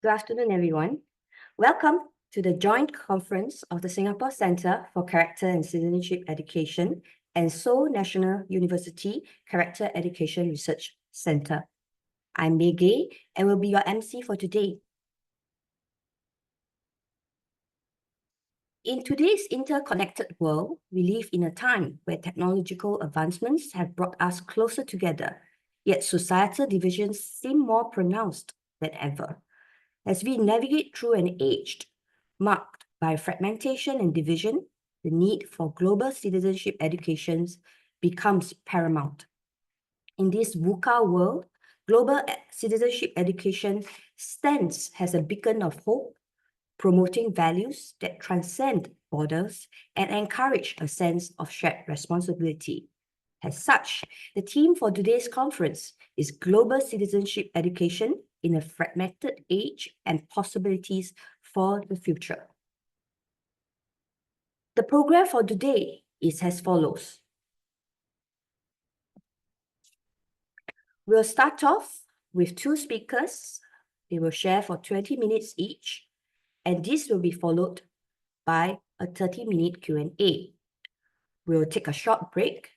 Good afternoon, everyone. Welcome to the joint conference of the Singapore Centre for Character and Citizenship Education and Seoul National University Character Education Research Centre. I'm Mei Gay and will be your MC for today. In today's interconnected world, we live in a time where technological advancements have brought us closer together, yet societal divisions seem more pronounced than ever. As we navigate through an age marked by fragmentation and division, the need for global citizenship educations becomes paramount. In this VUCA world, global citizenship education stands as a beacon of hope, promoting values that transcend borders and encourage a sense of shared responsibility. As such, the theme for today's conference is Global Citizenship Education in a Fragmented Age and Possibilities for the Future. The program for today is as follows. We'll start off with two speakers. They will share for 20 minutes each, and this will be followed by a 30-minute Q&A. We'll take a short break,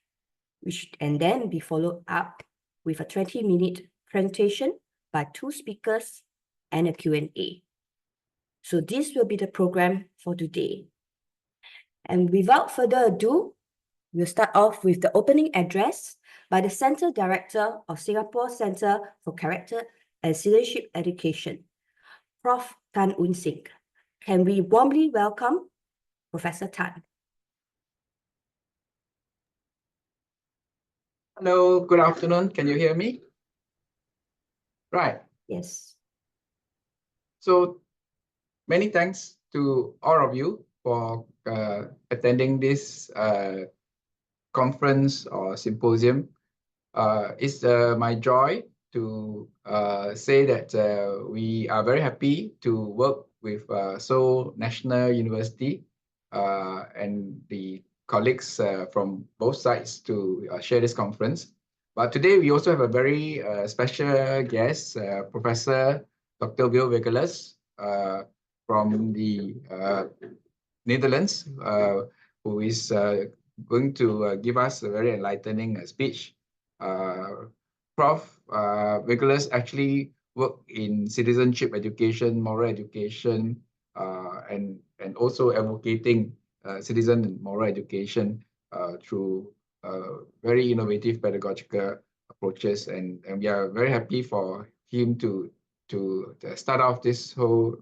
and then be followed up with a 20-minute presentation by two speakers and a Q&A. So this will be the program for today. And without further ado, we'll start off with the opening address by the Centre Director of Singapore Centre for Character and Citizenship Education, Prof. Tan Oon Sing. Can we warmly welcome Professor Tan? Hello, good afternoon. Can you hear me? Right. Yes. So many thanks to all of you for attending this conference or symposium. It's my joy to say that we are very happy to work with Seoul National University and the colleagues from both sides to share this conference. But today we also have a very special guest, Professor Dr. Veugelers from the Netherlands, who is going to give us a very enlightening speech. Prof. Veugelers actually worked in citizenship education, moral education, and also advocating citizen and moral education through very innovative pedagogical approaches, and we are very happy for him to start off this whole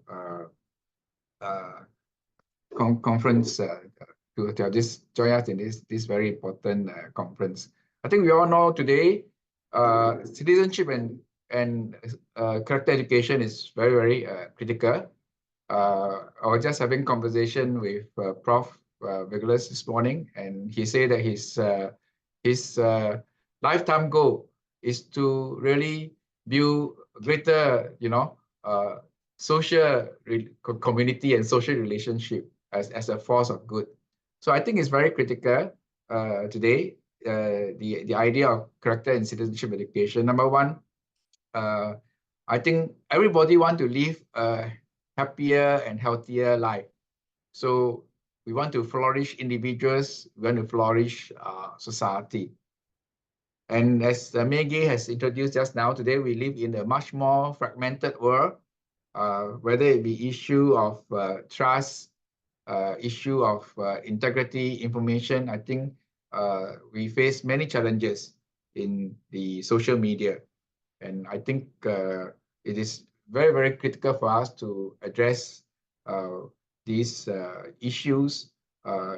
conference to have this join us in this very important conference. I think we all know today citizenship and character education is very critical. I was just having conversation with Prof. Veugelers this morning, and he said that his lifetime goal is to really build greater, social community and social relationship as a force of good. So I think it's very critical today, the idea of character and citizenship education. Number one, I think everybody wants to live a happier and healthier life. So we want to flourish individuals, we want to flourish society. And as Maggie has introduced just now, today we live in a much more fragmented world, whether it be issue of trust, issue of integrity, information. I think we face many challenges in the social media. And I think it is very critical for us to address these issues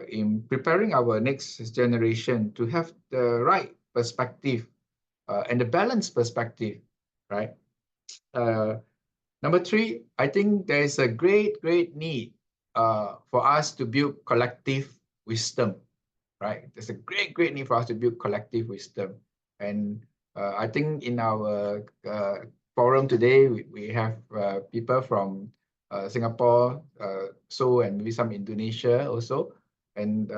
in preparing our next generation to have the right perspective and the balanced perspective, right? Number three, I think there is a great need for us to build collective wisdom, right? There's a great need for us to build collective wisdom. And I think in our forum today, we have people from Singapore, Seoul, and maybe some Indonesia also. And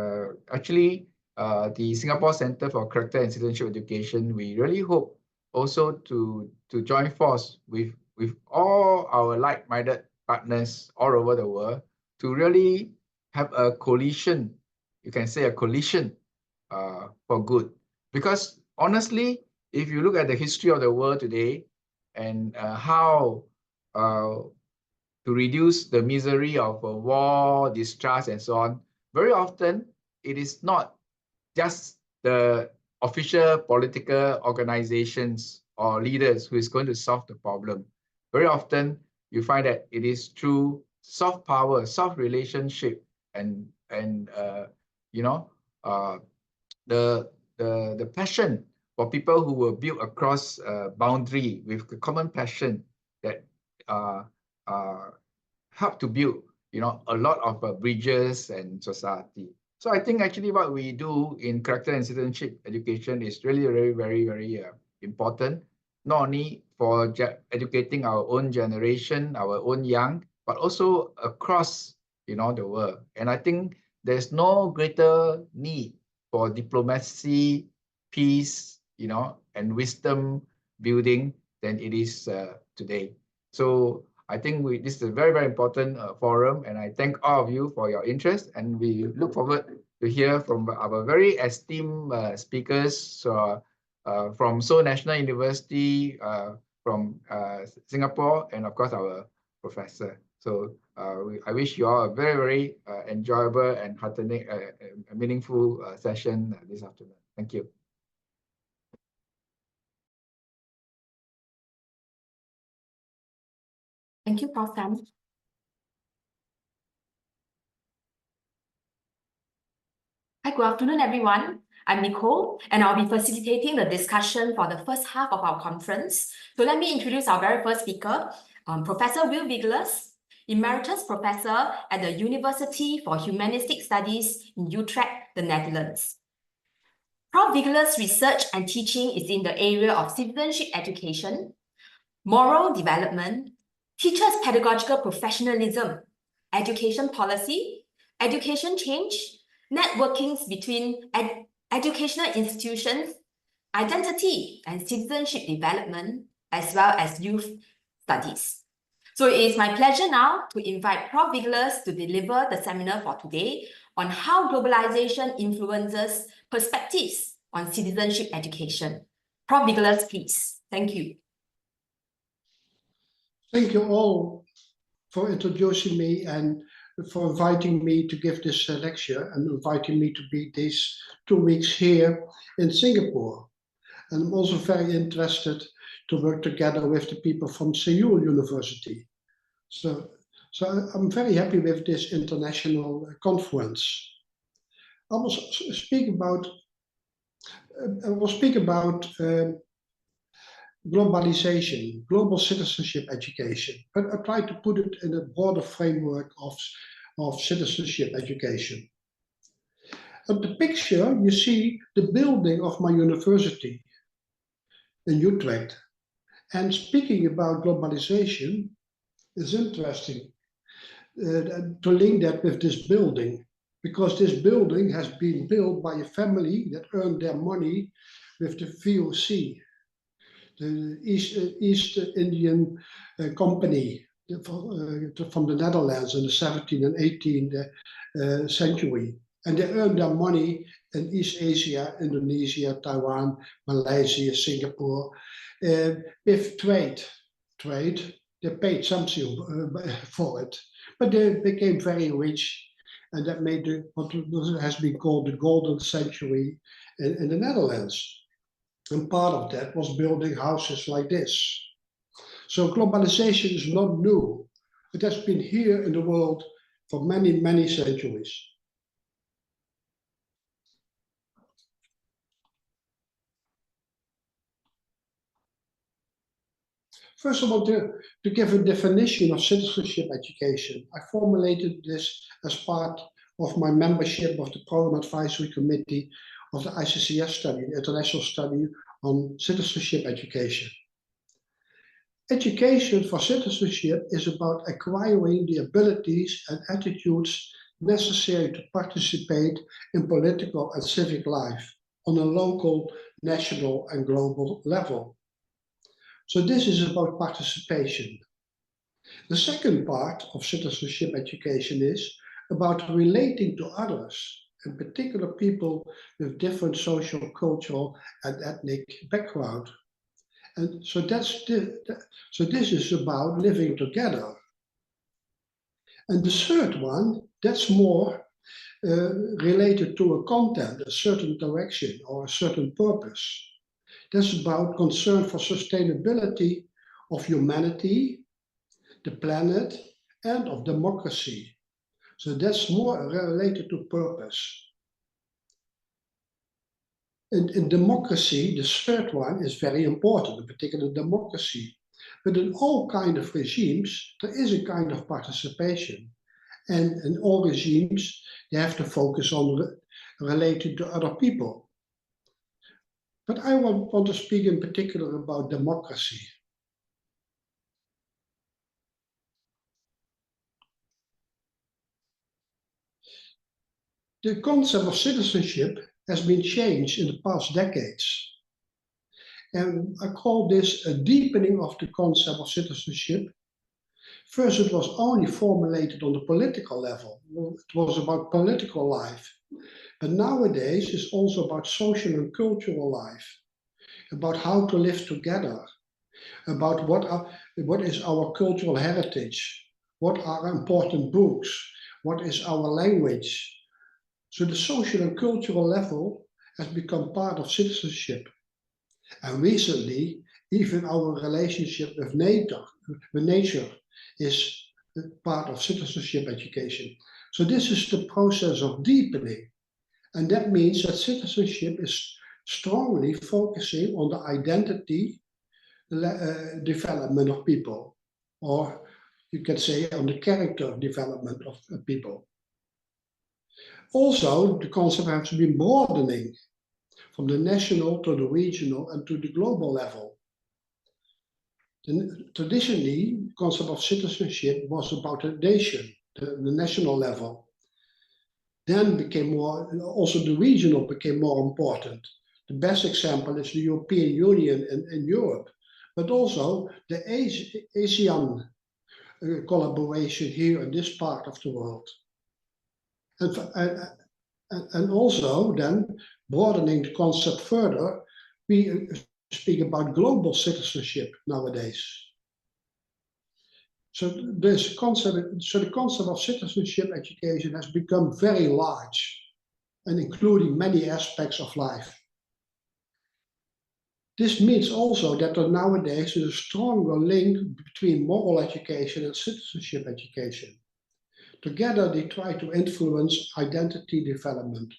actually, the Singapore Centre for Character and Citizenship Education, we really hope also to join force with with all our like-minded partners all over the world to really have a coalition, you can say a coalition for good. Because honestly, if you look at the history of the world today and how to reduce the misery of war, distrust, and so on, very often it is not just the official political organizations or leaders who is going to solve the problem. Very often you find that it is through soft power, soft relationship, and you know, the passion for people who were built across boundary with a common passion that help to build, you know, a lot of bridges and society. So I think actually what we do in character and citizenship education is really, very important, not only for educating our own generation, our own young, but also across, you know, the world. And I think there's no greater need for diplomacy, peace, you know, and wisdom building than it is today. So I think this is a very important forum, and I thank all of you for your interest, and we look forward to hear from our very esteemed speakers from Seoul National University, from Singapore, and of course our professor. So I wish you all a very enjoyable and heartening, meaningful session this afternoon. Thank you. Thank you, Prof. Tam. Hi, good afternoon, everyone. I'm Nicole, and I'll be facilitating the discussion for the first half of our conference. So let me introduce our very first speaker, Professor Veugelers, Emeritus Professor at the University for Humanistic Studies in Utrecht, the Netherlands. Prof. Veugelers' research and teaching is in the area of citizenship education, moral development, teachers' pedagogical professionalism, education policy, education change, networkings between educational institutions, identity and citizenship development, as well as youth studies. So it is my pleasure now to invite Prof. Veugelers to deliver the seminar for today on how globalization influences perspectives on citizenship education. Prof. Veugelers, please. Thank you. Thank you all for introducing me and for inviting me to give this lecture and inviting me to be these 2 weeks here in Singapore. And I'm also very interested to work together with the people from Seoul University. So I'm very happy with this international conference. I will speak about globalization, global citizenship education, but I try to put it in a broader framework of citizenship education. At the picture, you see the building of my university in Utrecht. And speaking about globalization is interesting to link that with this building, because this building has been built by a family that earned their money with the VOC, the East Indian Company from the Netherlands in the 17th and 18th century. And they earned their money in East Asia, Indonesia, Taiwan, Malaysia, Singapore, with trade. They paid something for it, but they became very rich, and that made what has been called the golden century in the Netherlands. And part of that was building houses like this. So globalization is not new. It has been here in the world for many centuries. First, I want to give a definition of citizenship education. I formulated this as part of my membership of the Program Advisory Committee of the ICCS study, the International Study on Citizenship Education. Education for citizenship is about acquiring the abilities and attitudes necessary to participate in political and civic life on a local, national, and global level. So this is about participation. The second part of citizenship education is about relating to others, in particular people with different social, cultural, and ethnic background. And so so this is about living together. And the third one, that's more related to a content, a certain direction, or a certain purpose. That's about concern for sustainability of humanity, the planet, and of democracy. So that's more related to purpose. In democracy, the third one is very important, in particular democracy. But in all kinds of regimes, there is a kind of participation. And in all regimes, they have to focus on relating to other people. But I want to speak in particular about democracy. The concept of citizenship has been changed in the past decades. And I call this a deepening of the concept of citizenship. First, it was only formulated on the political level. It was about political life. But nowadays, it's also about social and cultural life, about how to live together, about what is our cultural heritage, what are important books, what is our language. So the social and cultural level has become part of citizenship. And recently, even our relationship with nature is part of citizenship education. So this is the process of deepening. And that means that citizenship is strongly focusing on the identity development of people, or you can say on the character development of people. Also, the concept has been broadening from the national to the regional and to the global level. Traditionally, the concept of citizenship was about the nation, the national level. Then became more, also the regional became more important. The best example is the European Union in Europe, but also the ASEAN collaboration here in this part of the world. And also then broadening the concept further, we speak about global citizenship nowadays. So the concept of citizenship education has become very large and including many aspects of life. This means also that nowadays there's a stronger link between moral education and citizenship education. Together, they try to influence identity development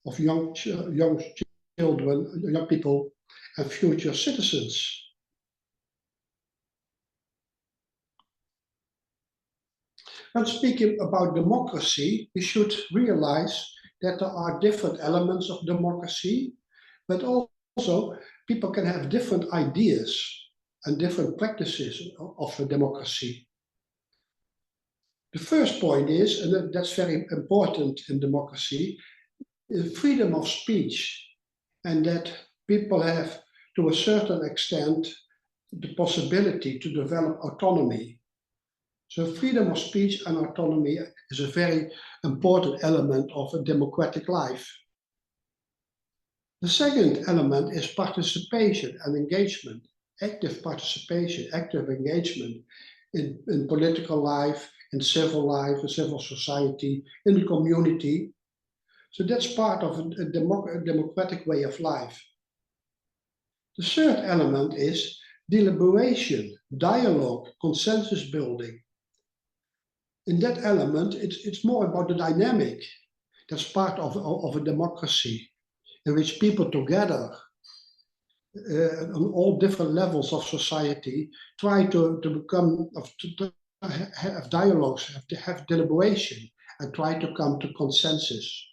of young children, young people, and future citizens. When speaking about democracy, we should realize that there are different elements of democracy, but also people can have different ideas and different practices of a democracy. The first point is, and that's very important in democracy, is freedom of speech, and that people have, to a certain extent, the possibility to develop autonomy. So freedom of speech and autonomy is a very important element of a democratic life. The second element is participation and engagement, active participation, active engagement in political life, in civil society, in the community. So that's part of a democratic way of life. The third element is deliberation, dialogue, consensus building. In that element, it's more about the dynamic. That's part of a democracy in which people together on all different levels of society try to have dialogues, have deliberation, and try to come to consensus.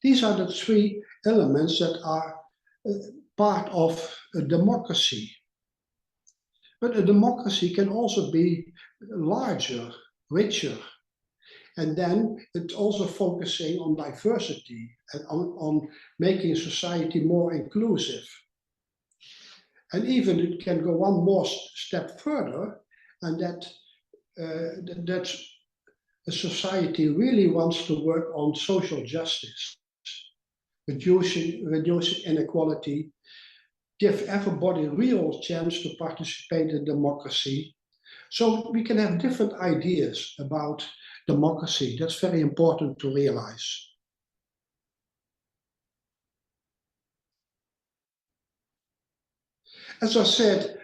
These are the three elements that are part of a democracy. But a democracy can also be larger, richer. And then it's also focusing on diversity and on making society more inclusive. And even it can go one more step further, and that a society really wants to work on social justice, reducing inequality, give everybody a real chance to participate in democracy. So we can have different ideas about democracy. That's very important to realize. As I said,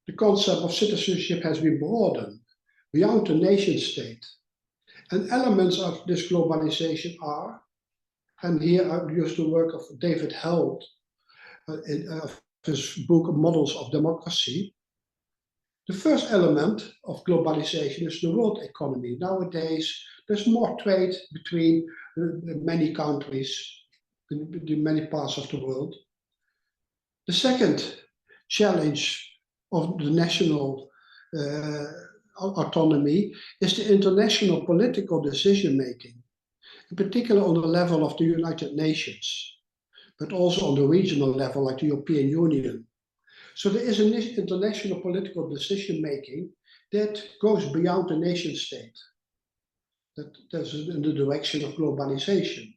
the concept of citizenship has been broadened beyond the nation state. And elements of this globalization are, and here I use the work of David Held in his book Models of Democracy. The first element of globalization is the world economy. Nowadays, there's more trade between many countries, in many parts of the world. The second challenge of the national autonomy is the international political decision-making, in particular on the level of the United Nations, but also on the regional level like the European Union. So there is an international political decision-making that goes beyond the nation state. That's in the direction of globalization.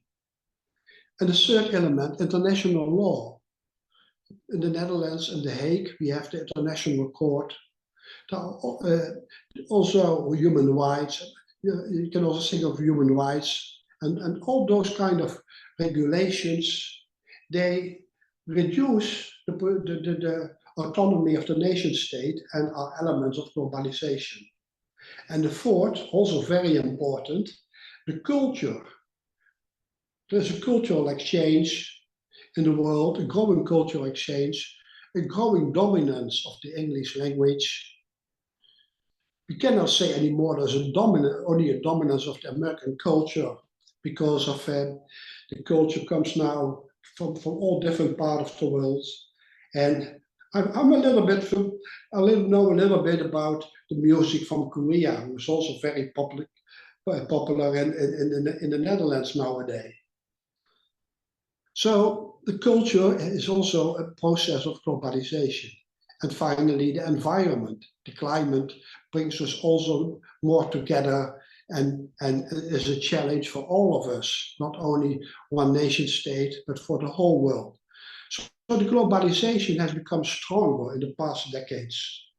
And the third element, international law. In the Netherlands and The Hague, we have the International Court. Also human rights. You can also think of human rights. And all those kind of regulations, they reduce the autonomy of the nation state and are elements of globalization. And the fourth, also very important, the culture. There's a cultural exchange in the world, a growing cultural exchange, a growing dominance of the English language. We cannot say anymore there's only a dominance of the American culture, because of the culture comes now from all different parts of the world. And I'm know a little bit about the music from Korea, who is also very popular in the Netherlands nowadays. So the culture is also a process of globalization. And finally, the environment, the climate brings us also more together and is a challenge for all of us, not only one nation state, but for the whole world. So the globalization has become stronger in the past decades.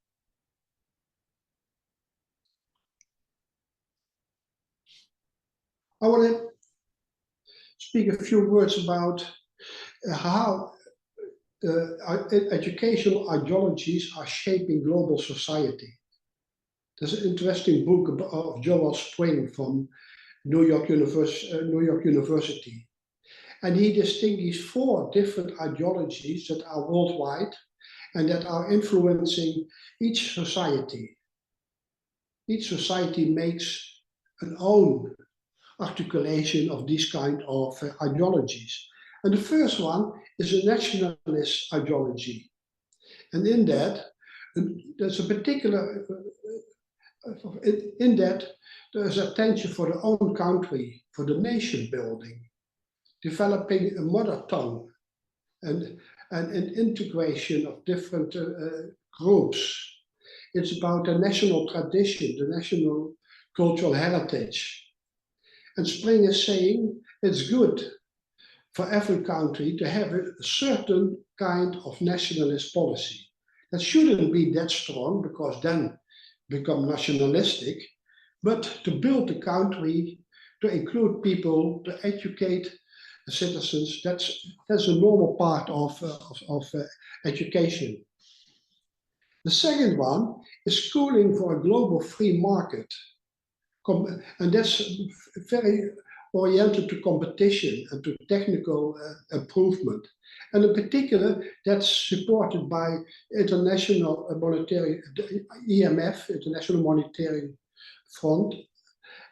I want to speak a few words about how educational ideologies are shaping global society. There's an interesting book of Joel Spring from New York University. And he distinguished 4 different ideologies that are worldwide and that are influencing each society. Each society makes an own articulation of these kind of ideologies. And the first one is a nationalist ideology. And in that, there's a particular, in that there's attention for the own country, for the nation building, developing a mother tongue and an integration of different groups. It's about the national tradition, the national cultural heritage. And Spring is saying it's good for every country to have a certain kind of nationalist policy. That shouldn't be that strong, because then become nationalistic, but to build the country, to include people, to educate the citizens, that's a normal part of education. The second one is schooling for a global free market. And that's very oriented to competition and to technical improvement. And in particular, that's supported by International Monetary, IMF, International Monetary Fund,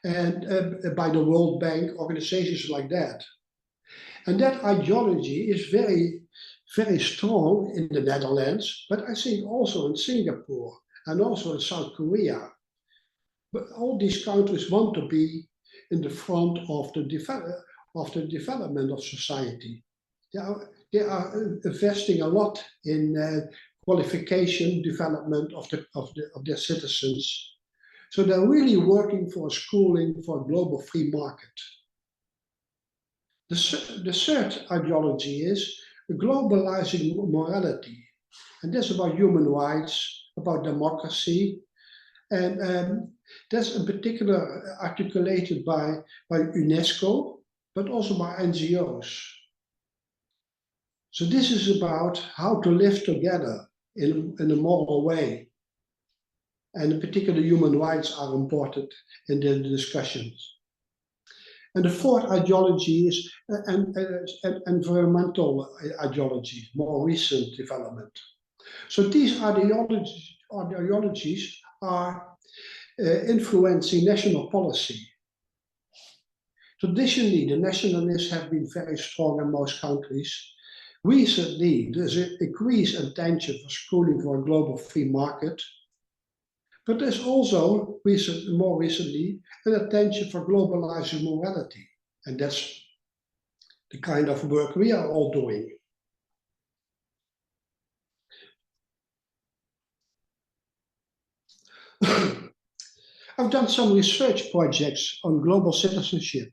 and by the World Bank, organizations like that. And that ideology is very, very strong in the Netherlands, but I think also in Singapore and also in South Korea. But all these countries want to be in the front of the development of society. They are investing a lot in qualification development of their citizens. So they're really working for schooling for a global free market. The third ideology is globalizing morality. And that's about human rights, about democracy. And that's in particular articulated by UNESCO, but also by NGOs. So this is about how to live together in a moral way. And in particular, human rights are important in the discussions. And the fourth ideology is an environmental ideology, more recent development. So these ideologies are influencing national policy. Traditionally, the nationalists have been very strong in most countries. Recently, there's an increased intention for schooling for a global free market. But there's also, more recently, an attention for globalizing morality. And that's the kind of work we are all doing. I've done some research projects on global citizenship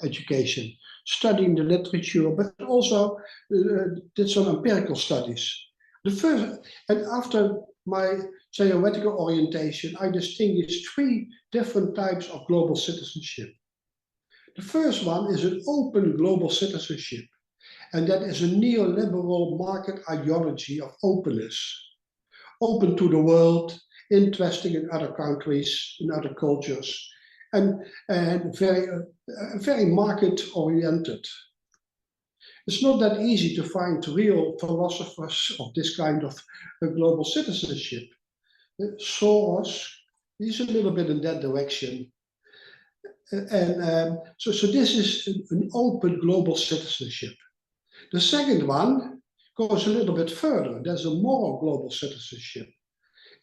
education, studying the literature, but also did some empirical studies. And after my theoretical orientation, I distinguished three different types of global citizenship. The first one is an open global citizenship, and that is a neoliberal market ideology of openness, open to the world, interested in other countries, in other cultures, and very market-oriented. It's not that easy to find real philosophers of this kind of global citizenship. Soros, he's a little bit in that direction. So this is an open global citizenship. The second one goes a little bit further. There's a moral global citizenship.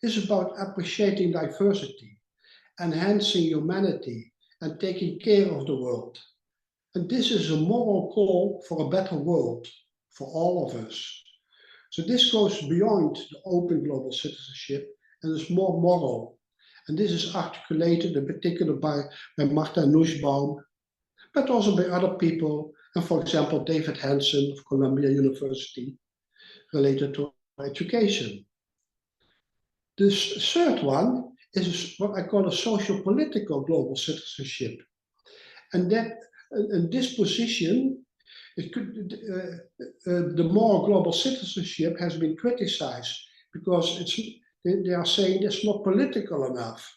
It's about appreciating diversity, enhancing humanity, and taking care of the world. And this is a moral call for a better world for all of us. So this goes beyond the open global citizenship and is more moral. And this is articulated in particular by Martha Nussbaum, but also by other people. And for example, David Hansen of Columbia University, related to education. The third one is what I call a socio-political global citizenship. And that in this position, the more global citizenship has been criticized because they are saying it's not political enough.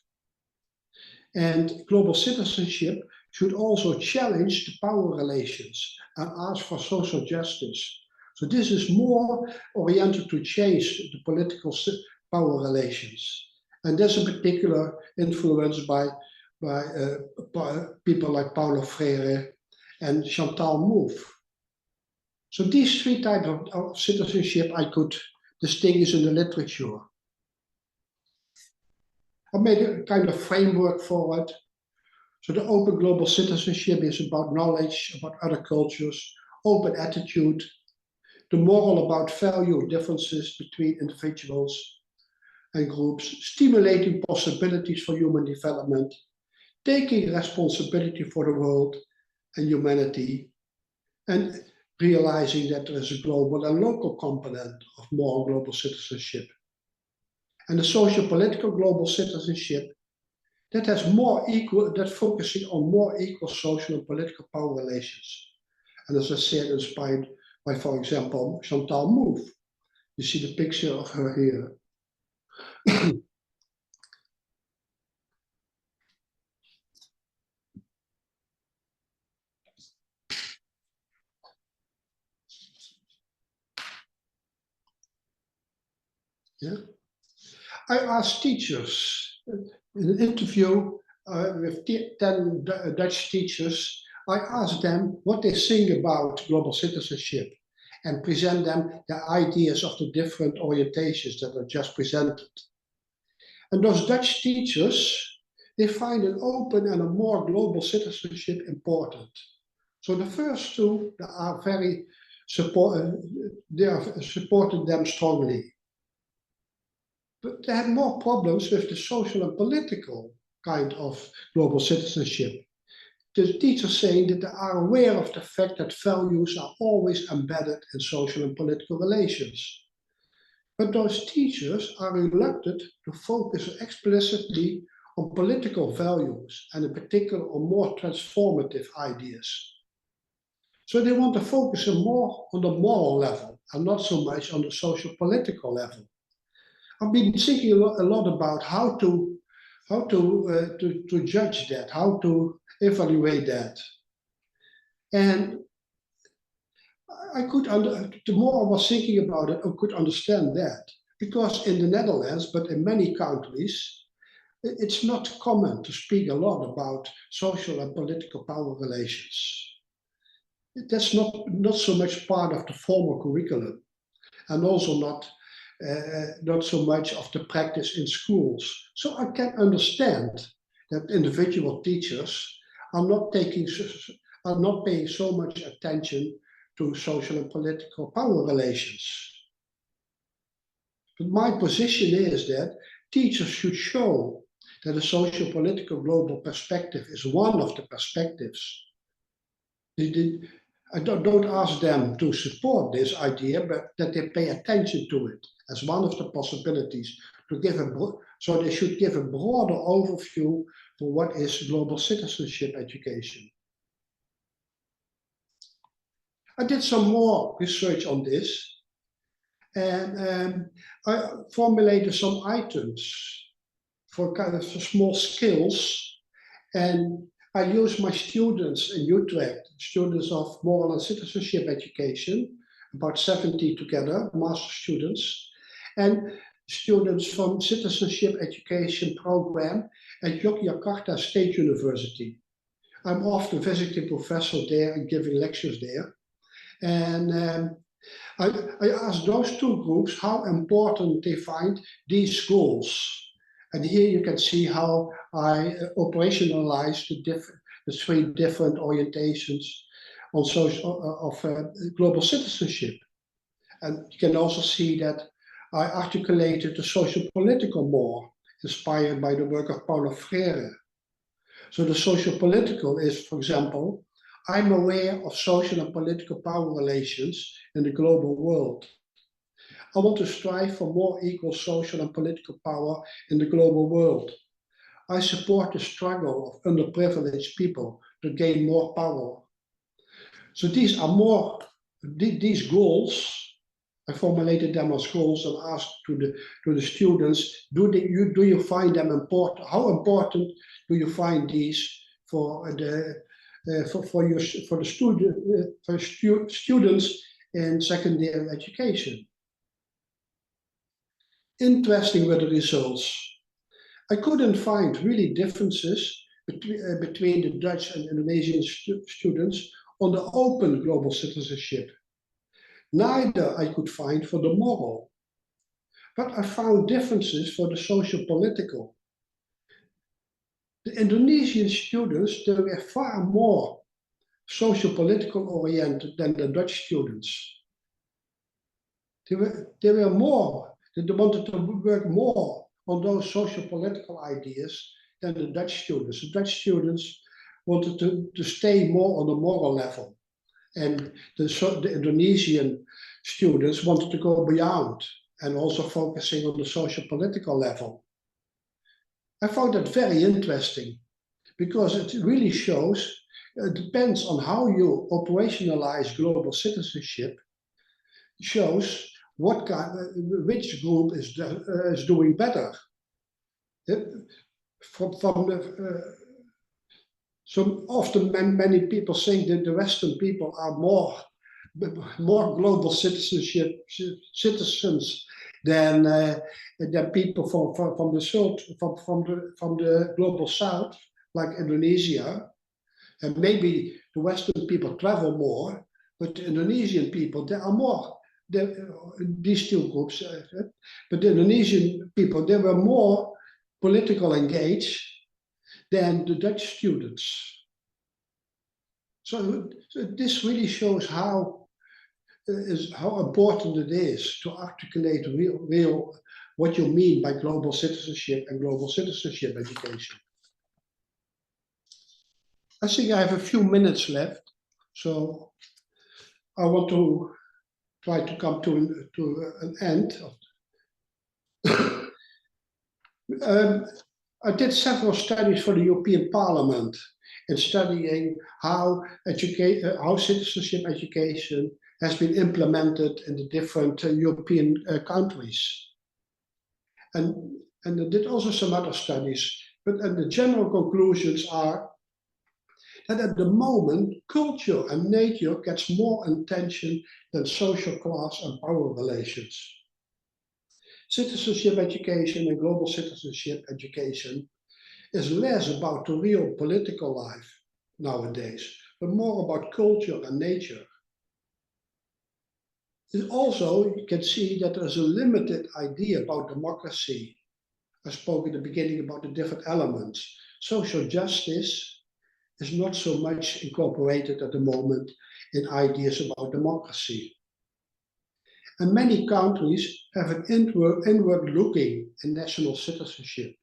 And global citizenship should also challenge the power relations and ask for social justice. So this is more oriented to change the political power relations. And that's in particular influenced by people like Paulo Freire and Chantal Mouffe. So these three types of citizenship I could distinguish in the literature. I made a kind of framework for it. So the open global citizenship is about knowledge, about other cultures, open attitude, the moral about value differences between individuals and groups, stimulating possibilities for human development, taking responsibility for the world and humanity, and realizing that there is a global and local component of moral global citizenship. And the social-political global citizenship that has more equal, that focusing on more equal social and political power relations. And as I said, inspired by, for example, Chantal Mouffe. You see the picture of her here. Yeah. I asked teachers in an interview with 10 Dutch teachers. I asked them what they think about global citizenship and present them the ideas of the different orientations that are just presented. And those Dutch teachers, they find an open and a more global citizenship important. So the first two are very supported them strongly. But they had more problems with the social and political kind of global citizenship. The teachers saying that they are aware of the fact that values are always embedded in social and political relations. But those teachers are reluctant to focus explicitly on political values and in particular on more transformative ideas. So they want to focus more on the moral level and not so much on the social political level. I've been thinking a lot about how to judge that, how to evaluate that. And the more I was thinking about it, I could understand that. Because in the Netherlands, but in many countries, it's not common to speak a lot about social and political power relations. That's not so much part of the formal curriculum, and also not so much of the practice in schools. So I can understand that individual teachers are not paying so much attention to social and political power relations. But my position is that teachers should show that a socio-political global perspective is one of the perspectives. I don't ask them to support this idea, but that they pay attention to it as one of the possibilities so they should give a broader overview for what is global citizenship education. I did some more research on this, and I formulated some items for kind of small skills, and I used my students in Utrecht, students of moral and citizenship education, about 70 together, master students, and students from citizenship education program at Yogyakarta State University. I'm often visiting professor there and giving lectures there. And I asked those two groups how important they find these goals. And here you can see how I operationalized the three different orientations on global citizenship. And you can also see that I articulated the social political more, inspired by the work of Paulo Freire. So the social political is, for example, I'm aware of social and political power relations in the global world. I want to strive for more equal social and political power in the global world. I support the struggle of underprivileged people to gain more power. So these are these goals. I formulated them as goals and asked to the students, do you find them important? How important do you find these for the students in secondary education? Interesting were the results. I couldn't find really differences between the Dutch and Indonesian students on the open global citizenship. Neither I could find for the moral, but I found differences for the socio-political. The Indonesian students, they were far more socio-political oriented than the Dutch students. They wanted to work more on those socio-political ideas than the Dutch students. The Dutch students wanted to stay more on the moral level. And the Indonesian students wanted to go beyond and also focusing on the socio-political level. I found that very interesting because it really shows, it depends on how you operationalize global citizenship, shows which group is doing better. So often many people think that the Western people are more global citizens than people from the global South, like Indonesia. And maybe the Western people travel more, but the Indonesian people, there are more. These two groups, but the Indonesian people, they were more politically engaged than the Dutch students. So this really shows how important it is to articulate real what you mean by global citizenship and global citizenship education. I think I have a few minutes left, so I want to try to come to an end. I did several studies for the European Parliament in studying how citizenship education has been implemented in the different European countries. And I did also some other studies, but the general conclusions are that at the moment, culture and nature gets more attention than social class and power relations. Citizenship education and global citizenship education is less about the real political life nowadays, but more about culture and nature. Also, you can see that there's a limited idea about democracy. I spoke in the beginning about the different elements. Social justice is not so much incorporated at the moment in ideas about democracy. And many countries have an inward looking in national citizenship,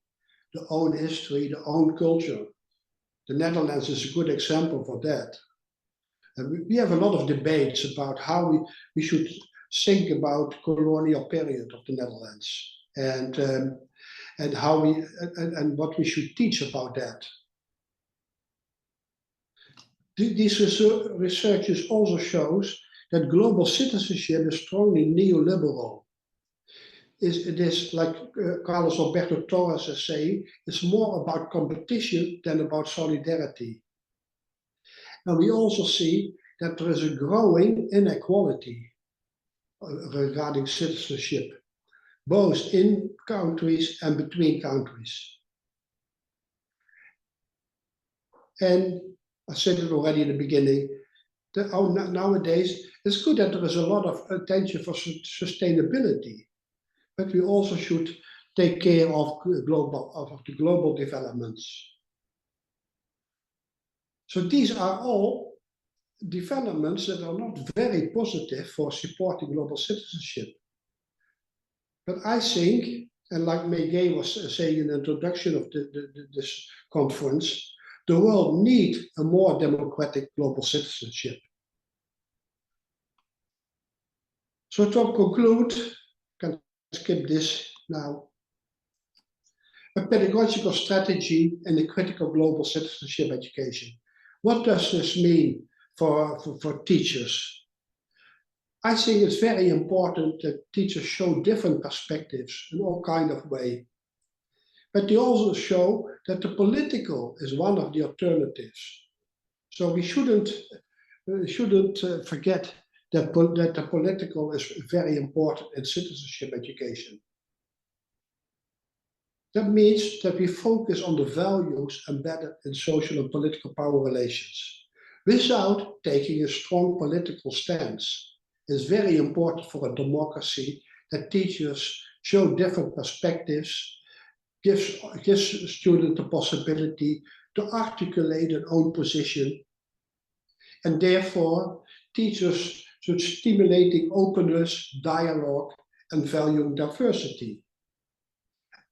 their own history, their own culture. The Netherlands is a good example for that. And we have a lot of debates about how we should think about colonial period of the Netherlands and how and what we should teach about that. These researches also shows that global citizenship is strongly neoliberal. It is like Carlos Alberto Torres is saying, it's more about competition than about solidarity. And we also see that there is a growing inequality regarding citizenship, both in countries and between countries. And I said it already in the beginning, nowadays it's good that there is a lot of attention for sustainability, but we also should take care of the global developments. So these are all developments that are not very positive for supporting global citizenship. But I think, and like Megan was saying in the introduction of this conference, the world needs a more democratic global citizenship. So to conclude, I can skip this now. A pedagogical strategy in a critical global citizenship education. What does this mean for teachers? I think it's very important that teachers show different perspectives in all kinds of ways. But they also show that the political is one of the alternatives. So we shouldn't forget that the political is very important in citizenship education. That means that we focus on the values embedded in social and political power relations, without taking a strong political stance. It's very important for a democracy that teachers show different perspectives, gives students the possibility to articulate their own position, and therefore teachers should stimulating openness, dialogue, and valuing diversity.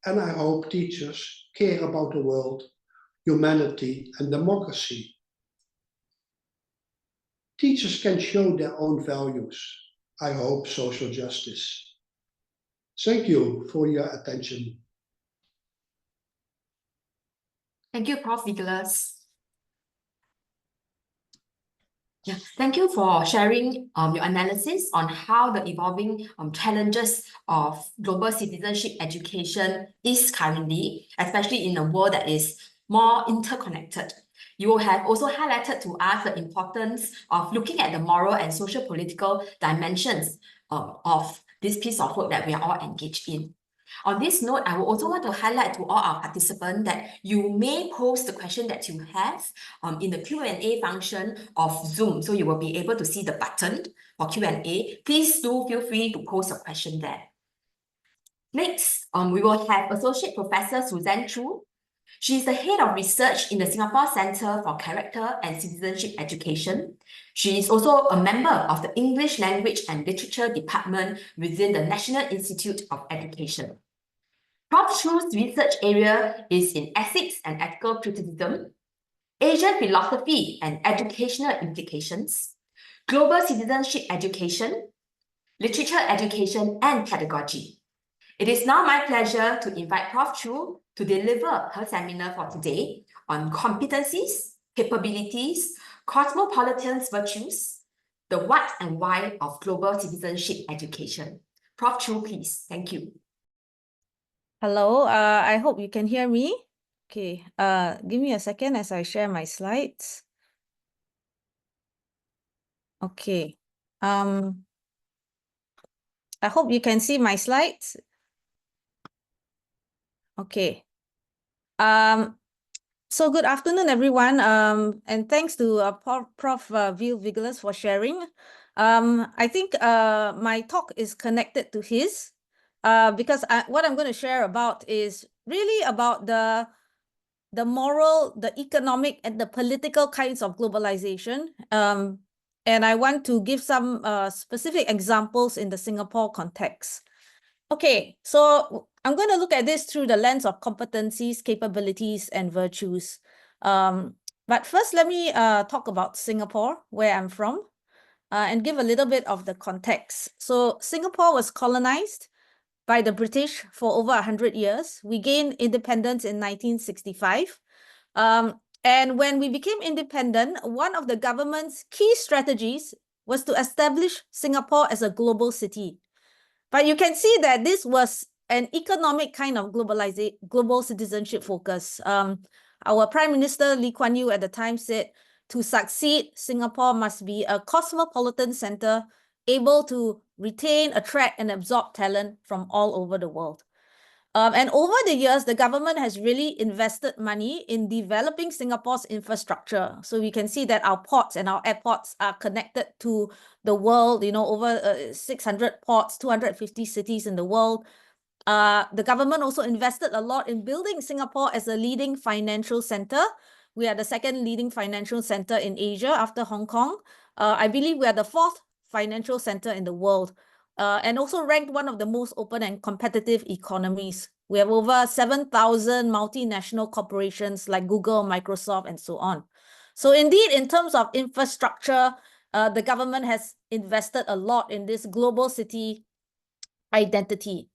And I hope teachers care about the world, humanity, and democracy. Teachers can show their own values. I hope social justice. Thank you for your attention. Thank you, Prof. Veugelers. Yeah, thank you for sharing your analysis on how the evolving challenges of global citizenship education is currently, especially in a world that is more interconnected. You have also highlighted to us the importance of looking at the moral and social political dimensions of this piece of work that we are all engaged in. On this note, I will also want to highlight to all our participants that you may post the question that you have in the Q&A function of Zoom. So you will be able to see the button for Q&A. Please do feel free to post a question there. Next, we will have Associate Professor Suzanne Choo. She is the Head of Research in the Singapore Centre for Character and Citizenship Education. She is also a member of the English Language and Literature Department within the National Institute of Education. Prof. Choo's research area is in ethics and ethical criticism, Asian philosophy and educational implications, global citizenship education, literature education, and pedagogy. It is now my pleasure to invite Prof. Choo to deliver her seminar for today on competencies, capabilities, Cosmopolitan's virtues, the what and why of global citizenship education. Prof. Choo, please. Thank you. Hello, I hope you can hear me. Okay, give me a second as I share my slides. Okay, I hope you can see my slides. Okay. So good afternoon, everyone. And thanks to Prof. Veugelers for sharing. I think my talk is connected to his, because what I'm going to share about is really about the moral, the economic, and the political kinds of globalization. And I want to give some specific examples in the Singapore context. Okay, so I'm going to look at this through the lens of competencies, capabilities, and virtues. But first, let me talk about Singapore, where I'm from, and give a little bit of the context. So Singapore was colonized by the British for over 100 years. We gained independence in 1965. And when we became independent, one of the government's key strategies was to establish Singapore as a global city. But you can see that this was an economic kind of global citizenship focus. Our Prime Minister Lee Kuan Yew at the time said, to succeed, Singapore must be a cosmopolitan center able to retain, attract, and absorb talent from all over the world. And over the years, the government has really invested money in developing Singapore's infrastructure. So we can see that our ports and our airports are connected to the world, over 600 ports, 250 cities in the world. The government also invested a lot in building Singapore as a leading financial center. We are the second leading financial center in Asia after Hong Kong. I believe we are the fourth financial center in the world. And also ranked one of the most open and competitive economies. We have over 7,000 multinational corporations like Google, Microsoft, and so on. So indeed, in terms of infrastructure, the government has invested a lot in this global city identity.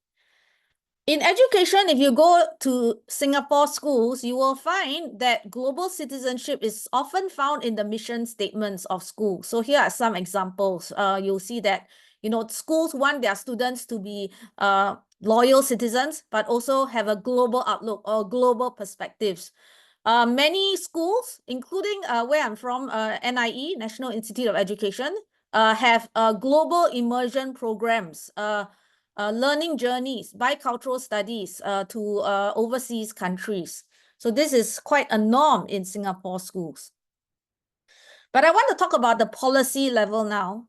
In education, if you go to Singapore schools, you will find that global citizenship is often found in the mission statements of schools. So here are some examples. You'll see that schools want their students to be loyal citizens, but also have a global outlook or global perspectives. Many schools, including where I'm from, NIE, National Institute of Education, have global immersion programs, learning journeys, bicultural studies to overseas countries. So this is quite a norm in Singapore schools. But I want to talk about the policy level now.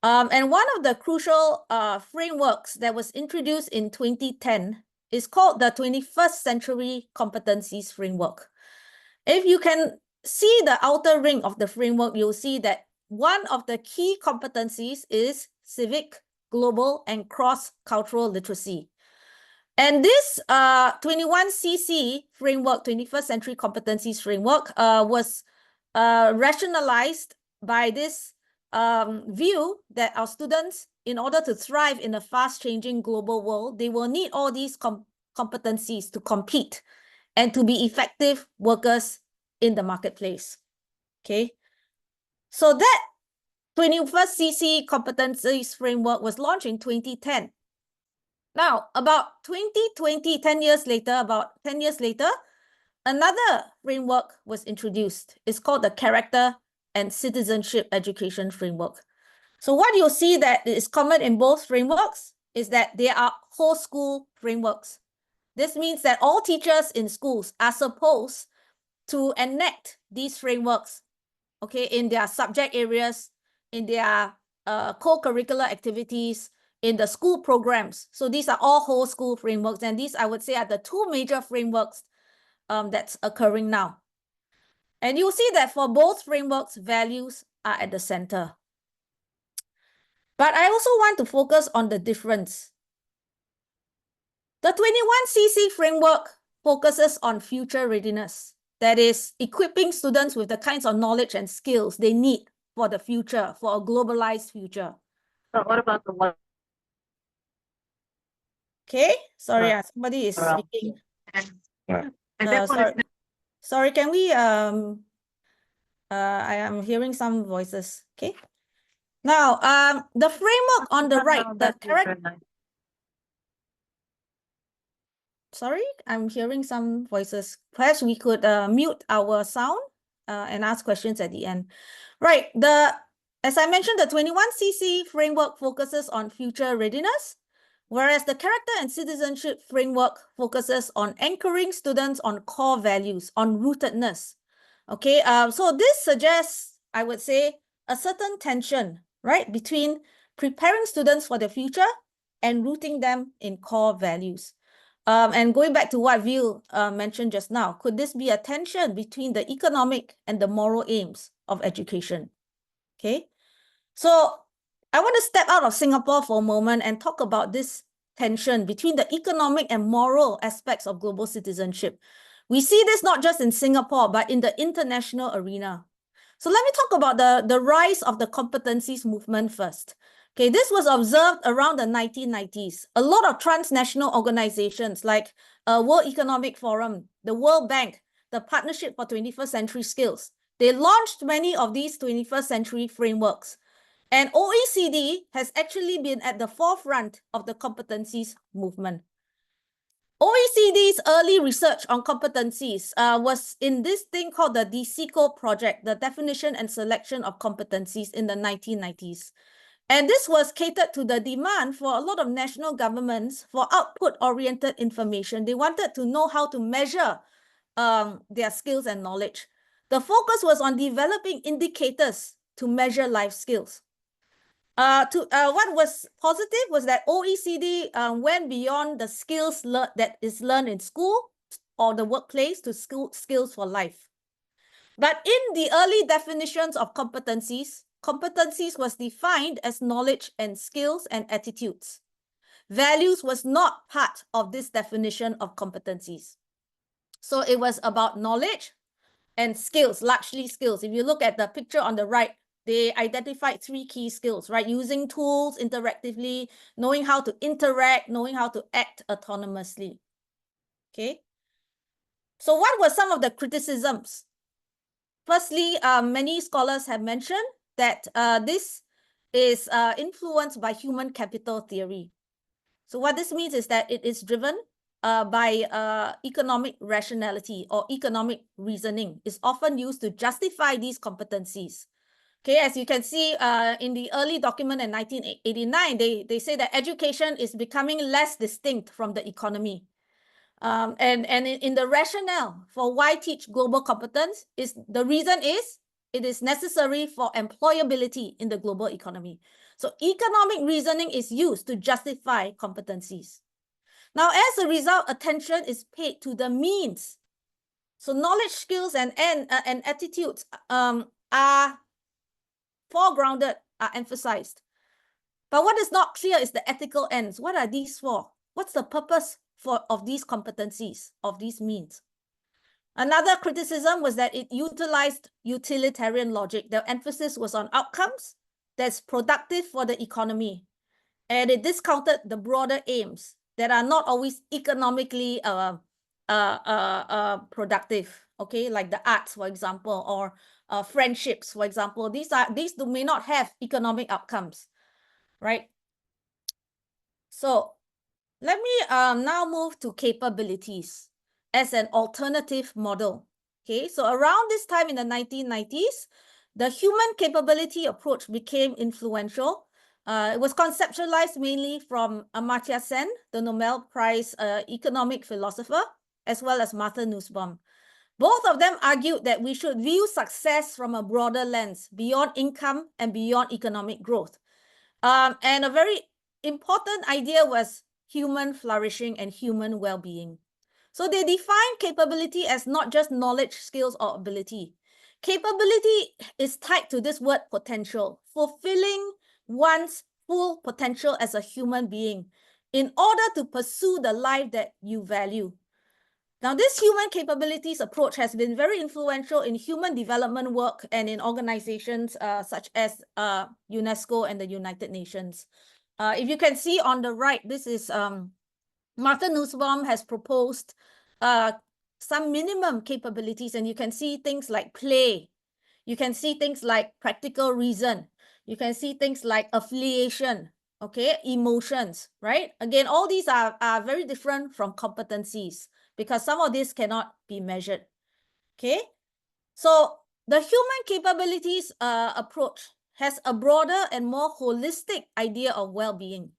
And one of the crucial frameworks that was introduced in 2010 is called the 21st Century Competencies Framework. If you can see the outer ring of the framework, you'll see that one of the key competencies is civic, global, and cross-cultural literacy. And this 21CC framework, 21st Century Competencies Framework, was rationalized by this view that our students, in order to thrive in a fast-changing global world, they will need all these competencies to compete and to be effective workers in the marketplace. Okay, so that 21st CC Competencies Framework was launched in 2010. Now, about 10 years later, another framework was introduced. It's called the Character and Citizenship Education Framework. So what you'll see that is common in both frameworks is that they are whole school frameworks. This means that all teachers in schools are supposed to enact these frameworks, okay, in their subject areas, in their co-curricular activities, in the school programs. So these are all whole school frameworks, and these, I would say, are the two major frameworks that's occurring now. And you'll see that for both frameworks, values are at the center. But I also want to focus on the difference. The 21CC framework focuses on future readiness. That is, equipping students with the kinds of knowledge and skills they need for the future, for a globalized future. But what about the one? Okay, sorry, somebody is speaking. And that one is Sorry, can we I am hearing some voices. Okay. Now, the framework on the right, the character. Sorry, I'm hearing some voices. Perhaps we could mute our sound and ask questions at the end. Right. As I mentioned, the 21CC framework focuses on future readiness, whereas the character and citizenship framework focuses on anchoring students on core values, on rootedness. Okay. So this suggests, I would say, a certain tension, right, between preparing students for the future and rooting them in core values. And going back to what Wiel mentioned just now, could this be a tension between the economic and the moral aims of education? Okay, so I want to step out of Singapore for a moment and talk about this tension between the economic and moral aspects of global citizenship. We see this not just in Singapore, but in the international arena. So let me talk about the rise of the competencies movement first. Okay, this was observed around the 1990s. A lot of transnational organizations like World Economic Forum, the World Bank, the Partnership for 21st Century Skills, they launched many of these 21st century frameworks. And OECD has actually been at the forefront of the competencies movement. OECD's early research on competencies was in this thing called the DCCO project, the Definition and Selection of Competencies in the 1990s. And this was catered to the demand for a lot of national governments for output-oriented information. They wanted to know how to measure their skills and knowledge. The focus was on developing indicators to measure life skills. What was positive was that OECD went beyond the skills that is learned in school or the workplace to skills for life. But in the early definitions of competencies, competencies was defined as knowledge and skills and attitudes. Values was not part of this definition of competencies. So it was about knowledge and skills, largely skills. If you look at the picture on the right, they identified 3 key skills, right? Using tools interactively, knowing how to interact, knowing how to act autonomously. Okay. So what were some of the criticisms? Firstly, many scholars have mentioned that this is influenced by human capital theory. So what this means is that it is driven by economic rationality or economic reasoning. It's often used to justify these competencies. Okay, as you can see in the early document in 1989, they say that education is becoming less distinct from the economy. And in the rationale for why teach global competence, the reason is it is necessary for employability in the global economy. So economic reasoning is used to justify competencies. Now, as a result, attention is paid to the means. So knowledge, skills, and attitudes are foregrounded, are emphasized. But what is not clear is the ethical ends. What are these for? What's the purpose of these competencies, of these means? Another criticism was that it utilized utilitarian logic. The emphasis was on outcomes that's productive for the economy. And it discounted the broader aims that are not always economically productive, okay, like the arts, for example, or friendships, for example. These may not have economic outcomes, right? So let me now move to capabilities as an alternative model. Okay, so around this time in the 1990s, the human capability approach became influential. It was conceptualized mainly from Amartya Sen, the Nobel Prize economic philosopher, as well as Martha Nussbaum. Both of them argued that we should view success from a broader lens, beyond income and beyond economic growth. And a very important idea was human flourishing and human well-being. So they define capability as not just knowledge, skills, or ability. Capability is tied to this word potential, fulfilling one's full potential as a human being. in order to pursue the life that you value. Now, this human capabilities approach has been very influential in human development work and in organizations such as UNESCO and the United Nations. If you can see on the right, this is Martha Nussbaum has proposed some minimum capabilities, and you can see things like play. You can see things like practical reason. You can see things like affiliation, okay, emotions, right? Again, all these are very different from competencies because some of this cannot be measured, okay? So the human capabilities approach has a broader and more holistic idea of well-being.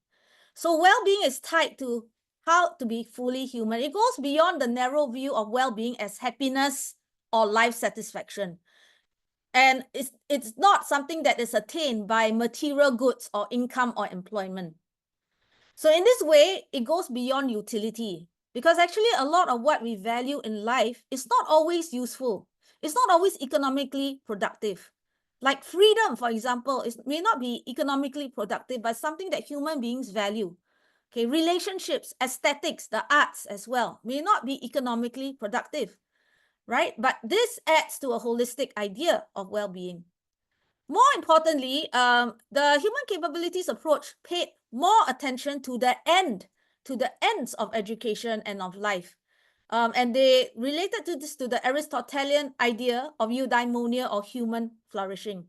So well-being is tied to how to be fully human. It goes beyond the narrow view of well-being as happiness or life satisfaction. And it's not something that is attained by material goods or income or employment. So in this way, it goes beyond utility, because actually a lot of what we value in life is not always useful. It's not always economically productive. Like freedom, for example, it may not be economically productive, but something that human beings value. Okay, relationships, aesthetics, the arts as well, may not be economically productive, right? But this adds to a holistic idea of well-being. More importantly, the human capabilities approach paid more attention to the ends of education and of life. And they related to this to the Aristotelian idea of eudaimonia or human flourishing,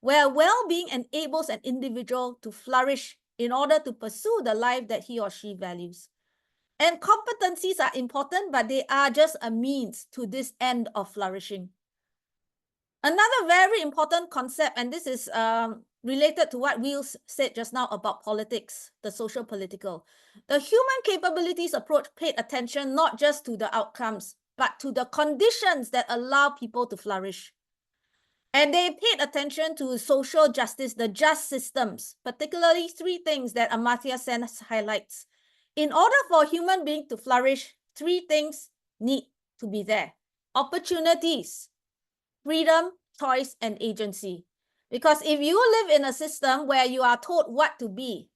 where well-being enables an individual to flourish in order to pursue the life that he or she values. And competencies are important, but they are just a means to this end of flourishing. Another very important concept, and this is related to what Wiel said just now about politics, the social political. The human capabilities approach paid attention not just to the outcomes, but to the conditions that allow people to flourish. And they paid attention to social justice, the just systems, particularly three things that Amartya Sen highlights. In order for a human being to flourish, three things need to be there. Opportunities, freedom, choice, and agency. Because if you live in a system where you are told what to be,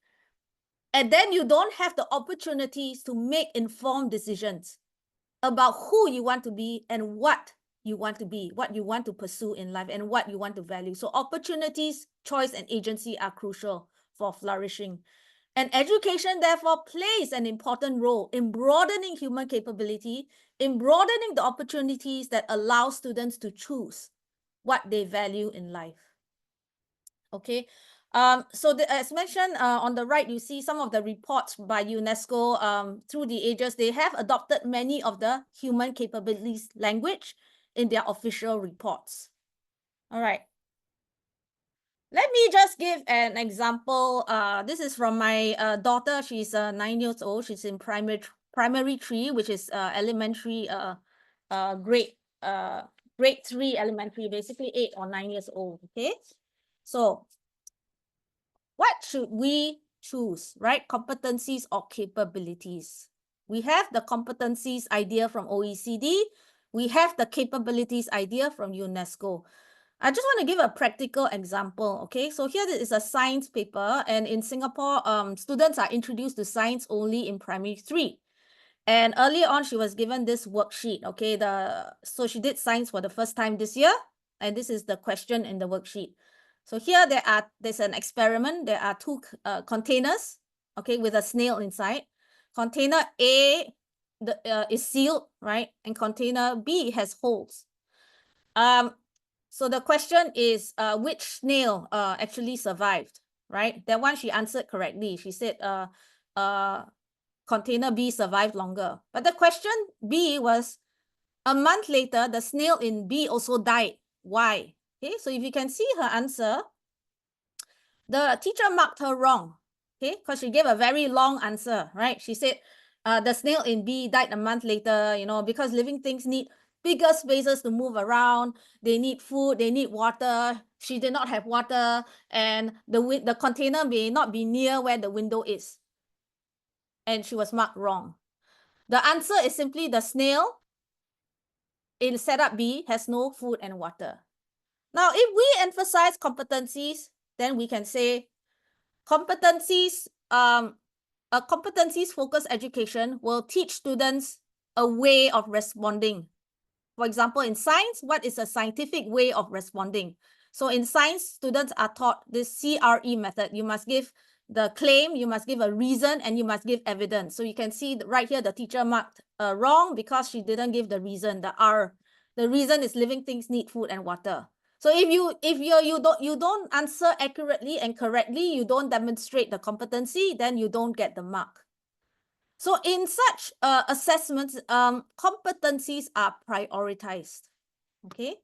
and then you don't have the opportunities to make informed decisions about who you want to be and what you want to be, what you want to pursue in life, and what you want to value. So opportunities, choice, and agency are crucial for flourishing. And education, therefore, plays an important role in broadening human capability, in broadening the opportunities that allow students to choose what they value in life. Okay, so as mentioned on the right, you see some of the reports by UNESCO through the ages. They have adopted many of the human capabilities language in their official reports. All right. Let me just give an example. This is from my daughter. She's 9 years old. She's in primary 3, which is elementary grade 3 elementary, basically 8 or 9 years old. Okay, so what should we choose, right? Competencies or capabilities? We have the competencies idea from OECD. We have the capabilities idea from UNESCO. I just want to give a practical example, okay? So here is a science paper, and in Singapore, students are introduced to science only in primary 3. And earlier on, she was given this worksheet, okay? So she did science for the first time this year, and this is the question in the worksheet. So here there's an experiment. There are 2 containers, okay, with a snail inside. Container A is sealed, right? And container B has holes. So the question is, which snail actually survived, right? That one she answered correctly. She said, container B survived longer. But the question B was, a month later, the snail in B also died. Why? Okay, so if you can see her answer, the teacher marked her wrong, okay, because she gave a very long answer, right? She said, the snail in B died a month later, you know, because living things need bigger spaces to move around. They need food, they need water. She did not have water, and the container may not be near where the window is. And she was marked wrong. The answer is simply the snail in setup B has no food and water. Now, if we emphasize competencies, then we can say competencies a competencies-focused education will teach students a way of responding. For example, in science, what is a scientific way of responding? So in science, students are taught this CRE method. You must give the claim, you must give a reason, and you must give evidence. So you can see right here, the teacher marked wrong because she didn't give the reason, the R. The reason is living things need food and water. So if you don't answer accurately and correctly, you don't demonstrate the competency, then you don't get the mark. So in such assessments, competencies are prioritized. Okay.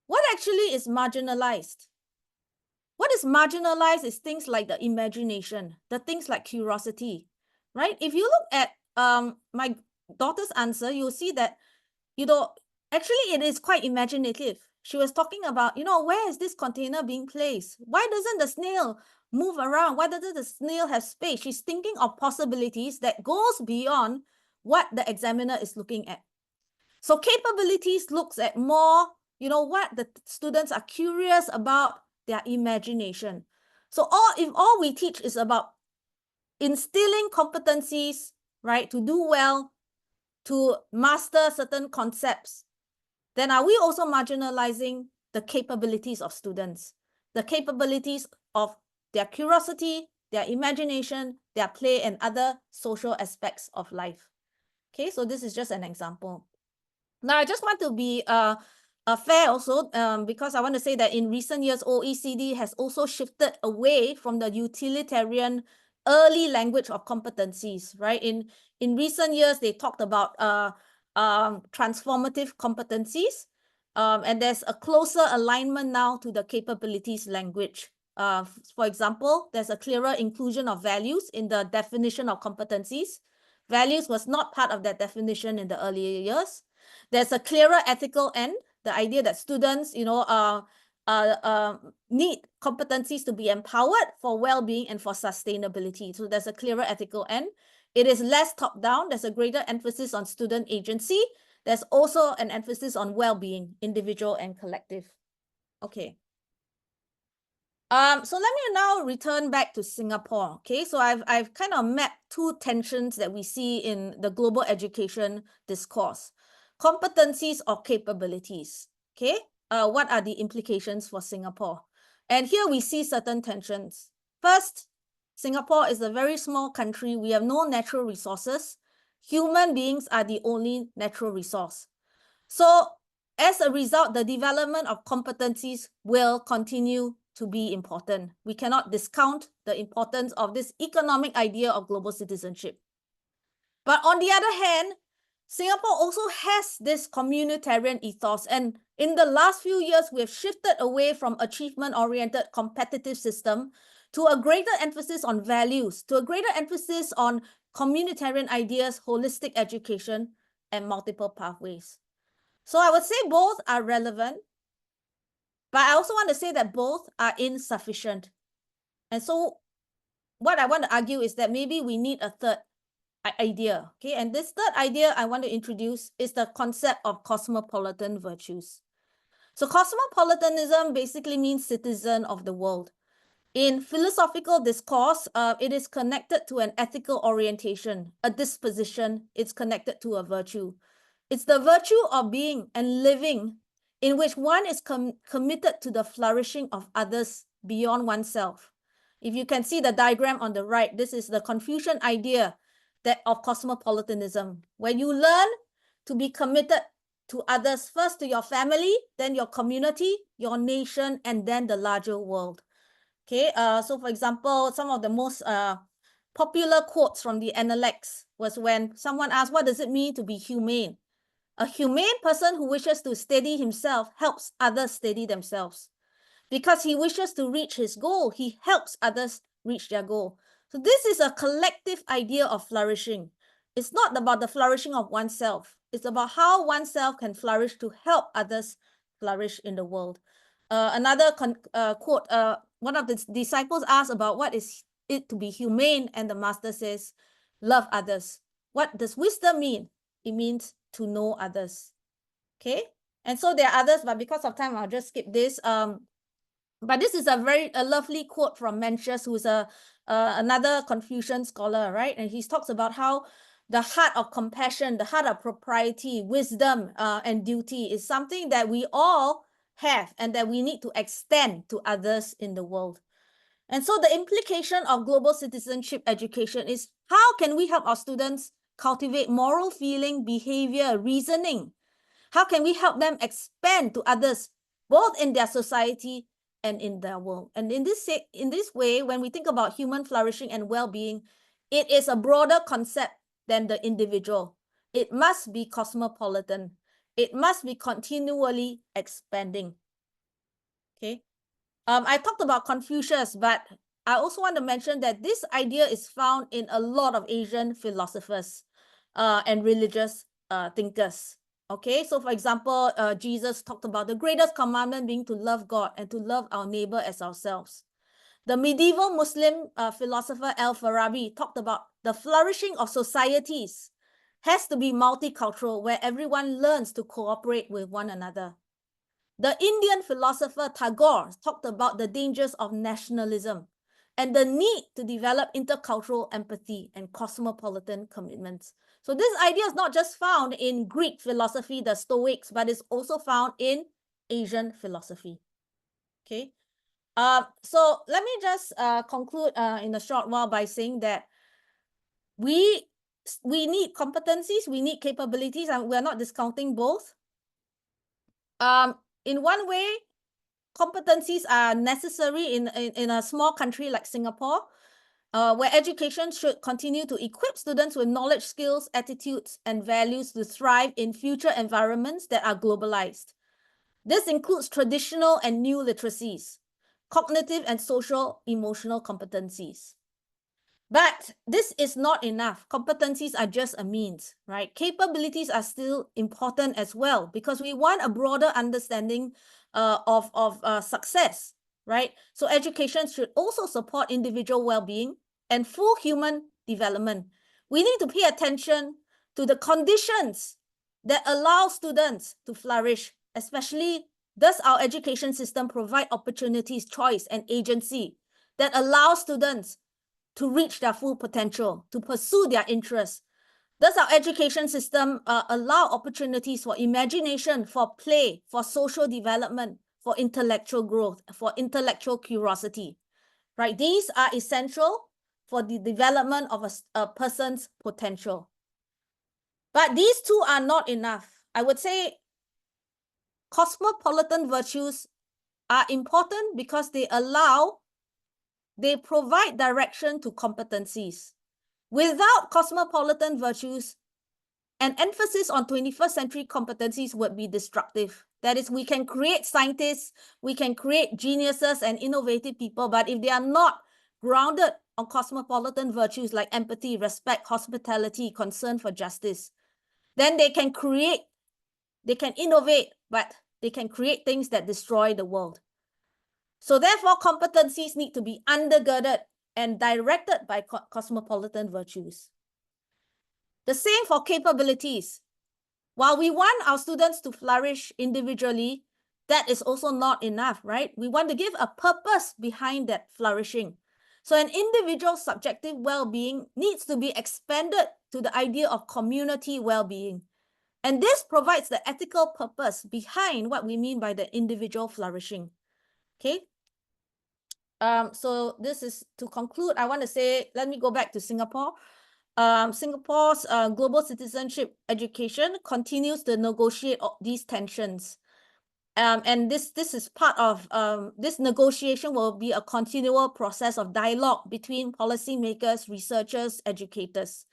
What actually is marginalized? What is marginalized is things like the imagination, the things like curiosity, right? If you look at my daughter's answer, you'll see that, actually it is quite imaginative. She was talking about, where is this container being placed? Why doesn't the snail move around? Why doesn't the snail have space? She's thinking of possibilities that goes beyond what the examiner is looking at. So capabilities looks at more, what the students are curious about, their imagination. So if all we teach is about instilling competencies, right, to do well, to master certain concepts, then are we also marginalizing the capabilities of students, the capabilities of their curiosity, their imagination, their play, and other social aspects of life? Okay, so this is just an example. Now, I just want to be fair also, because I want to say that in recent years, OECD has also shifted away from the utilitarian early language of competencies, right? In recent years, they talked about transformative competencies, and there's a closer alignment now to the capabilities language. For example, there's a clearer inclusion of values in the definition of competencies. Values was not part of that definition in the earlier years. There's a clearer ethical end, the idea that students, need competencies to be empowered for well-being and for sustainability. So there's a clearer ethical end. It is less top-down. There's a greater emphasis on student agency. There's also an emphasis on well-being, individual and collective. Okay. So let me now return back to Singapore. Okay, so I've kind of mapped two tensions that we see in the global education discourse: competencies or capabilities. Okay, what are the implications for Singapore? And here we see certain tensions. First, Singapore is a very small country. We have no natural resources. Human beings are the only natural resource. So as a result, the development of competencies will continue to be important. We cannot discount the importance of this economic idea of global citizenship. But on the other hand, Singapore also has this communitarian ethos. And in the last few years, we have shifted away from achievement-oriented competitive system to a greater emphasis on values, to a greater emphasis on communitarian ideas, holistic education, and multiple pathways. So I would say both are relevant, but I also want to say that both are insufficient. And so what I want to argue is that maybe we need a third idea. Okay, and this third idea I want to introduce is the concept of cosmopolitan virtues. So cosmopolitanism basically means citizen of the world. In philosophical discourse, it is connected to an ethical orientation, a disposition. It's connected to a virtue. It's the virtue of being and living in which one is committed to the flourishing of others beyond oneself. If you can see the diagram on the right, this is the Confucian idea of cosmopolitanism, where you learn to be committed to others, first to your family, then your community, your nation, and then the larger world. Okay, so for example, some of the most popular quotes from the Analects was when someone asked, what does it mean to be humane? A humane person who wishes to steady himself helps others steady themselves. Because he wishes to reach his goal, he helps others reach their goal. So this is a collective idea of flourishing. It's not about the flourishing of oneself. It's about how oneself can flourish to help others flourish in the world. Another quote, one of the disciples asked about what is it to be humane, and the master says, love others. What does wisdom mean? It means to know others. Okay, and so there are others, but because of time, I'll just skip this. But this is a lovely quote from Mencius, who's a another Confucian scholar, right? And he talks about how the heart of compassion, the heart of propriety, wisdom, and duty is something that we all have and that we need to extend to others in the world. And so the implication of global citizenship education is how can we help our students cultivate moral feeling, behavior, reasoning? How can we help them expand to others, both in their society and in their world? And in this way, when we think about human flourishing and well-being, it is a broader concept than the individual. It must be cosmopolitan. It must be continually expanding. Okay. I talked about Confucius, but I also want to mention that this idea is found in a lot of Asian philosophers and religious thinkers. Okay, so for example, Jesus talked about the greatest commandment being to love God and to love our neighbor as ourselves. The medieval Muslim philosopher Al-Farabi talked about the flourishing of societies has to be multicultural, where everyone learns to cooperate with one another. The Indian philosopher Tagore talked about the dangers of nationalism and the need to develop intercultural empathy and cosmopolitan commitments. So this idea is not just found in Greek philosophy, the Stoics, but it's also found in Asian philosophy. Okay. So let me just conclude in a short while by saying that we need competencies, we need capabilities, and we're not discounting both. In one way, competencies are necessary in a small country like Singapore, where education should continue to equip students with knowledge, skills, attitudes, and values to thrive in future environments that are globalized. This includes traditional and new literacies, cognitive and social emotional competencies. But this is not enough. Competencies are just a means, right? Capabilities are still important as well, because we want a broader understanding of success, right? So education should also support individual well-being and full human development. We need to pay attention to the conditions that allow students to flourish, especially does our education system provide opportunities, choice, and agency that allow students to reach their full potential, to pursue their interests? Does our education system allow opportunities for imagination, for play, for social development, for intellectual growth, for intellectual curiosity, right? These are essential for the development of a person's potential. But these two are not enough. I would say cosmopolitan virtues are important because they provide direction to competencies. Without cosmopolitan virtues, an emphasis on 21st century competencies would be destructive. That is, we can create scientists, we can create geniuses and innovative people, but if they are not grounded on cosmopolitan virtues like empathy, respect, hospitality, concern for justice, then they can innovate, but they can create things that destroy the world. So therefore, competencies need to be undergirded and directed by cosmopolitan virtues. The same for capabilities. While we want our students to flourish individually, that is also not enough, right? We want to give a purpose behind that flourishing. So an individual's subjective well-being needs to be expanded to the idea of community well-being. And this provides the ethical purpose behind what we mean by the individual flourishing. Okay. So this is to conclude. I want to say, let me go back to Singapore. Singapore's global citizenship education continues to negotiate these tensions. And this is part of this negotiation will be a continual process of dialogue between policymakers, researchers, educators.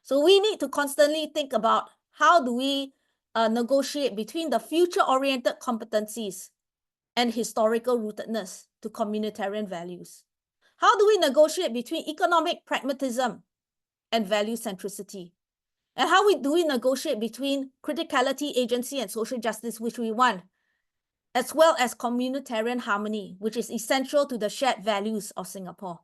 So we need to constantly think about how do we negotiate between the future-oriented competencies and historical rootedness to communitarian values. How do we negotiate between economic pragmatism and value centricity? And how do we negotiate between criticality, agency, and social justice, which we want, as well as communitarian harmony, which is essential to the shared values of Singapore?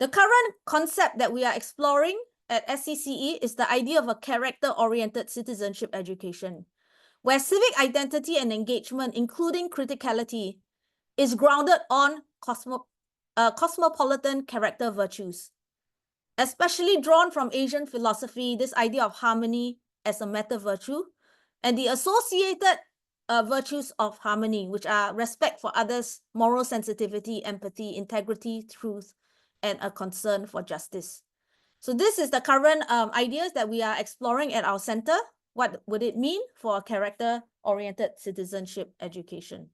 The current concept that we are exploring at SCCE is the idea of a character-oriented citizenship education, where civic identity and engagement, including criticality, is grounded on cosmopolitan character virtues, especially drawn from Asian philosophy, this idea of harmony as a meta virtue, and the associated virtues of harmony, which are respect for others, moral sensitivity, empathy, integrity, truth, and a concern for justice. So this is the current ideas that we are exploring at our center. What would it mean for a character-oriented citizenship education?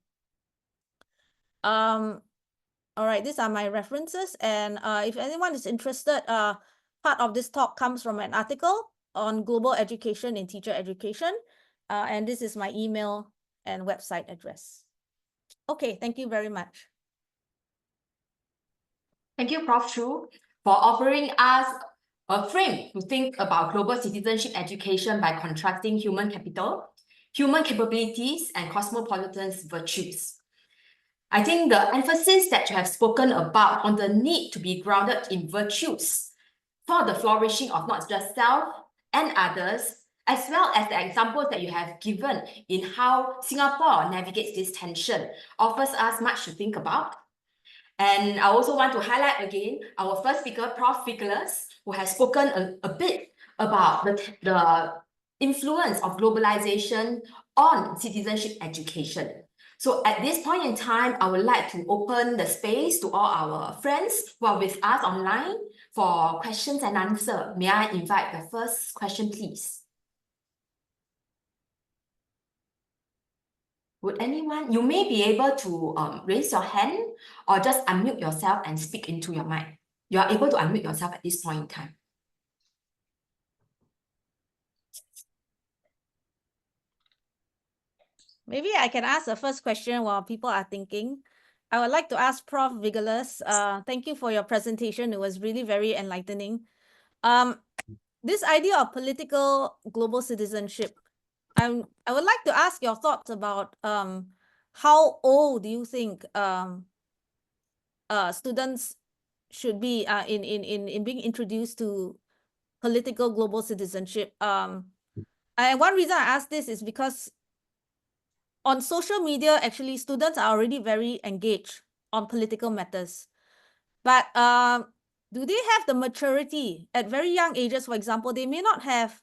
All right, these are my references. And if anyone is interested, part of this talk comes from an article on global education in teacher education. And this is my email and website address. Okay, thank you very much. Thank you, Prof. Choo, for offering us a frame to think about global citizenship education by contrasting human capital, human capabilities, and cosmopolitan's virtues. I think the emphasis that you have spoken about on the need to be grounded in virtues for the flourishing of not just self and others, as well as the examples that you have given in how Singapore navigates this tension, offers us much to think about. And I also want to highlight again our first speaker, Prof. Veugelers, who has spoken a bit about the influence of globalization on citizenship education. So at this point in time, I would like to open the space to all our friends who are with us online for questions and answers. May I invite the first question, please? Would anyone, you may be able to raise your hand or just unmute yourself and speak into your mic. You are able to unmute yourself at this point in time. Maybe I can ask the first question while people are thinking. I would like to ask Prof. Veugelers, thank you for your presentation. It was really very enlightening. This idea of political global citizenship, I would like to ask your thoughts about how old do you think students should be in being introduced to political global citizenship. And one reason I ask this is because on social media, actually, students are already very engaged on political matters. But do they have the maturity at very young ages? For example, they may not have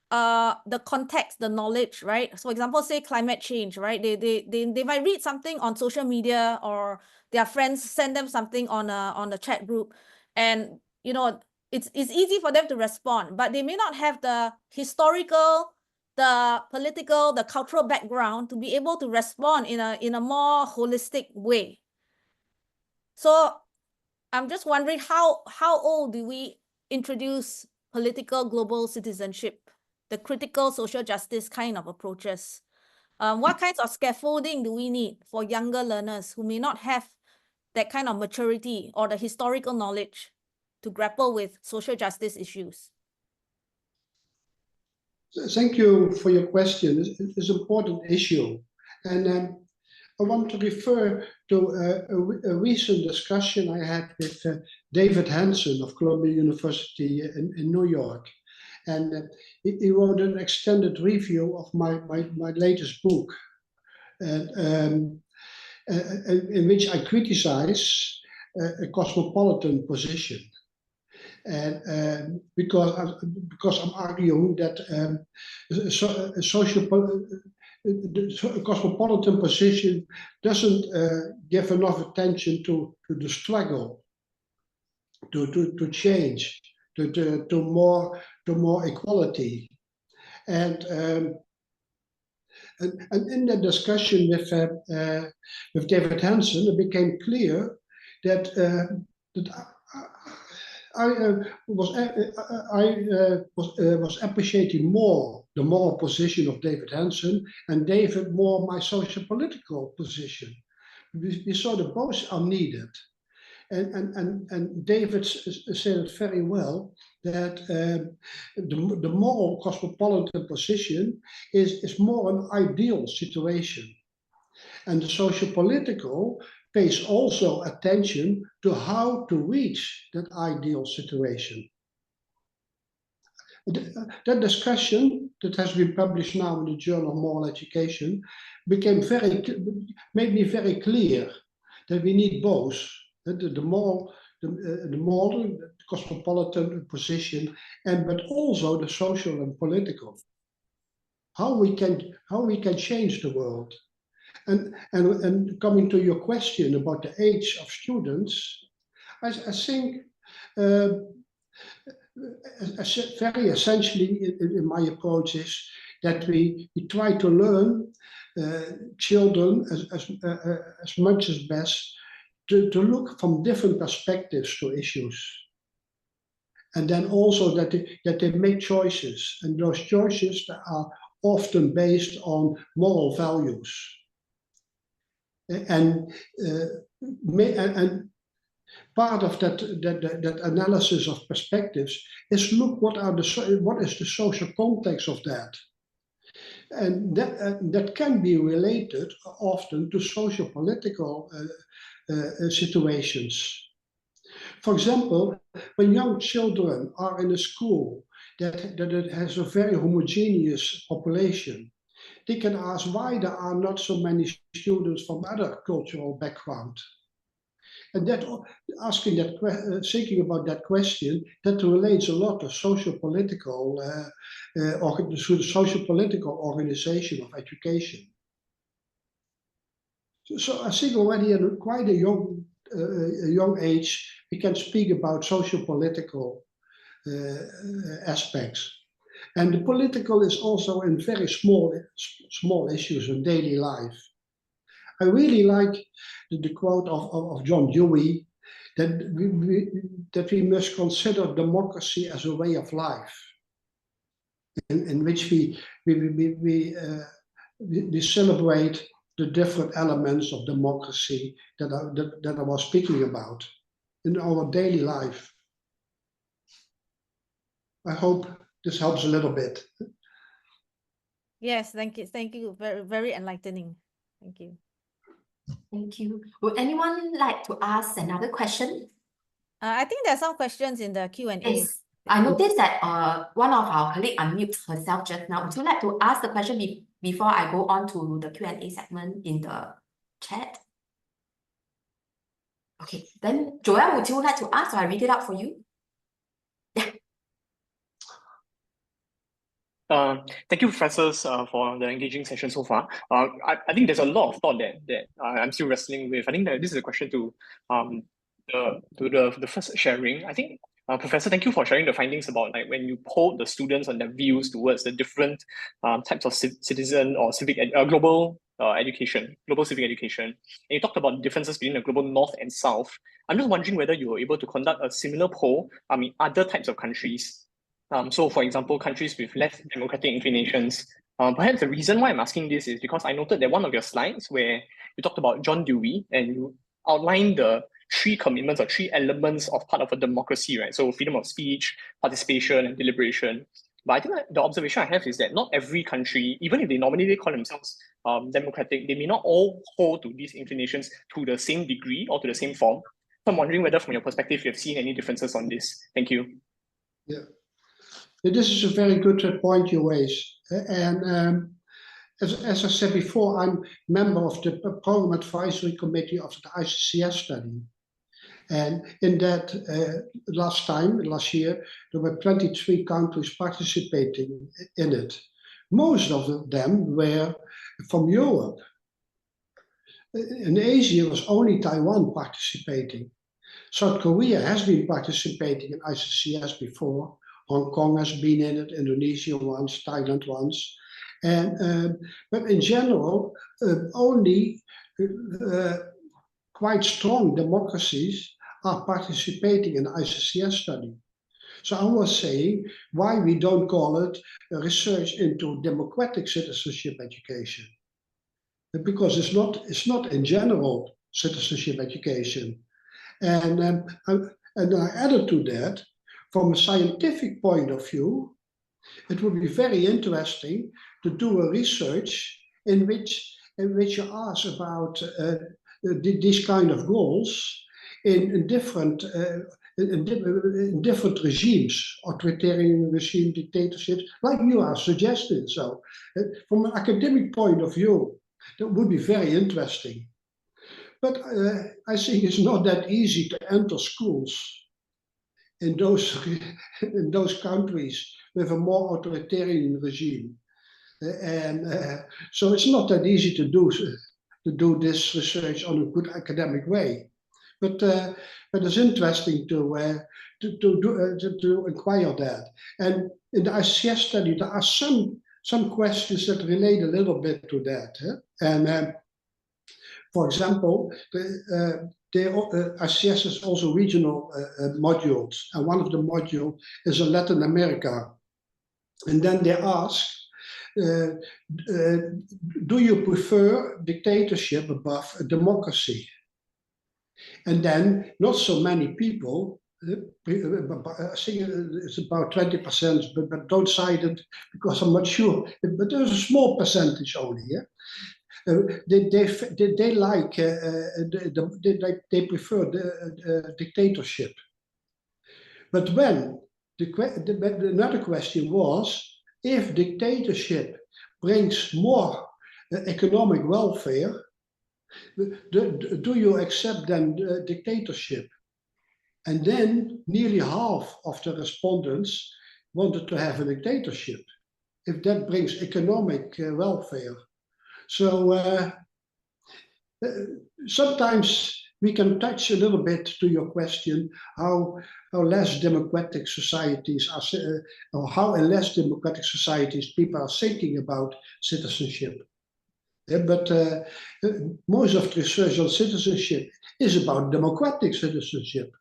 the context, the knowledge, right? So for example, say climate change, right? They might read something on social media, or their friends send them something on a chat group, and you know it's easy for them to respond, but they may not have the historical, the political, the cultural background to be able to respond in a more holistic way. So I'm just wondering how old do we introduce political global citizenship, the critical social justice kind of approaches? What kinds of scaffolding do we need for younger learners who may not have that kind of maturity or the historical knowledge to grapple with social justice issues? Thank you for your question. It's an important issue. And I want to refer to a recent discussion I had with David Hansen of Columbia University in New York. And he wrote an extended review of my latest book, in which I criticize a cosmopolitan position. And because I'm arguing that the cosmopolitan position doesn't give enough attention to the struggle, to change, to more equality, and in the discussion with David Hansen, it became clear that I was appreciating more the moral position of David Hansen, and David more my social-political position. We saw that both are needed. And David said it very well, that the moral cosmopolitan position is more an ideal situation. And the social-political pays also attention to how to reach that ideal situation. That discussion that has been published now in the Journal of Moral Education made me very clear that we need both. the moral, the cosmopolitan position, but also the social and political. How we can change the world. And coming to your question about the age of students, I think very essentially in my approach is that we try to learn children as much as best to look from different perspectives to issues. And then also that they make choices, and those choices that are often based on moral values. And part of that analysis of perspectives is look what is the social context of that, and that can be related often to socio-political situations. For example, when young children are in a school that it has a very homogeneous population, they can ask why there are not so many students from other cultural backgrounds. And that thinking about that question, that relates a lot to socio-political organization of education. So I think already at quite a young age, we can speak about socio-political aspects. And the political is also in very small issues in daily life. I really like the quote of John Dewey that we must consider democracy as a way of life, in which we celebrate the different elements of democracy that I was speaking about in our daily life. I hope this helps a little bit. Yes, thank you. Thank you. Very, very enlightening. Thank you. Thank you. Would anyone like to ask another question? I think there are some questions in the Q&A. Yes. I noticed that one of our colleagues unmutes herself just now. Would you like to ask the question before I go on to the Q&A segment in the chat? Okay, then Joel, would you like to ask, or I read it out for you? Yeah. Thank you, professors, for the engaging session so far. I think there's a lot of thought that I'm still wrestling with. I think that this is a question to the first sharing. I think, Professor, thank you for sharing the findings about like when you polled the students on their views towards the different types of citizen or global civic education. And you talked about differences between the global north and south. I'm just wondering whether you were able to conduct a similar poll in other types of countries. So, for example, countries with less democratic inclinations. Perhaps the reason why I'm asking this is because I noted that one of your slides where you talked about John Dewey and you outlined the 3 commitments or 3 elements of part of a democracy, right? So freedom of speech, participation, and deliberation. But I think that the observation I have is that not every country, even if they nominally call themselves democratic, they may not all hold to these inclinations to the same degree or to the same form. So I'm wondering whether from your perspective, you have seen any differences on this. Thank you. Yeah. This is a very good point you raise. And as I said before, I'm member of the Program Advisory Committee of the ICCS study. And in that last year, there were 23 countries participating in it. Most of them were from Europe. In Asia, it was only Taiwan participating. South Korea has been participating in ICCS before. Hong Kong has been in it, Indonesia once, Thailand once. But in general, only quite strong democracies are participating in the ICCS study. So I was saying why we don't call it research into democratic citizenship education. Because it's not in general citizenship education. And I added to that, from a scientific point of view, it would be very interesting to do a research in which you ask about these kind of goals in different regimes, authoritarian regime, dictatorships, like you are suggesting. So, from an academic point of view, that would be very interesting. But I think it's not that easy to enter schools in those in those countries with a more authoritarian regime, so it's not that easy to do this research on a good academic way. But it's interesting to inquire that. And in the ICS study, there are some questions that relate a little bit to that. And for example, ICS is also regional modules, and one of the modules is in Latin America. And then they ask, do you prefer dictatorship above democracy? And then not so many people, I think it's about 20%, but don't cite it because I'm not sure. But there's a small percentage only. Yeah? They like, they prefer the dictatorship. But when another question was, if dictatorship brings more economic welfare, do you accept then dictatorship? And then nearly half of the respondents wanted to have a dictatorship, if that brings economic welfare. So sometimes we can touch a little bit to your question, how less democratic societies are, or how in less democratic societies people are thinking about citizenship. Yeah, but most of the research on citizenship is about democratic citizenship.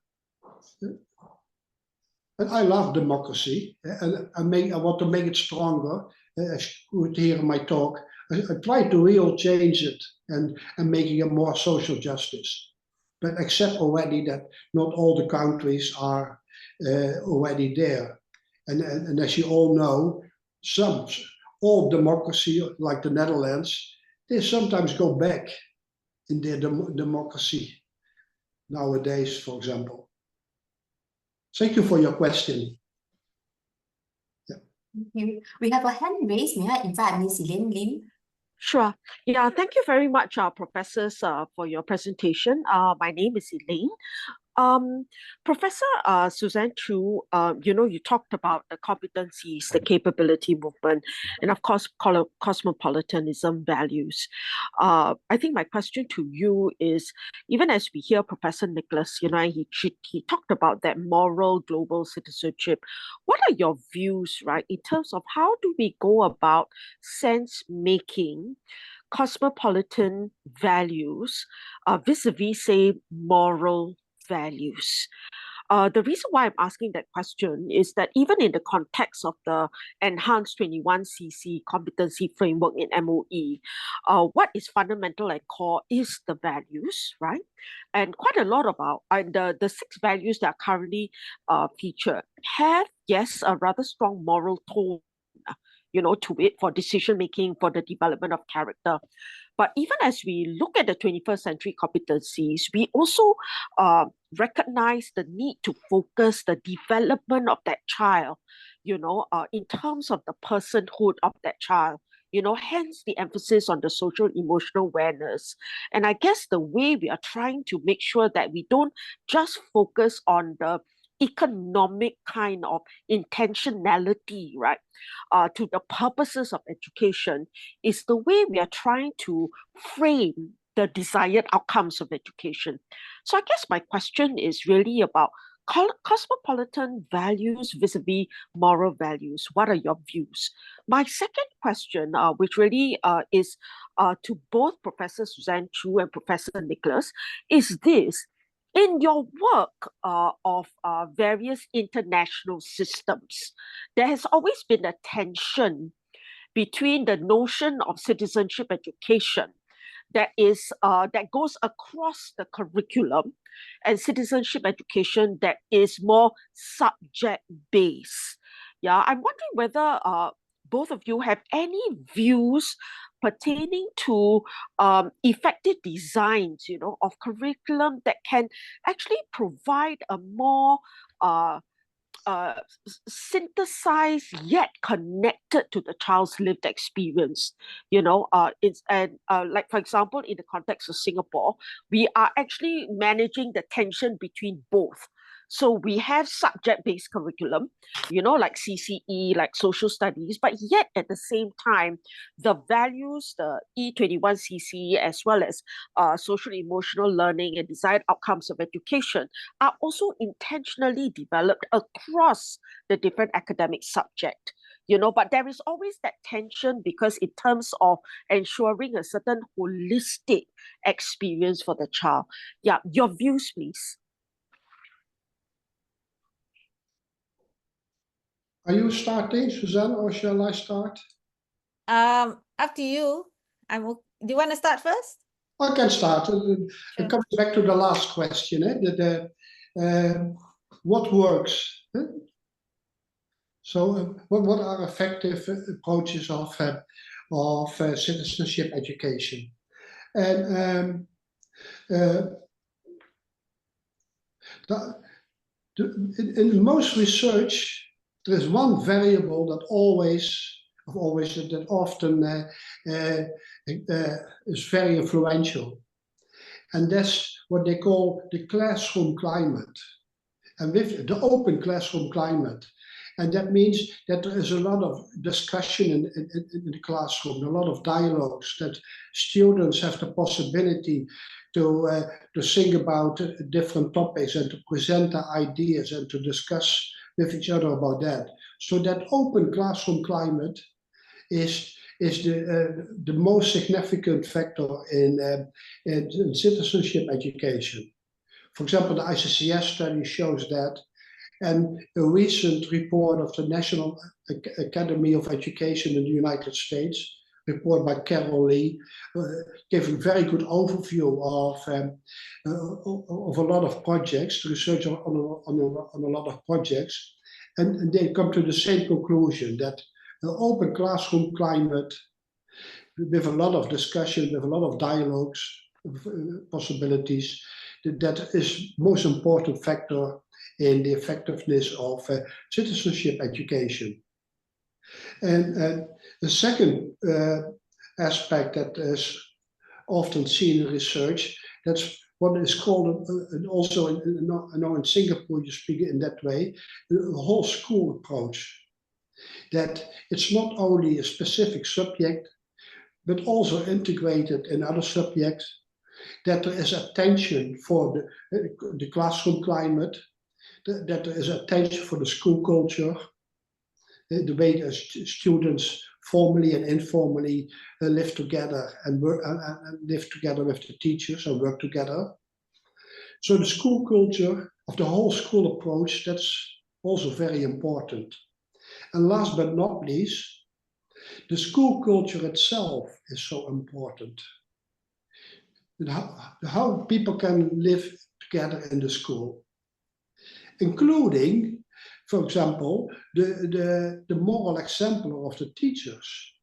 And I love democracy, and I want to make it stronger. As you could hear in my talk, I try to really change it and making it more social justice. But accept already that not all the countries are already there. And as you all know, all democracy, like the Netherlands, they sometimes go back in their democracy nowadays, for example. Thank you for your question. Yeah. Thank you. We have a hand raised. May I invite Ms. Elaine Lim? Sure. Yeah, thank you very much, professors, for your presentation. My name is Elaine. Professor Suzanne Choo, you talked about the competencies, the capability movement, and of course, cosmopolitanism values. I think my question to you is, even as we hear Professor Nicholas, he talked about that moral global citizenship. What are your views, right, in terms of how do we go about sense making cosmopolitan values vis-a-vis, say, moral values? The reason why I'm asking that question is that even in the context of the enhanced 21cc competency framework in MOE, what is fundamental and core is the values, right? And quite a lot about the 6 values that are currently featured have, yes, a rather strong moral tone, to it for decision making, for the development of character. But even as we look at the 21st century competencies, we also recognize the need to focus the development of that child, in terms of the personhood of that child. Hence the emphasis on the social emotional awareness. And I guess the way we are trying to make sure that we don't just focus on the economic kind of intentionality, right, to the purposes of education, is the way we are trying to frame the desired outcomes of education. So I guess my question is really about cosmopolitan values vis-a-vis moral values. What are your views? My second question, which really is to both Professor Suzanne Choo and Professor Nicholas, is this: in your work of various international systems, there has always been a tension between the notion of citizenship education that goes across the curriculum and citizenship education that is more subject-based. Yeah, I'm wondering whether both of you have any views pertaining to effective designs, of curriculum that can actually provide a more synthesized yet connected to the child's lived experience. Like, for example, in the context of Singapore, we are actually managing the tension between both. So we have subject-based curriculum, like CCE, like social studies, but yet at the same time, the values, the E21CC, as well as social emotional learning and desired outcomes of education are also intentionally developed across the different academic subject. But there is always that tension because in terms of ensuring a certain holistic experience for the child. Yeah, your views, please. Are you starting, Suzanne, or shall I start? Up to you. Do you want to start first? I can start. Sure. Coming back to the last question, what works? So, what are effective approaches of citizenship education? And in most research, there is one variable that often is very influential, and that's what they call the classroom climate, and with the open classroom climate. And that means that there is a lot of discussion in the classroom, a lot of dialogues, that students have the possibility to think about different topics and to present their ideas and to discuss with each other about that. So that open classroom climate is the most significant factor in citizenship education. For example, the ICCS study shows that, and a recent report of the National Academy of Education in the United States, report by Carol Lee, gave a very good overview of a lot of projects, research on a lot of projects, and they come to the same conclusion, that the open classroom climate, with a lot of discussion, with a lot of dialogues, possibilities, that is most important factor in the effectiveness of citizenship education. And the second aspect that is often seen in research, that's what is called, and also I know in Singapore you speak in that way, the whole school approach. That it's not only a specific subject, but also integrated in other subjects, that there is attention for the classroom climate, that there is attention for the school culture, the way the students formally and informally live together and work and live together with the teachers and work together. So the school culture of the whole school approach, that's also very important. And last but not least, the school culture itself is so important. How people can live together in the school, including, for example, the moral example of the teachers.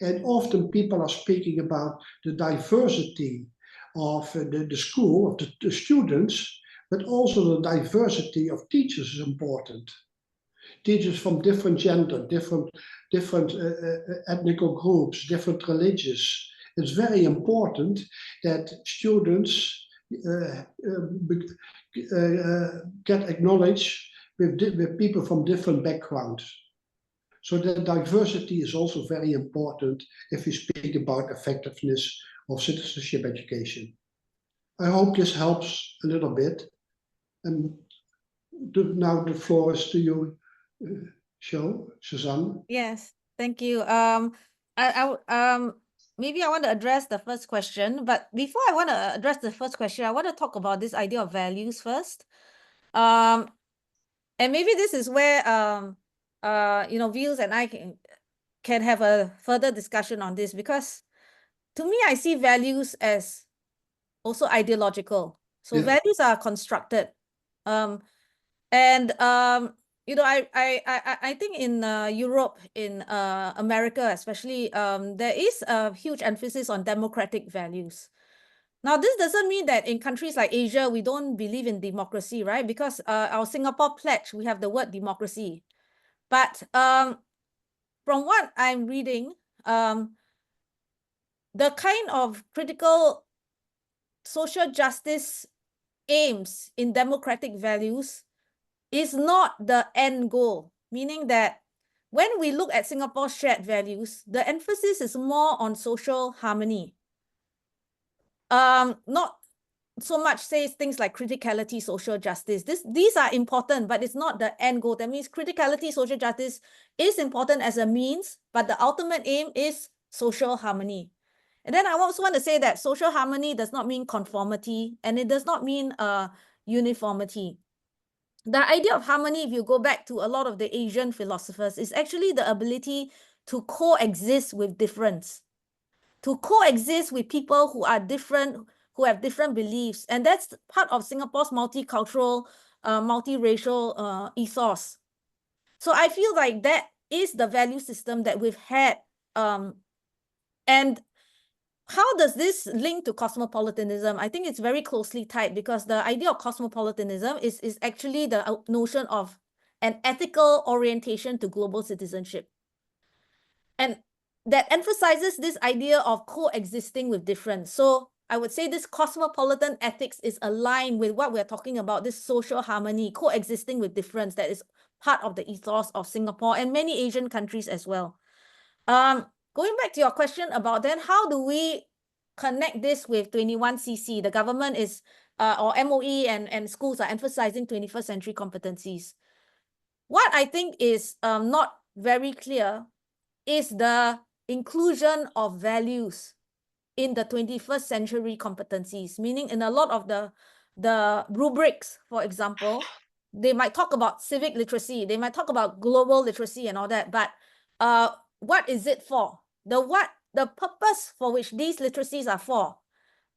And often people are speaking about the diversity of the school, of the students, but also the diversity of teachers is important. Teachers from different gender, different ethnic groups, different religions. It's very important that students get acknowledged with people from different backgrounds. So the diversity is also very important if we speak about effectiveness of citizenship education. I hope this helps a little bit. And now the floor is to you, Suzanne. Yes, thank you. Maybe I want to address the first question, but before I want to address the first question, I want to talk about this idea of values first. And maybe this is where Wiel and I can have a further discussion on this, because to me, I see values as also ideological. So Yeah. values are constructed. I think in Europe, in America especially, there is a huge emphasis on democratic values. Now, this doesn't mean that in countries like Asia, we don't believe in democracy, right? Because our Singapore pledge, we have the word democracy. But from what I'm reading, the kind of critical social justice aims in democratic values is not the end goal, meaning that when we look at Singapore's shared values, the emphasis is more on social harmony. Not so much says things like criticality, social justice. These are important, but it's not the end goal. That means criticality, social justice is important as a means, but the ultimate aim is social harmony. And then I also want to say that social harmony does not mean conformity, and it does not mean uniformity. The idea of harmony, if you go back to a lot of the Asian philosophers, is actually the ability to coexist with difference, to coexist with people who are different, who have different beliefs. And that's part of Singapore's multicultural, multiracial ethos. So I feel like that is the value system that we've had. And how does this link to cosmopolitanism? I think it's very closely tied, because the idea of cosmopolitanism is actually the notion of an ethical orientation to global citizenship. And that emphasizes this idea of coexisting with difference. So I would say this cosmopolitan ethics is aligned with what we're talking about, this social harmony, coexisting with difference, that is part of the ethos of Singapore and many Asian countries as well. Going back to your question about then, how do we connect this with 21CC? The government is, or MOE and schools are emphasizing 21st century competencies. What I think is not very clear is the inclusion of values in the 21st century competencies, meaning in a lot of the rubrics, for example, they might talk about civic literacy, they might talk about global literacy and all that, but what is it for? The purpose for which these literacies are for,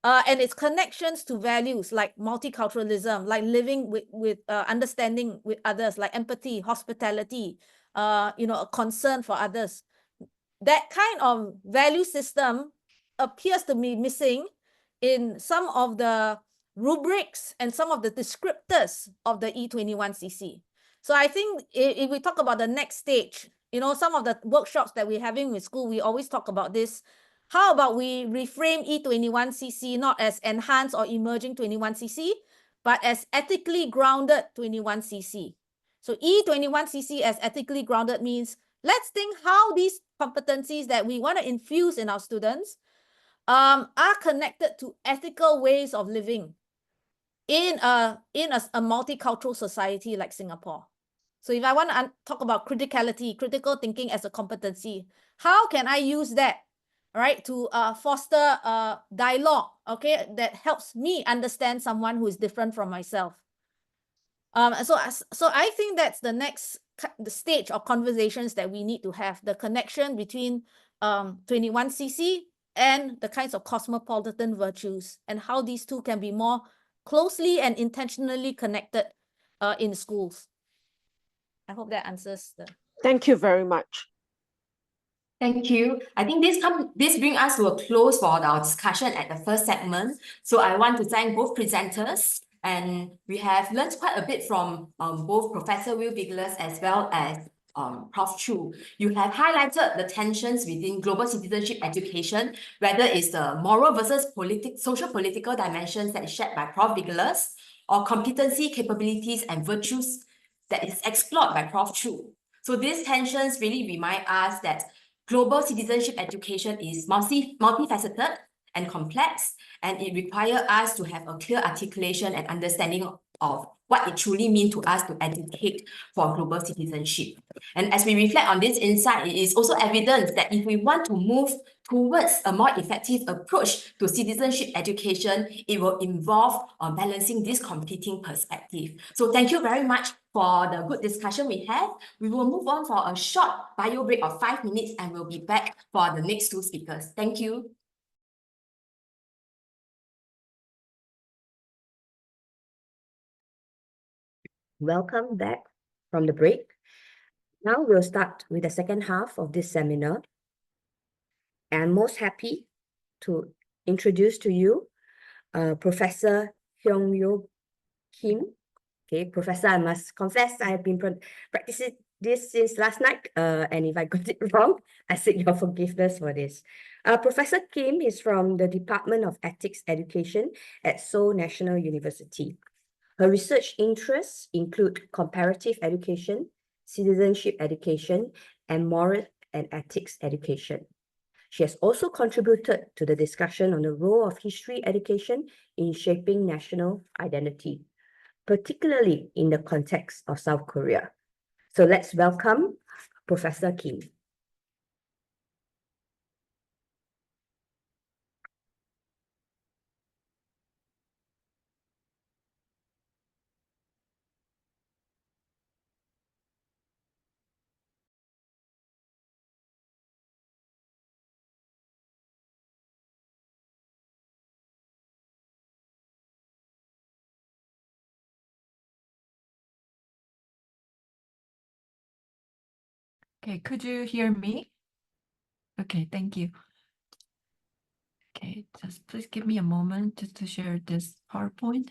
and its connections to values like multiculturalism, like living with understanding with others, like empathy, hospitality, a concern for others. That kind of value system appears to be missing in some of the rubrics and some of the descriptors of the E21CC. So I think if we talk about the next stage, some of the workshops that we're having with school, we always talk about this. How about we reframe E21CC not as enhanced or emerging 21CC, but as ethically grounded 21CC. So E21CC as ethically grounded means, let's think how these competencies that we want to infuse in our students are connected to ethical ways of living in a multicultural society like Singapore. So if I want to talk about criticality, critical thinking as a competency, how can I use that, right, to foster dialogue, okay, that helps me understand someone who is different from myself? So I think that's the next stage of conversations that we need to have, the connection between 21CC and the kinds of cosmopolitan virtues, and how these two can be more closely and intentionally connected in schools. I hope that answers the... Thank you very much. Thank you. I think this brings us to a close for our discussion at the first segment. So I want to thank both presenters, and we have learned quite a bit from both Professor Veugelers as well as Prof. Choo. You have highlighted the tensions within global citizenship education, whether it's the moral versus social political dimensions that is shared by Prof. Veugelers, or competency, capabilities, and virtues that is explored by Prof. Choo. So these tensions really remind us that global citizenship education is multifaceted and complex, and it requires us to have a clear articulation and understanding of what it truly means to us to educate for global citizenship. And as we reflect on this insight, it is also evident that if we want to move towards a more effective approach to citizenship education, it will involve balancing this competing perspective. So thank you very much for the good discussion we had. We will move on for a short bio break of 5 minutes, and we'll be back for the next two speakers. Thank you. Welcome back from the break. Now we'll start with the second half of this seminar. I'm most happy to introduce to you Professor Hyung-Yo Kim. Okay, Professor, I must confess I have been practicing this since last night, and if I got it wrong, I seek your forgiveness for this. Professor Kim is from the Department of Ethics Education at Seoul National University. Her research interests include comparative education, citizenship education, and moral and ethics education. She has also contributed to the discussion on the role of history education in shaping national identity, particularly in the context of South Korea. So let's welcome Professor Kim. Okay, could you hear me? Okay, thank you. Okay, just please give me a moment just to share this PowerPoint.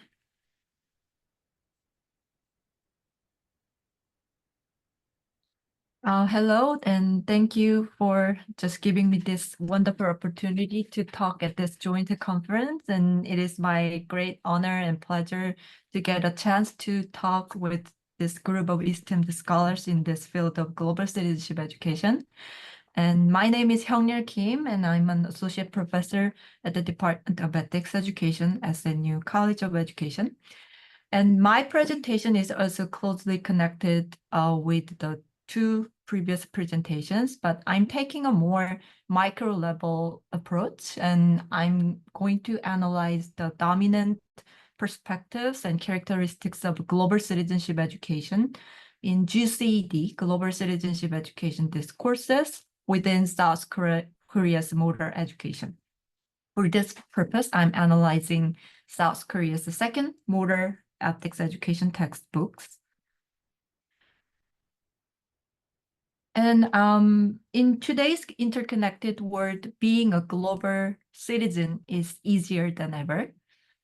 Hello, and thank you for just giving me this wonderful opportunity to talk at this joint conference. And it is my great honor and pleasure to get a chance to talk with this group of esteemed scholars in this field of global citizenship education. And my name is Hyung-Yo Kim, and I'm an associate professor at the Department of Ethics Education, SNU College of Education. And my presentation is also closely connected with the two previous presentations, but I'm taking a more micro level approach, and I'm going to analyze the dominant perspectives and characteristics of global citizenship education in GCED, Global Citizenship Education Discourses, within South Korea's modern education. For this purpose, I'm analyzing South Korea's second modern ethics education textbooks. And in today's interconnected world, being a global citizen is easier than ever.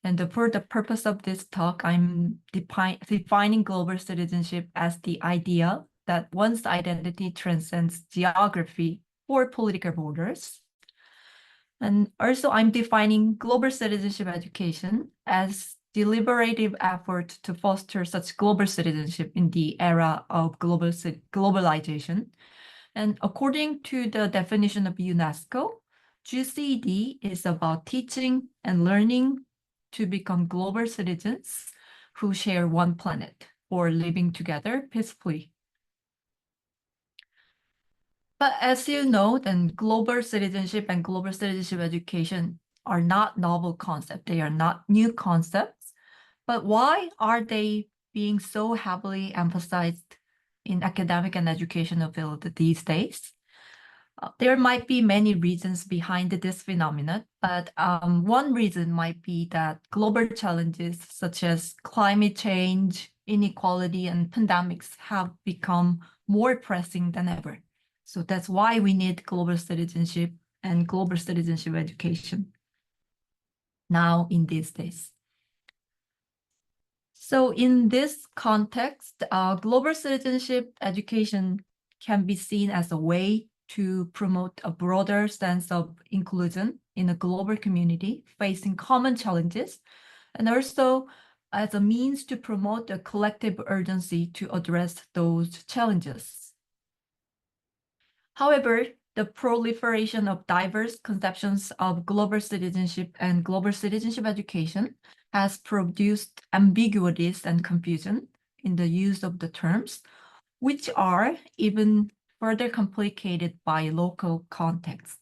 And for the purpose of this talk, I'm defining global citizenship as the idea that one's identity transcends geography or political borders. And also, I'm defining global citizenship education as deliberative effort to foster such global citizenship in the era of globalization. And according to the definition of UNESCO, GCED is about teaching and learning to become global citizens who share one planet or living together peacefully. But as you know, then global citizenship and global citizenship education are not novel concepts. They are not new concepts. But why are they being so heavily emphasized in academic and educational field these days? There might be many reasons behind this phenomenon, but one reason might be that global challenges such as climate change, inequality, and pandemics have become more pressing than ever. So that's why we need global citizenship and global citizenship education now in these days. So in this context, global citizenship education can be seen as a way to promote a broader sense of inclusion in a global community facing common challenges, and also as a means to promote a collective urgency to address those challenges. However, the proliferation of diverse conceptions of global citizenship and global citizenship education has produced ambiguities and confusion in the use of the terms, which are even further complicated by local context.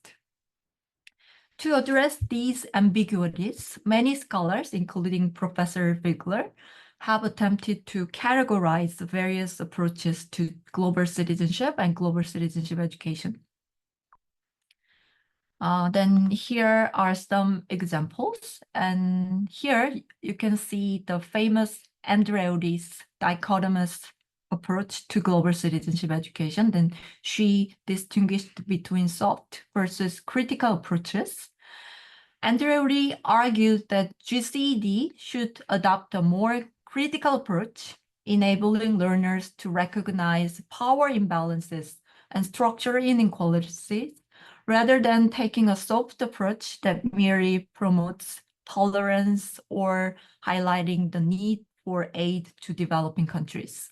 To address these ambiguities, many scholars, including Professor Veugelers, have attempted to categorize various approaches to global citizenship and global citizenship education. Then here are some examples. And here you can see the famous Andreotti's dichotomous approach to global citizenship education. Then she distinguished between soft versus critical approaches. Andrea Lee argued that GCED should adopt a more critical approach, enabling learners to recognize power imbalances and structural inequalities, rather than taking a soft approach that merely promotes tolerance or highlighting the need for aid to developing countries.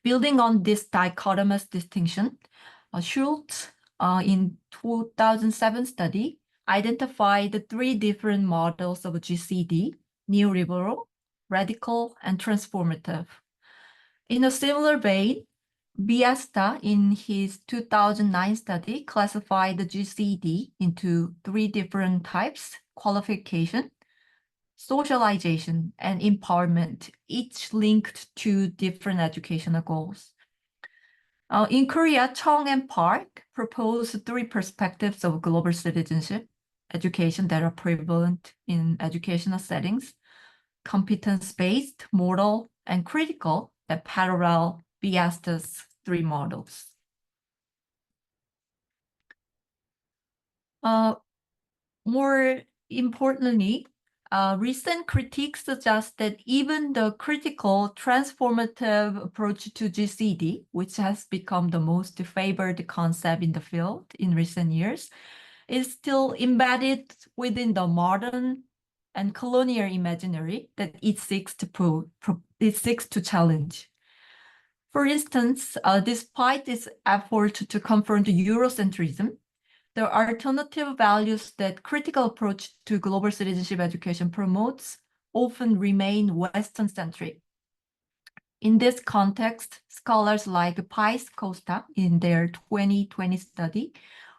Building on this dichotomous distinction, Schultz, in 2007 study, identified the 3 different models of GCD: neoliberal, radical, and transformative. In a similar vein, Biesta, in his 2009 study, classified the GCD into 3 different types: qualification, socialization, and empowerment, each linked to different educational goals. In Korea, Chung and Park proposed 3 perspectives of global citizenship education that are prevalent in educational settings: competence-based, modal, and critical, that parallel Biesta's 3 models. More importantly, recent critiques suggest that even the critical transformative approach to GCD, which has become the most favored concept in the field in recent years, is still embedded within the modern and colonial imaginary that it seeks to challenge. For instance, despite its effort to confront Eurocentrism, the alternative values that critical approach to global citizenship education promotes often remain Western-centric. In this context, scholars like Pais Costa, in their 2020 study,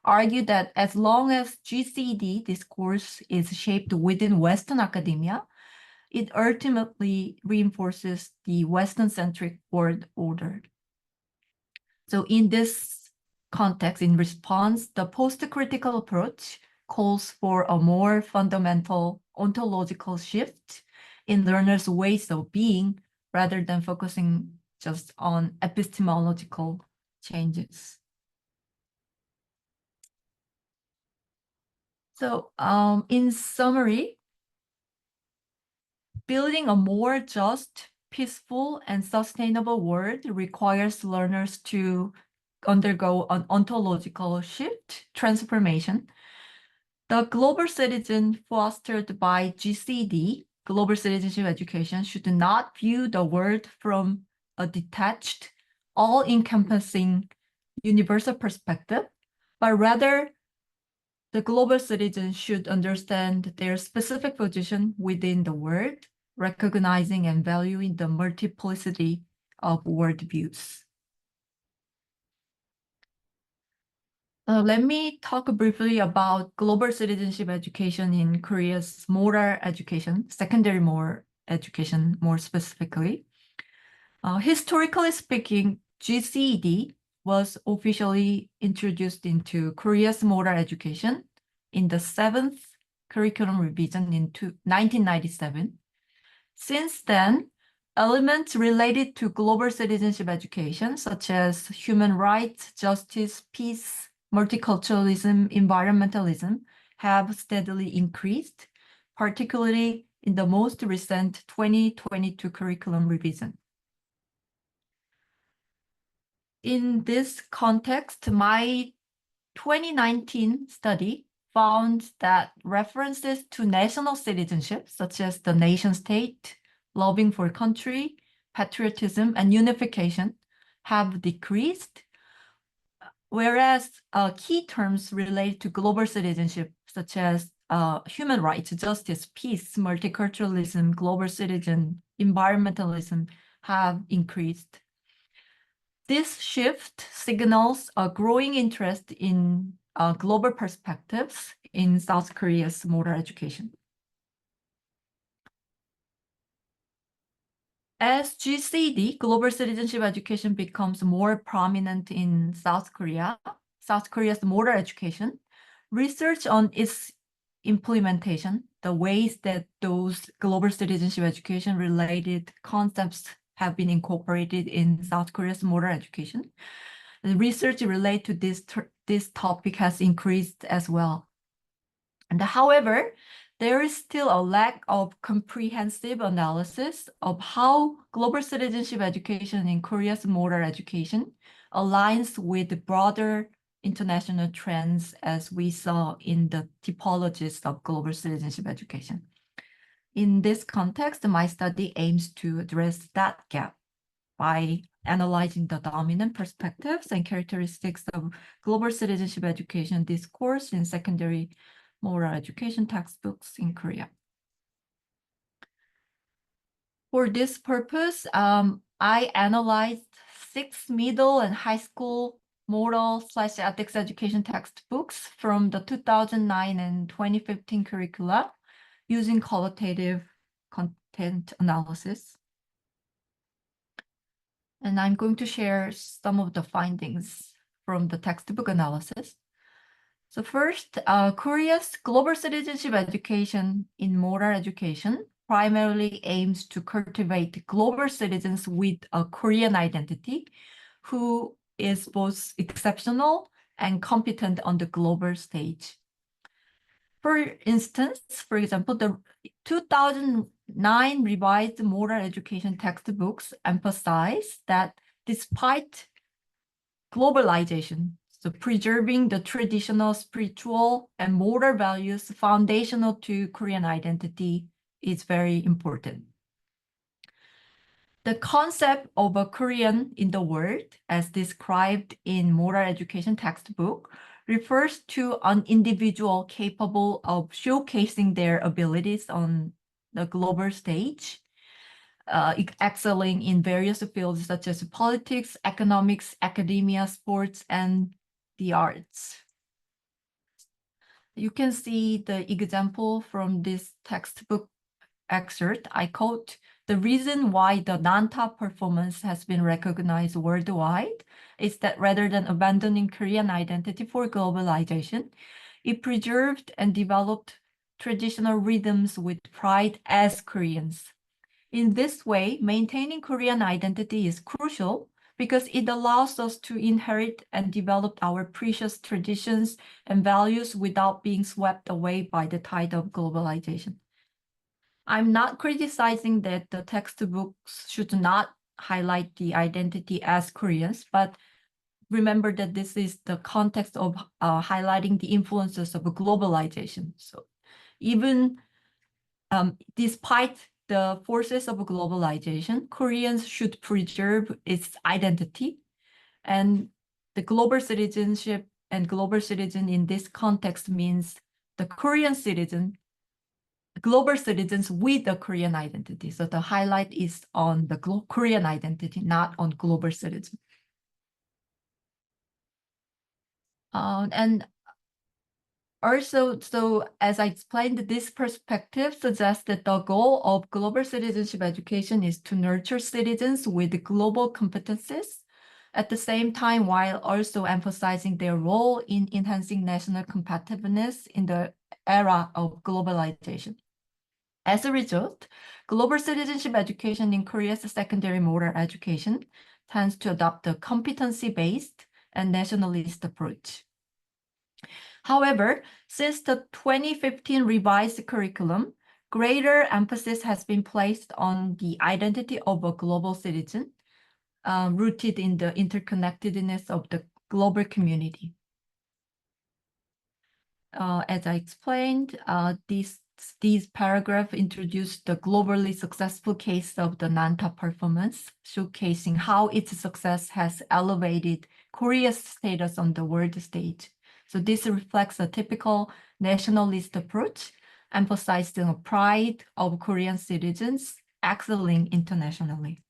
argue that as long as GCD discourse is shaped within Western academia, it ultimately reinforces the Western-centric world order. So in this context, in response, the post-critical approach calls for a more fundamental ontological shift in learners' ways of being, rather than focusing just on epistemological changes. So in summary, building a more just, peaceful, and sustainable world requires learners to undergo an ontological shift, transformation. The global citizen fostered by GCD, global citizenship education, should not view the world from a detached, all-encompassing universal perspective, but rather the global citizen should understand their specific position within the world, recognizing and valuing the multiplicity of worldviews. Let me talk briefly about global citizenship education in Korea's moral education, secondary moral education more specifically. Historically speaking, GCED was officially introduced into Korea's moral education in the 7th curriculum revision in 1997. Since then, elements related to global citizenship education, such as human rights, justice, peace, multiculturalism, environmentalism, have steadily increased, particularly in the most recent 2022 curriculum revision. In this context, my 2019 study found that references to national citizenship, such as the nation state, loving for country, patriotism, and unification, have decreased, whereas key terms related to global citizenship, such as human rights, justice, peace, multiculturalism, global citizen, environmentalism, have increased. This shift signals a growing interest in global perspectives in South Korea's moral education. As GCD, global citizenship education, becomes more prominent in South Korea's moral education, research on its implementation, the ways that those global citizenship education related concepts have been incorporated in South Korea's moral education. The research related to this topic has increased as well. And however, there is still a lack of comprehensive analysis of how global citizenship education in Korea's moral education aligns with broader international trends as we saw in the typologies of global citizenship education. In this context, my study aims to address that gap by analyzing the dominant perspectives and characteristics of global citizenship education discourse in secondary moral education textbooks in Korea. For this purpose, I analyzed 6 middle and high school moral/ethics education textbooks from the 2009 and 2015 curricula using qualitative content analysis. And I'm going to share some of the findings from the textbook analysis. So first, Korea's global citizenship education in moral education primarily aims to cultivate global citizens with a Korean identity who is both exceptional and competent on the global stage. For instance, for example, the 2009 revised moral education textbooks emphasize that despite globalization, so preserving the traditional spiritual and moral values foundational to Korean identity is very important. The concept of a Korean in the world, as described in moral education textbook, refers to an individual capable of showcasing their abilities on the global stage, excelling in various fields such as politics, economics, academia, sports, and the arts. You can see the example from this textbook excerpt. I quote, "The reason why the non-top performance has been recognized worldwide is that rather than abandoning Korean identity for globalization, it preserved and developed traditional rhythms with pride as Koreans. In this way, maintaining Korean identity is crucial because it allows us to inherit and develop our precious traditions and values without being swept away by the tide of globalization." I'm not criticizing that the textbooks should not highlight the identity as Koreans, but remember that this is the context of highlighting the influences of globalization. So even despite the forces of globalization, Koreans should preserve its identity, and the global citizenship and global citizen in this context means the Korean citizen, global citizens with a Korean identity. So the highlight is on the Korean identity, not on global citizen. And also, so as I explained, this perspective suggests that the goal of global citizenship education is to nurture citizens with global competencies, at the same time while also emphasizing their role in enhancing national competitiveness in the era of globalization. As a result, global citizenship education in Korea's secondary moral education tends to adopt a competency-based and nationalist approach. However, since the 2015 revised curriculum, greater emphasis has been placed on the identity of a global citizen, rooted in the interconnectedness of the global community. As I explained, these paragraphs introduced the globally successful case of the non-top performance, showcasing how its success has elevated Korea's status on the world stage. So this reflects a typical nationalist approach, emphasizing the pride of Korean citizens excelling internationally.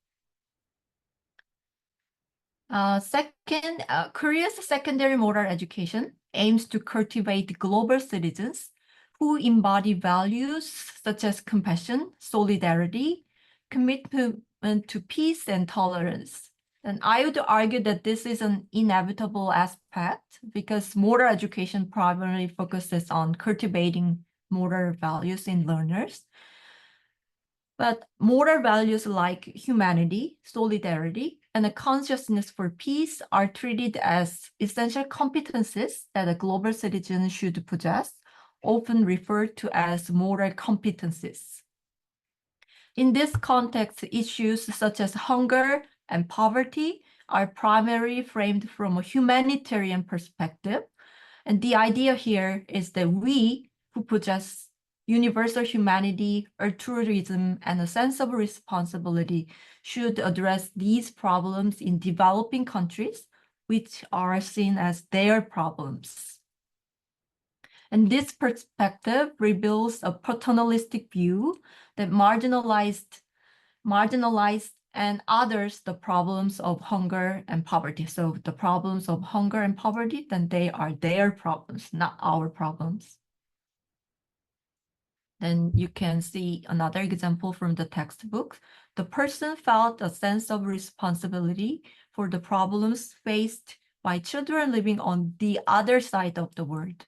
Second, Korea's secondary moral education aims to cultivate global citizens who embody values such as compassion, solidarity, commitment to peace, and tolerance. And I would argue that this is an inevitable aspect because moral education primarily focuses on cultivating moral values in learners. But moral values like humanity, solidarity, and a consciousness for peace are treated as essential competencies that a global citizen should possess, often referred to as moral competencies. In this context, issues such as hunger and poverty are primarily framed from a humanitarian perspective. And the idea here is that we who possess universal humanity, altruism, and a sense of responsibility should address these problems in developing countries, which are seen as their problems. And this perspective reveals a paternalistic view that marginalized and others the problems of hunger and poverty. So the problems of hunger and poverty, then they are their problems, not our problems. Then you can see another example from the textbook. The person felt a sense of responsibility for the problems faced by children living on the other side of the world.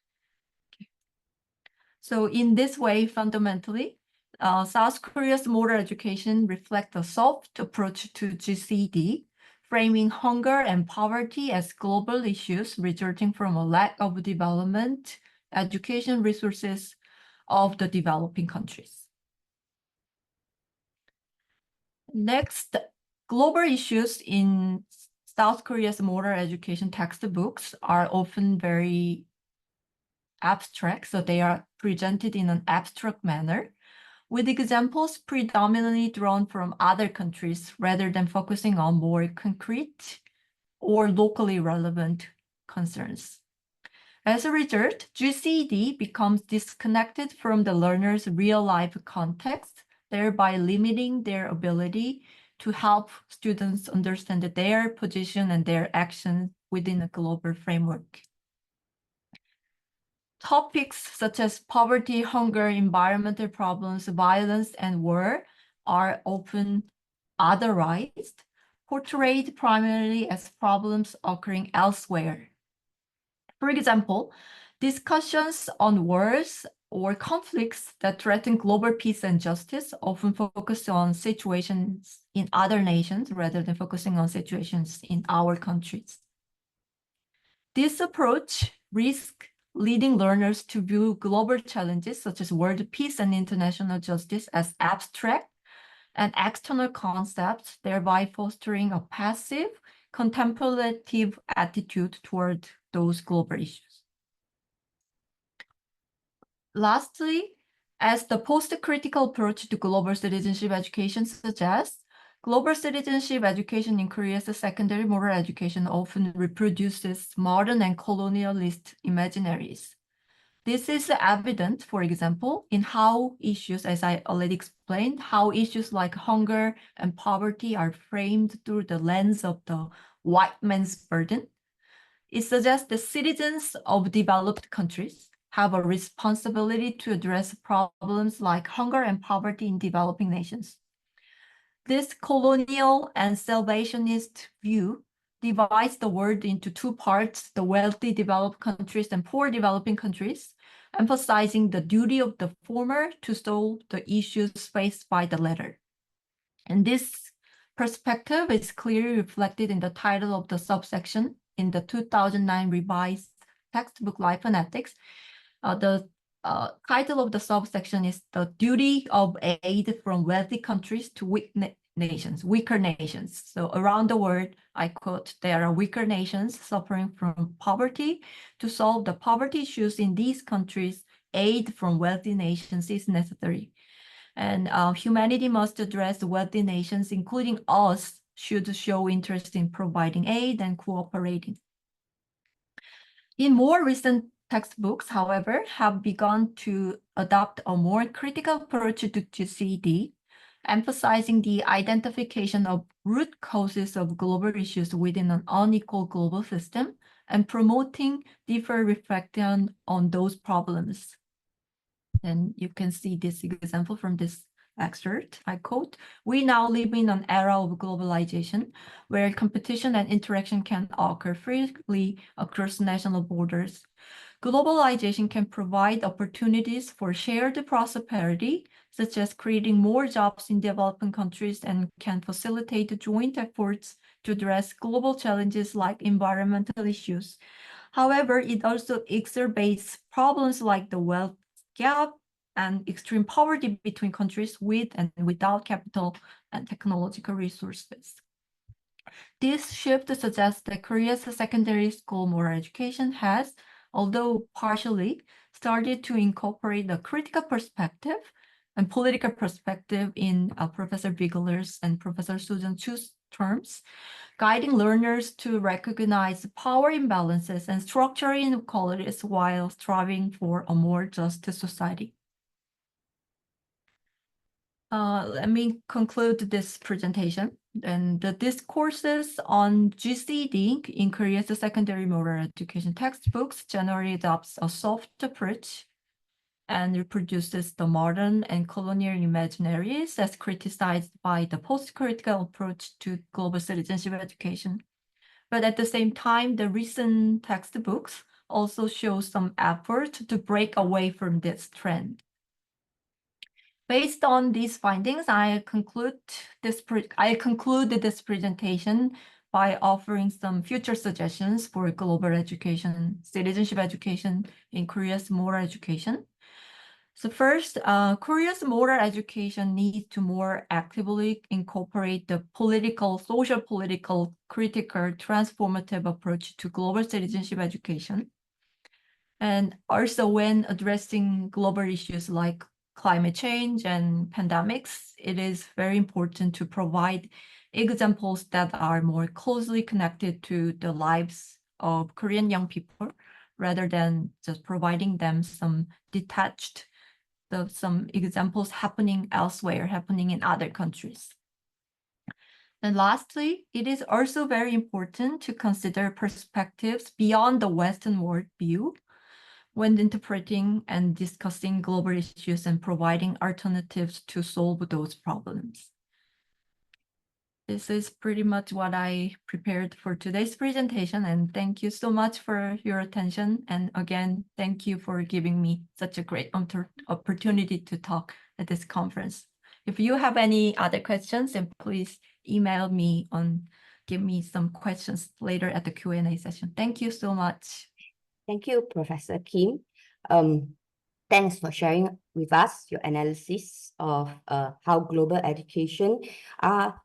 So in this way, fundamentally, South Korea's moral education reflects a soft approach to GCD, framing hunger and poverty as global issues resulting from a lack of development, education resources of the developing countries. Next, global issues in South Korea's moral education textbooks are often very abstract, so they are presented in an abstract manner, with examples predominantly drawn from other countries rather than focusing on more concrete or locally relevant concerns. As a result, GCD becomes disconnected from the learner's real-life context, thereby limiting their ability to help students understand their position and their actions within a global framework. Topics such as poverty, hunger, environmental problems, violence, and war are often otherized, portrayed primarily as problems occurring elsewhere. For example, discussions on wars or conflicts that threaten global peace and justice often focus on situations in other nations rather than focusing on situations in our countries. This approach risks leading learners to view global challenges such as world peace and international justice as abstract and external concepts, thereby fostering a passive, contemplative attitude toward those global issues. Lastly, as the post-critical approach to global citizenship education suggests, global citizenship education in Korea's secondary moral education often reproduces modern and colonialist imaginaries. This is evident, for example, in how issues, as I already explained, how issues like hunger and poverty are framed through the lens of the white man's burden. It suggests that citizens of developed countries have a responsibility to address problems like hunger and poverty in developing nations. This colonial and salvationist view divides the world into two parts, the wealthy developed countries and poor developing countries, emphasizing the duty of the former to solve the issues faced by the latter. And this perspective is clearly reflected in the title of the subsection in the 2009 revised textbook Life and Ethics. The title of the subsection is The Duty of Aid from Wealthy Countries to Weaker nations. So around the world, I quote, there are weaker nations suffering from poverty. To solve the poverty issues in these countries, aid from wealthy nations is necessary. And humanity must address wealthy nations, including us, should show interest in providing aid and cooperating. In more recent textbooks, however, have begun to adopt a more critical approach to GCD, emphasizing the identification of root causes of global issues within an unequal global system and promoting deeper reflection on those problems. And you can see this example from this excerpt. I quote, "We now live in an era of globalization where competition and interaction can occur freely across national borders. Globalization can provide opportunities for shared prosperity, such as creating more jobs in developing countries, and can facilitate joint efforts to address global challenges like environmental issues. However, it also exacerbates problems like the wealth gap and extreme poverty between countries with and without capital and technological resources. This shift suggests that Korea's secondary school moral education has, although partially, started to incorporate the critical perspective and political perspective in Professor Veugelers and Professor Suzanne Choo's terms, guiding learners to recognize power imbalances and structural inequalities while striving for a more just society. Let me conclude this presentation. And the discourses on GCD in Korea's secondary moral education textbooks generally adopts a soft approach and reproduces the modern and colonial imaginaries as criticized by the post-critical approach to global citizenship education. But at the same time, the recent textbooks also show some effort to break away from this trend. Based on these findings, I conclude this presentation by offering some future suggestions for global education, citizenship education in Korea's moral education. So first, Korea's moral education needs to more actively incorporate the political, social political, critical, transformative approach to global citizenship education. And also when addressing global issues like climate change and pandemics, it is very important to provide examples that are more closely connected to the lives of Korean young people, rather than just providing them some detached, some examples happening elsewhere, happening in other countries. And lastly, it is also very important to consider perspectives beyond the Western world view when interpreting and discussing global issues and providing alternatives to solve those problems. This is pretty much what I prepared for today's presentation, and thank you so much for your attention. And again, thank you for giving me such a great opportunity to talk at this conference. If you have any other questions, then please email me give me some questions later at the Q&A session. Thank you so much. Thank you, Professor Kim. Thanks for sharing with us your analysis of how global education are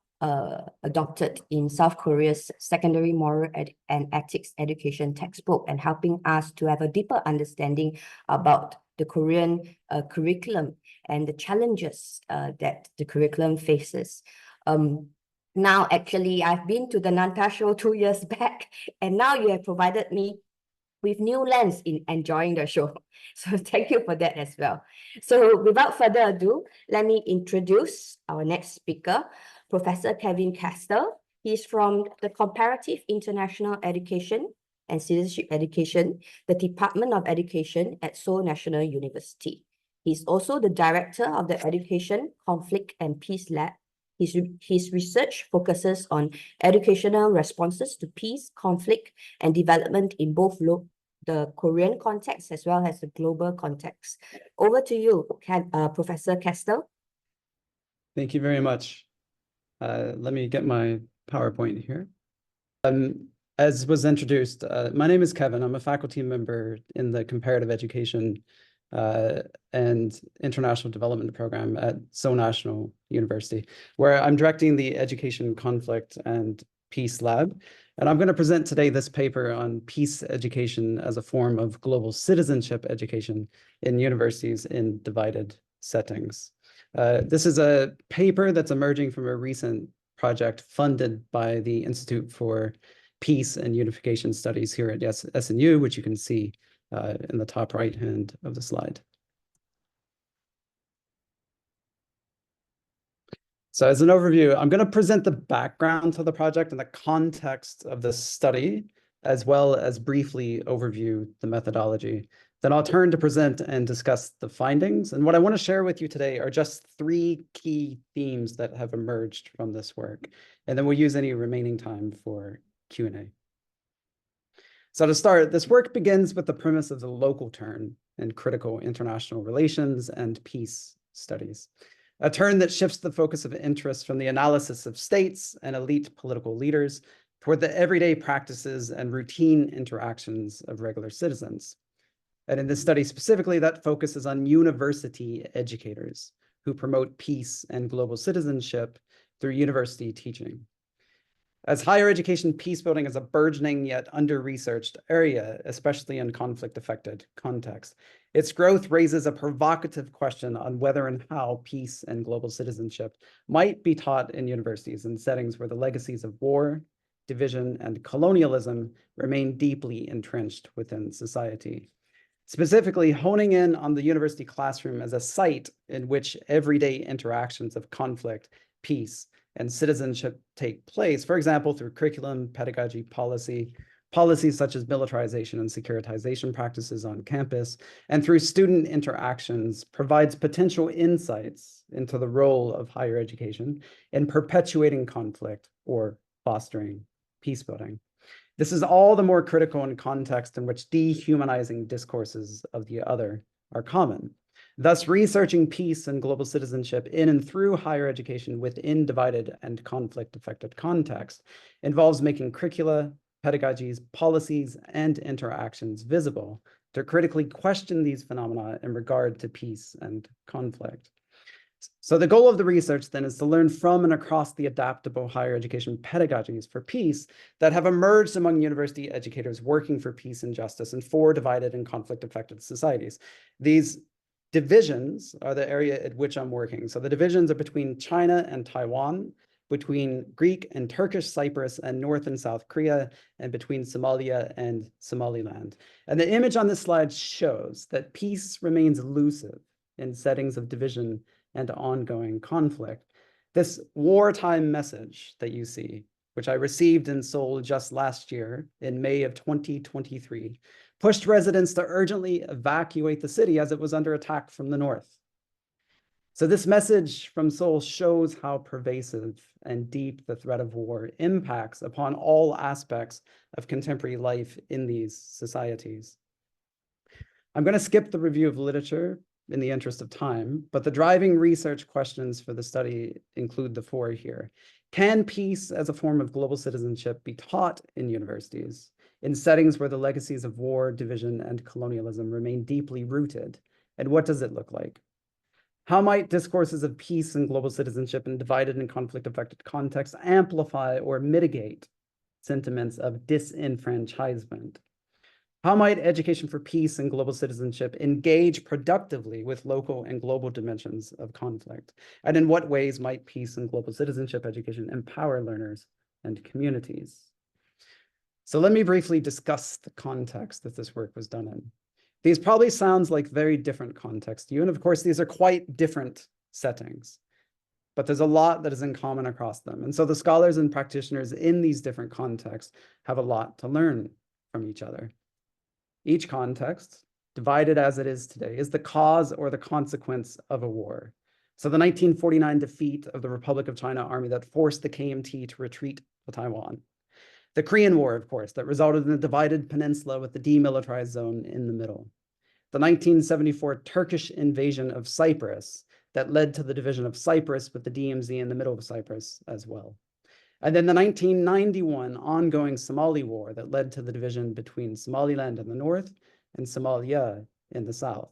adopted in South Korea's secondary moral and ethics education textbook, and helping us to have a deeper understanding about the Korean curriculum and the challenges that the curriculum faces. Now, actually, I've been to the Nanta show 2 years back, and now you have provided me with new lens in enjoying the show. So thank you for that as well. So without further ado, let me introduce our next speaker, Professor Kevin Castell. He's from the Comparative International Education and Citizenship Education, the Department of Education at Seoul National University. He's also the Director of the Education, Conflict and Peace Lab. His research focuses on educational responses to peace, conflict, and development in both the Korean context as well as the global context. Over to you, Professor Castell. Thank you very much. Let me get my PowerPoint here. As was introduced, my name is Kevin. I'm a faculty member in the Comparative Education and International Development Program at Seoul National University, where I'm directing the Education, Conflict, and Peace Lab. And I'm going to present today this paper on peace education as a form of global citizenship education in universities in divided settings. This is a paper that's emerging from a recent project funded by the Institute for Peace and Unification Studies here at SNU, which you can see in the top right hand of the slide. So as an overview, I'm going to present the background to the project and the context of the study, as well as briefly overview the methodology. Then I'll turn to present and discuss the findings. And what I want to share with you today are just 3 key themes that have emerged from this work. And then we'll use any remaining time for Q&A. So to start, this work begins with the premise of the local turn in critical international relations and peace studies, a turn that shifts the focus of interest from the analysis of states and elite political leaders toward the everyday practices and routine interactions of regular citizens. And in this study specifically, that focuses on university educators who promote peace and global citizenship through university teaching. As higher education peacebuilding is a burgeoning yet under-researched area, especially in conflict-affected contexts, its growth raises a provocative question on whether and how peace and global citizenship might be taught in universities in settings where the legacies of war, division, and colonialism remain deeply entrenched within society. Specifically, honing in on the university classroom as a site in which everyday interactions of conflict, peace, and citizenship take place, for example, through curriculum, pedagogy, policies such as militarization and securitization practices on campus, and through student interactions, provides potential insights into the role of higher education in perpetuating conflict or fostering peacebuilding. This is all the more critical in a context in which dehumanizing discourses of the other are common. Thus, researching peace and global citizenship in and through higher education within divided and conflict-affected contexts involves making curricula, pedagogies, policies, and interactions visible to critically question these phenomena in regard to peace and conflict. So the goal of the research then is to learn from and across the adaptable higher education pedagogies for peace that have emerged among university educators working for peace and justice and for divided and conflict-affected societies. These divisions are the area at which I'm working. So the divisions are between China and Taiwan, between Greek and Turkish Cyprus and North and South Korea, and between Somalia and Somaliland. And the image on this slide shows that peace remains elusive in settings of division and ongoing conflict. This wartime message that you see, which I received in Seoul just last year in May of 2023, pushed residents to urgently evacuate the city as it was under attack from the north. So this message from Seoul shows how pervasive and deep the threat of war impacts upon all aspects of contemporary life in these societies. I'm going to skip the review of literature in the interest of time, but the driving research questions for the study include the four here. Can peace as a form of global citizenship be taught in universities in settings where the legacies of war, division, and colonialism remain deeply rooted? And what does it look like? How might discourses of peace and global citizenship in divided and conflict-affected contexts amplify or mitigate sentiments of disenfranchisement? How might education for peace and global citizenship engage productively with local and global dimensions of conflict? And in what ways might peace and global citizenship education empower learners and communities? So let me briefly discuss the context that this work was done in. These probably sounds like very different contexts to you, and of course, these are quite different settings, but there's a lot that is in common across them. And so the scholars and practitioners in these different contexts have a lot to learn from each other. Each context, divided as it is today, is the cause or the consequence of a war. So the 1949 defeat of the Republic of China army that forced the KMT to retreat to Taiwan. The Korean War, of course, that resulted in a divided peninsula with the demilitarized zone in the middle. The 1974 Turkish invasion of Cyprus that led to the division of Cyprus with the DMZ in the middle of Cyprus as well. And then the 1991 ongoing Somali war that led to the division between Somaliland in the north and Somalia in the south.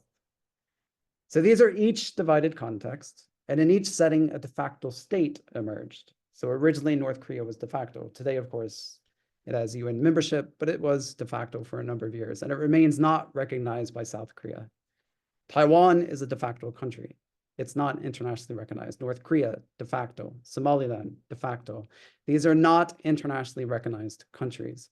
So these are each divided contexts, and in each setting, a de facto state emerged. So originally, North Korea was de facto. Today, of course, it has UN membership, but it was de facto for a number of years, and it remains not recognized by South Korea. Taiwan is a de facto country. It's not internationally recognized. North Korea, de facto. Somaliland, de facto. These are not internationally recognized countries.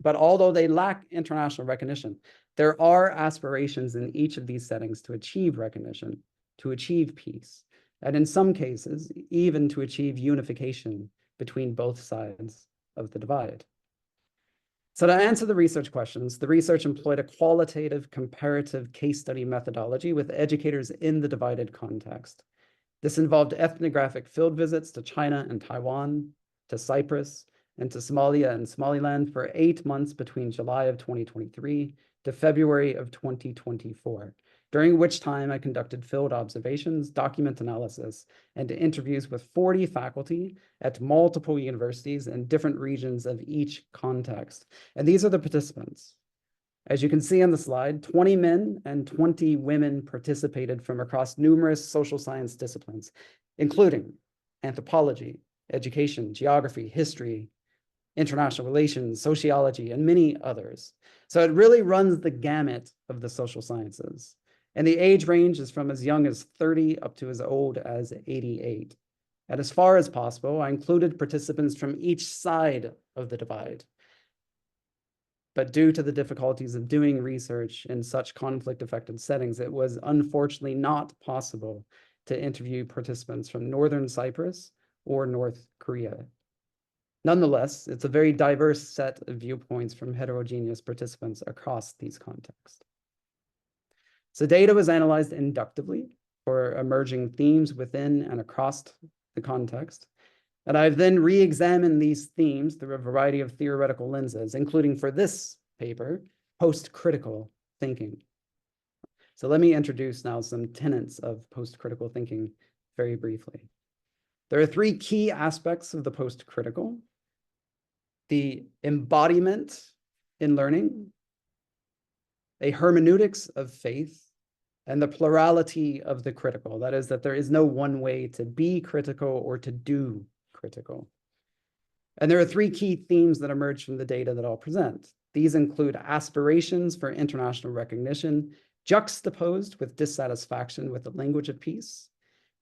But although they lack international recognition, there are aspirations in each of these settings to achieve recognition, to achieve peace, and in some cases, even to achieve unification between both sides of the divide. So to answer the research questions, the research employed a qualitative comparative case study methodology with educators in the divided context. This involved ethnographic field visits to China and Taiwan, to Cyprus, and to Somalia and Somaliland for 8 months between July of 2023 to February of 2024, during which time I conducted field observations, document analysis, and interviews with 40 faculty at multiple universities in different regions of each context. And these are the participants: As you can see on the slide, 20 men and 20 women participated from across numerous social science disciplines, including anthropology, education, geography, history, international relations, sociology, and many others. So it really runs the gamut of the social sciences. And the age range is from as young as 30 up to as old as 88. And as far as possible, I included participants from each side of the divide. But due to the difficulties of doing research in such conflict-affected settings, it was unfortunately not possible to interview participants from Northern Cyprus or North Korea. Nonetheless, it's a very diverse set of viewpoints from heterogeneous participants across these contexts. So data was analyzed inductively for emerging themes within and across the context. And I've then re-examined these themes through a variety of theoretical lenses, including for this paper, post-critical thinking. So let me introduce now some tenets of post-critical thinking very briefly. There are three key aspects of the post-critical: the embodiment in learning, a hermeneutics of faith, and the plurality of the critical. That is, that there is no one way to be critical or to do critical. And there are three key themes that emerge from the data that I'll present. These include aspirations for international recognition, juxtaposed with dissatisfaction with the language of peace,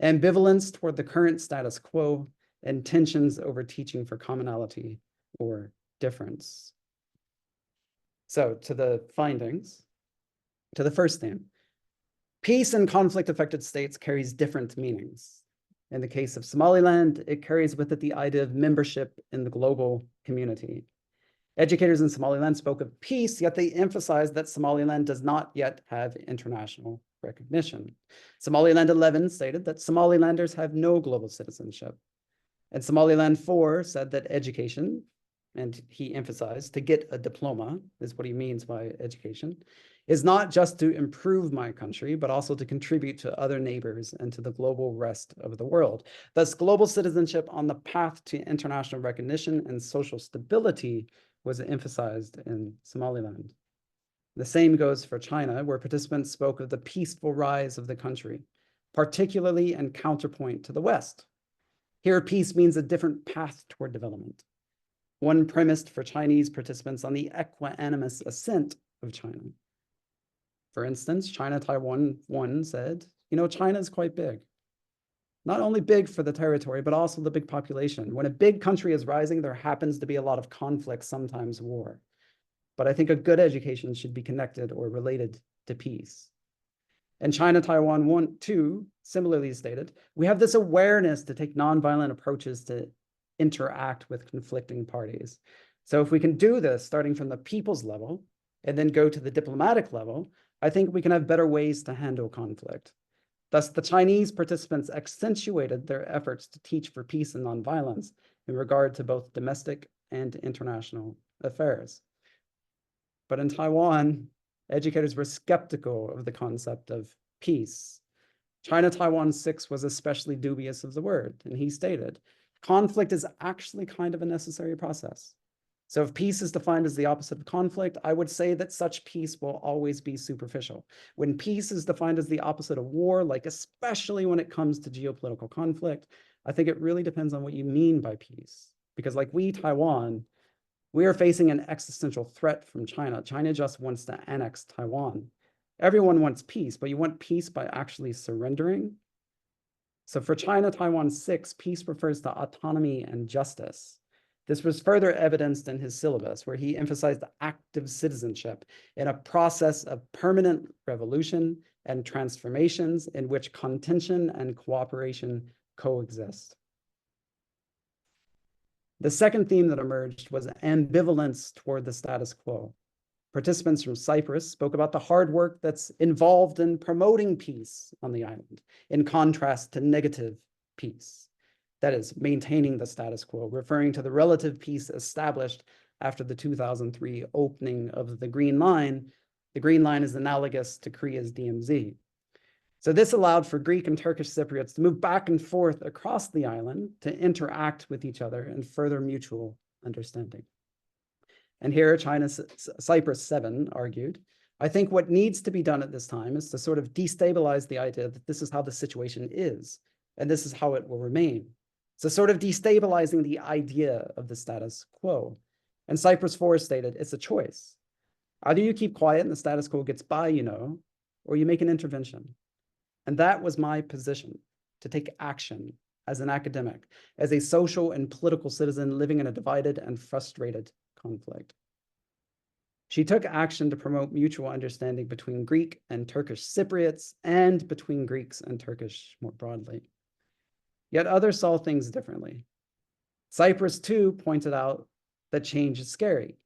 ambivalence toward the current status quo, and tensions over teaching for commonality or difference. So to the findings, to the first theme. Peace in conflict-affected states carries different meanings. In the case of Somaliland, it carries with it the idea of membership in the global community. Educators in Somaliland spoke of peace, yet they emphasized that Somaliland does not yet have international recognition. Somaliland 11 stated that Somalilanders have no global citizenship. And Somaliland 4 said that education, and he emphasized to get a diploma, is what he means by education, is not just to improve my country, but also to contribute to other neighbors and to the global rest of the world. Thus, global citizenship on the path to international recognition and social stability was emphasized in Somaliland. The same goes for China, where participants spoke of the peaceful rise of the country, particularly in counterpoint to the West. Here, peace means a different path toward development, one premised for Chinese participants on the equanimous ascent of China. For instance, China-Taiwan 1 said, China is quite big. Not only big for the territory, but also the big population. When a big country is rising, there happens to be a lot of conflict, sometimes war. But I think a good education should be connected or related to peace. And China-Taiwan 2 similarly stated, we have this awareness to take nonviolent approaches to interact with conflicting parties. So if we can do this starting from the people's level and then go to the diplomatic level, I think we can have better ways to handle conflict. Thus, the Chinese participants accentuated their efforts to teach for peace and nonviolence in regard to both domestic and international affairs. But in Taiwan, educators were skeptical of the concept of peace. China-Taiwan 6 was especially dubious of the word, and he stated, conflict is actually kind of a necessary process. So if peace is defined as the opposite of conflict, I would say that such peace will always be superficial. When peace is defined as the opposite of war, like especially when it comes to geopolitical conflict, I think it really depends on what you mean by peace. Because like Taiwan, we are facing an existential threat from China. China just wants to annex Taiwan. Everyone wants peace, but you want peace by actually surrendering. So for China-Taiwan 6, peace refers to autonomy and justice. This was further evidenced in his syllabus, where he emphasized active citizenship in a process of permanent revolution and transformations in which contention and cooperation coexist. The second theme that emerged was ambivalence toward the status quo. Participants from Cyprus spoke about the hard work that's involved in promoting peace on the island, in contrast to negative peace. That is, maintaining the status quo, referring to the relative peace established after the 2003 opening of the Green Line. The Green Line is analogous to Korea's DMZ. So this allowed for Greek and Turkish Cypriots to move back and forth across the island to interact with each other and further mutual understanding. And here Cyprus 7 argued, I think what needs to be done at this time is to sort of destabilize the idea that this is how the situation is, and this is how it will remain. So sort of destabilizing the idea of the status quo. And Cyprus 4 stated, it's a choice. Either you keep quiet and the status quo gets by, or you make an intervention. And that was my position, to take action as an academic, as a social and political citizen living in a divided and frustrated conflict. She took action to promote mutual understanding between Greek and Turkish Cypriots and between Greeks and Turkish more broadly. Yet others saw things differently. Cyprus 2 pointed out that change is scary.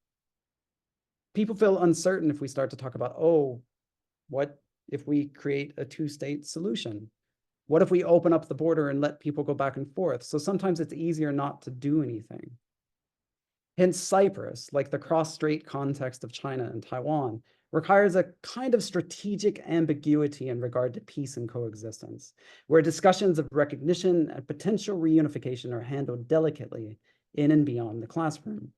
People feel uncertain if we start to talk about, oh, what if we create a two-state solution? What if we open up the border and let people go back and forth? So sometimes it's easier not to do anything. Hence, Cyprus, like the cross-strait context of China and Taiwan, requires a kind of strategic ambiguity in regard to peace and coexistence, where discussions of recognition and potential reunification are handled delicately in and beyond the classroom.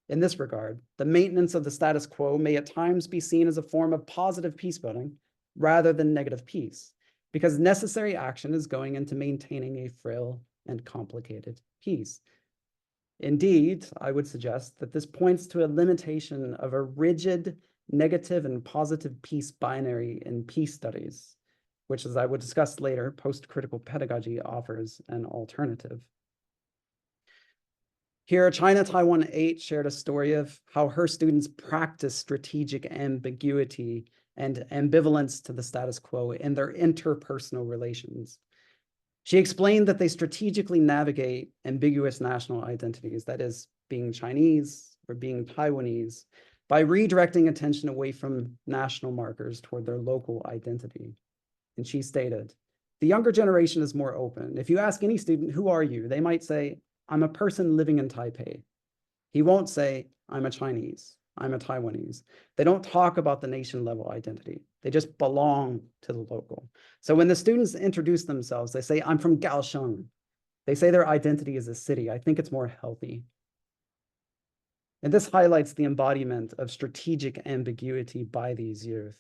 In this regard, the maintenance of the status quo may at times be seen as a form of positive peace building rather than negative peace, because necessary action is going into maintaining a frail and complicated peace. Indeed, I would suggest that this points to a limitation of a rigid negative and positive peace binary in peace studies, which, as I would discuss later, post-critical pedagogy offers an alternative. Here, China Taiwan 8 shared a story of how her students practice strategic ambiguity and ambivalence to the status quo in their interpersonal relations. She explained that they strategically navigate ambiguous national identities, that is, being Chinese or being Taiwanese, by redirecting attention away from national markers toward their local identity. And she stated, the younger generation is more open. If you ask any student, who are you? They might say, I'm a person living in Taipei. He won't say, I'm a Chinese, I'm a Taiwanese. They don't talk about the nation level identity. They just belong to the local. So when the students introduce themselves, they say, I'm from Kaohsiung. They say their identity is a city. I think it's more healthy. And this highlights the embodiment of strategic ambiguity by these youth.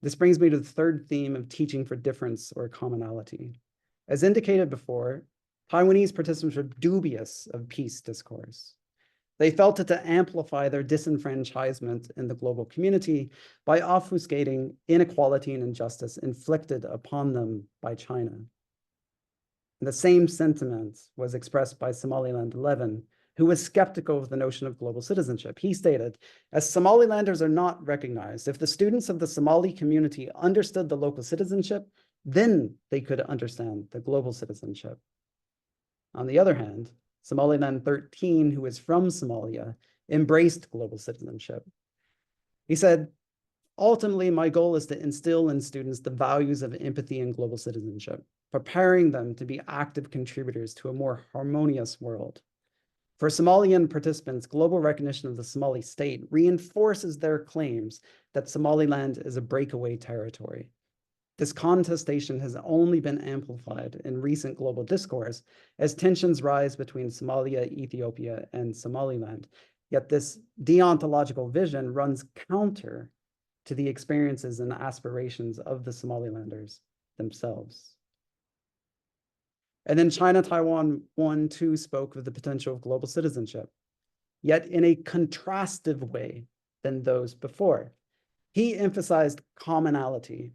This brings me to the third theme of teaching for difference or commonality. As indicated before, Taiwanese participants were dubious of peace discourse. They felt it to amplify their disenfranchisement in the global community by obfuscating inequality and injustice inflicted upon them by China. And the same sentiment was expressed by Somaliland 11, who was skeptical of the notion of global citizenship. He stated, as Somalilanders are not recognized, if the students of the Somali community understood the local citizenship, then they could understand the global citizenship. On the other hand, Somaliland 13, who is from Somalia, embraced global citizenship. He said, ultimately, my goal is to instill in students the values of empathy and global citizenship, preparing them to be active contributors to a more harmonious world. For Somalian participants, global recognition of the Somali state reinforces their claims that Somaliland is a breakaway territory. This contestation has only been amplified in recent global discourse as tensions rise between Somalia, Ethiopia, and Somaliland. Yet this deontological vision runs counter to the experiences and aspirations of the Somalilanders themselves. And then China Taiwan 1-2 spoke of the potential of global citizenship, yet in a contrastive way than those before. He emphasized commonality.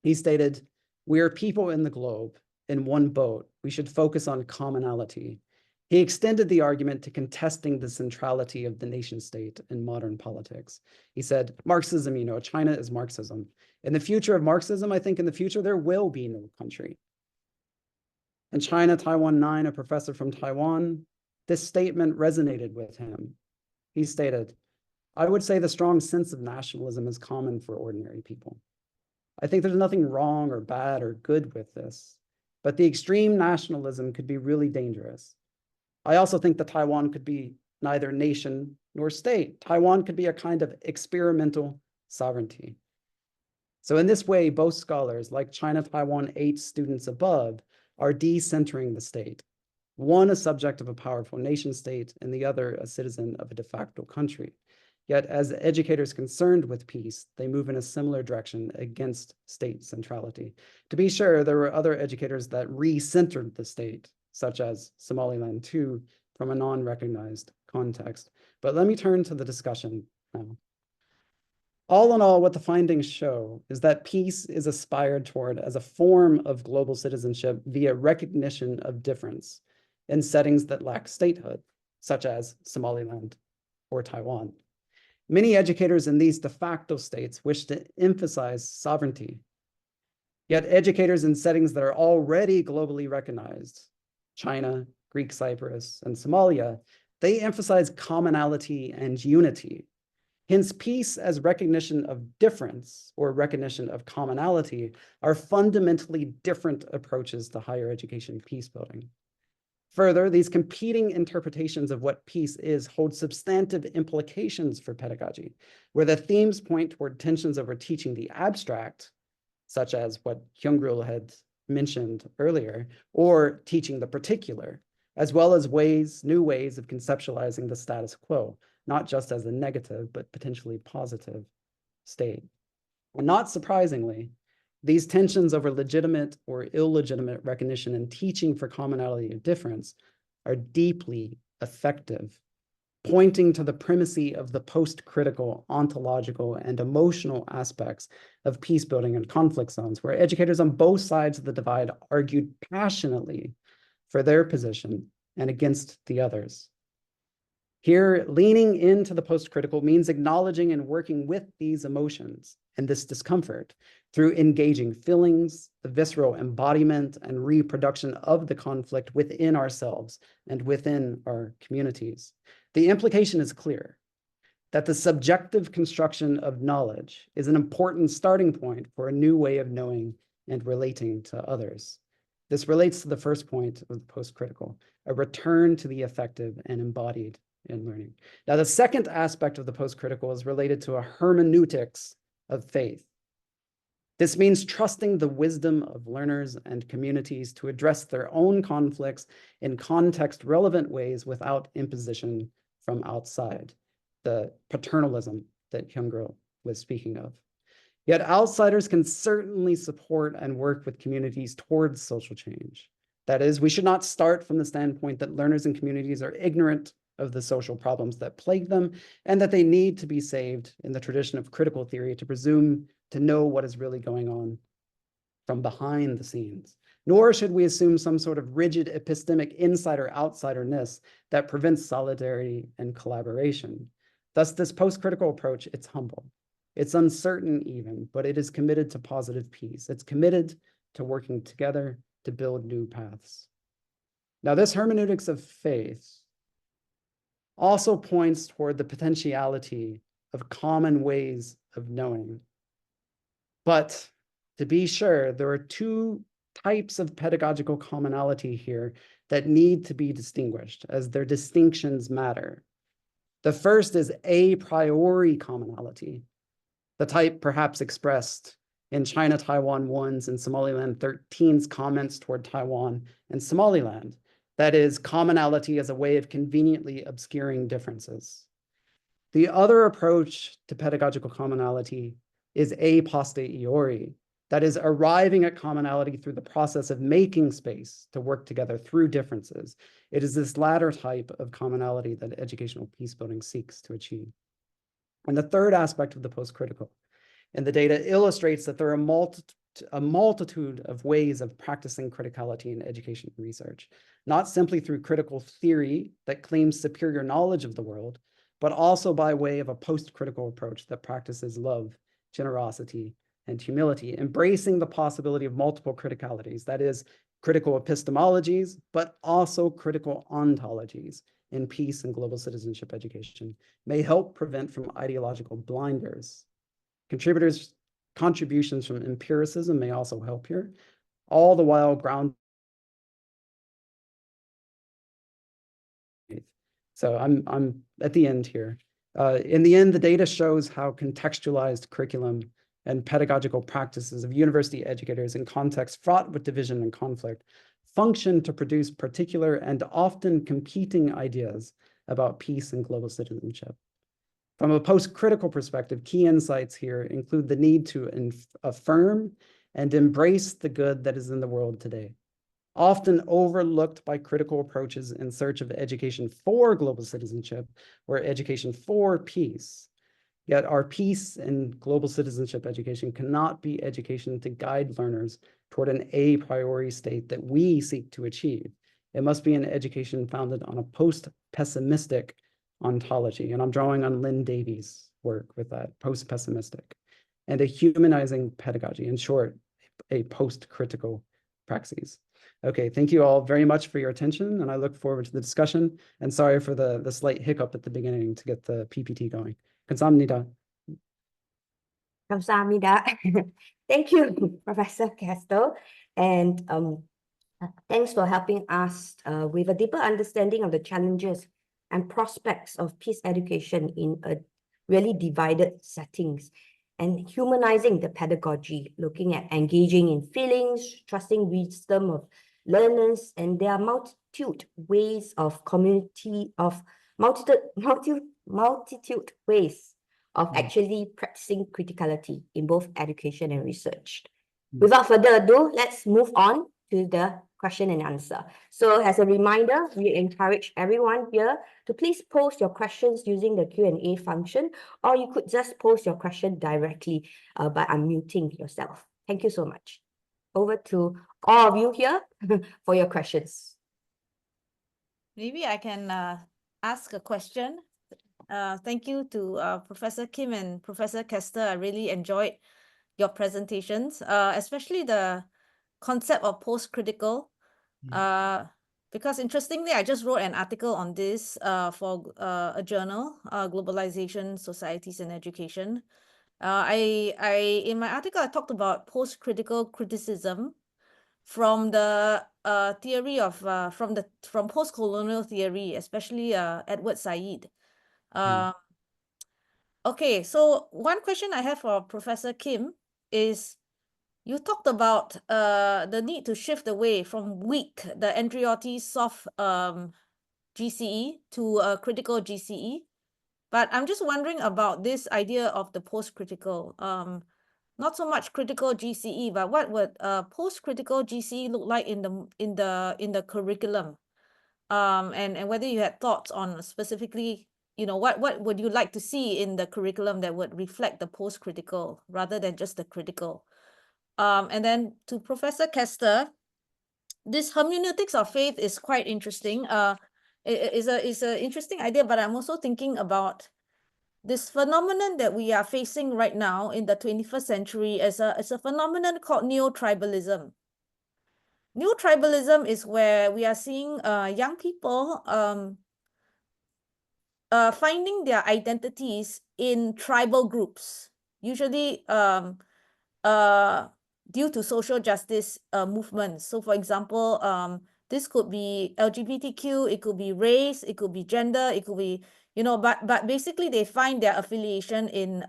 He stated, we are people in the globe, in one boat. We should focus on commonality. He extended the argument to contesting the centrality of the nation state in modern politics. He said, Marxism, China is Marxism. In the future of Marxism, I think in the future, there will be no country. In China Taiwan 9, a professor from Taiwan, this statement resonated with him. He stated, I would say the strong sense of nationalism is common for ordinary people. I think there's nothing wrong or bad or good with this, but the extreme nationalism could be really dangerous. I also think that Taiwan could be neither nation nor state. Taiwan could be a kind of experimental sovereignty. So in this way, both scholars, like China Taiwan 8 students above, are decentering the state. one a subject of a powerful nation state and the other a citizen of a de facto country. Yet as educators concerned with peace, they move in a similar direction against state centrality. To be sure, there were other educators that re-centered the state, such as Somaliland too, from a non-recognized context. But let me turn to the discussion now. All in all, what the findings show is that peace is aspired toward as a form of global citizenship via recognition of difference in settings that lack statehood, such as Somaliland or Taiwan. Many educators in these de facto states wish to emphasize sovereignty. Yet educators in settings that are already globally recognized, China, Greek Cyprus, and Somalia, they emphasize commonality and unity. Hence, peace as recognition of difference or recognition of commonality are fundamentally different approaches to higher education peace building. Further, these competing interpretations of what peace is hold substantive implications for pedagogy, where the themes point toward tensions over teaching the abstract, such as what Hyung-Ryul had mentioned earlier, or teaching the particular, as well as new ways of conceptualizing the status quo, not just as a negative, but potentially positive state. And not surprisingly, these tensions over legitimate or illegitimate recognition and teaching for commonality of difference are deeply effective, pointing to the primacy of the post-critical, ontological, and emotional aspects of peace building and conflict zones, where educators on both sides of the divide argued passionately for their position and against the others. Here, leaning into the post-critical means acknowledging and working with these emotions and this discomfort through engaging feelings, the visceral embodiment and reproduction of the conflict within ourselves and within our communities. The implication is clear, that the subjective construction of knowledge is an important starting point for a new way of knowing and relating to others. This relates to the first point of the post-critical, a return to the effective and embodied in learning. Now, the second aspect of the post-critical is related to a hermeneutics of faith. This means trusting the wisdom of learners and communities to address their own conflicts in context-relevant ways without imposition from outside, the paternalism that Hyung-Ryul was speaking of. Yet outsiders can certainly support and work with communities towards social change. That is, we should not start from the standpoint that learners and communities are ignorant of the social problems that plague them and that they need to be saved in the tradition of critical theory to presume to know what is really going on from behind the scenes. Nor should we assume some sort of rigid epistemic insider-outsiderness that prevents solidarity and collaboration. Thus, this post-critical approach, it's humble. It's uncertain even, but it is committed to positive peace. It's committed to working together to build new paths. Now, this hermeneutics of faith also points toward the potentiality of common ways of knowing. But to be sure, there are two types of pedagogical commonality here that need to be distinguished, as their distinctions matter. The first is a priori commonality, the type perhaps expressed in China Taiwan 1's and Somaliland 13's comments toward Taiwan and Somaliland. That is, commonality as a way of conveniently obscuring differences. The other approach to pedagogical commonality is a posteriori, that is, arriving at commonality through the process of making space to work together through differences. It is this latter type of commonality that educational peacebuilding seeks to achieve. And the third aspect of the post-critical and the data illustrates that there are a multitude of ways of practicing criticality in education research, not simply through critical theory that claims superior knowledge of the world, but also by way of a post-critical approach that practices love, generosity, and humility, embracing the possibility of multiple criticalities, that is, critical epistemologies, but also critical ontologies in peace and global citizenship education, may help prevent from ideological blinders. Contributions from empiricism may also help here, all the while ground. So I'm at the end here. In the end, the data shows how contextualized curriculum and pedagogical practices of university educators in contexts fraught with division and conflict function to produce particular and often competing ideas about peace and global citizenship. From a post-critical perspective, key insights here include the need to affirm and embrace the good that is in the world today, often overlooked by critical approaches in search of education for global citizenship or education for peace. Yet our peace and global citizenship education cannot be education to guide learners toward an a priori state that we seek to achieve. It must be an education founded on a post-pessimistic ontology. And I'm drawing on Lynn Davies' work with that, post-pessimistic, and a humanizing pedagogy, in short, a post-critical praxis. Okay, thank you all very much for your attention, and I look forward to the discussion. And sorry for the slight hiccup at the beginning to get the PPT going. 감사합니다. 감사합니다. Thank you, Professor Castle. And thanks for helping us with a deeper understanding of the challenges and prospects of peace education in a really divided settings, and humanizing the pedagogy, looking at engaging in feelings, trusting wisdom of learners, and there are multitude ways ways of actually practicing criticality in both education and research. Without further ado, let's move on to the question and answer. So as a reminder, we encourage everyone here to please post your questions using the Q&A function, or you could just post your question directly by unmuting yourself. Thank you so much. Over to all of you here for your questions. Maybe I can ask a question. Thank you to Professor Kim and Professor Kester. I really enjoyed your presentations, especially the concept of post-critical. Because interestingly, I just wrote an article on this for a journal, Globalisation, Societies and Education. In my article, I talked about post-critical criticism from the theory of from post-colonial theory, especially Edward Said. Okay, so one question I have for Professor Kim is, you talked about the need to shift away from weak, the Andreotti soft GCE to a critical GCE. But I'm just wondering about this idea of the post-critical. Not so much critical GCE, but what would post-critical GCE look like in the curriculum? And whether you had thoughts on specifically, you know, what would you like to see in the curriculum that would reflect the post-critical rather than just the critical? And then to Professor Kester, this hermeneutics of faith is quite interesting. It's an interesting idea, but I'm also thinking about this phenomenon that we are facing right now in the 21st century as a phenomenon called neo-tribalism. Neo-tribalism is where we are seeing young people finding their identities in tribal groups, usually due to social justice movements. So for example, this could be LGBTQ, it could be race, it could be gender, it could be, you know, but basically they find their affiliation in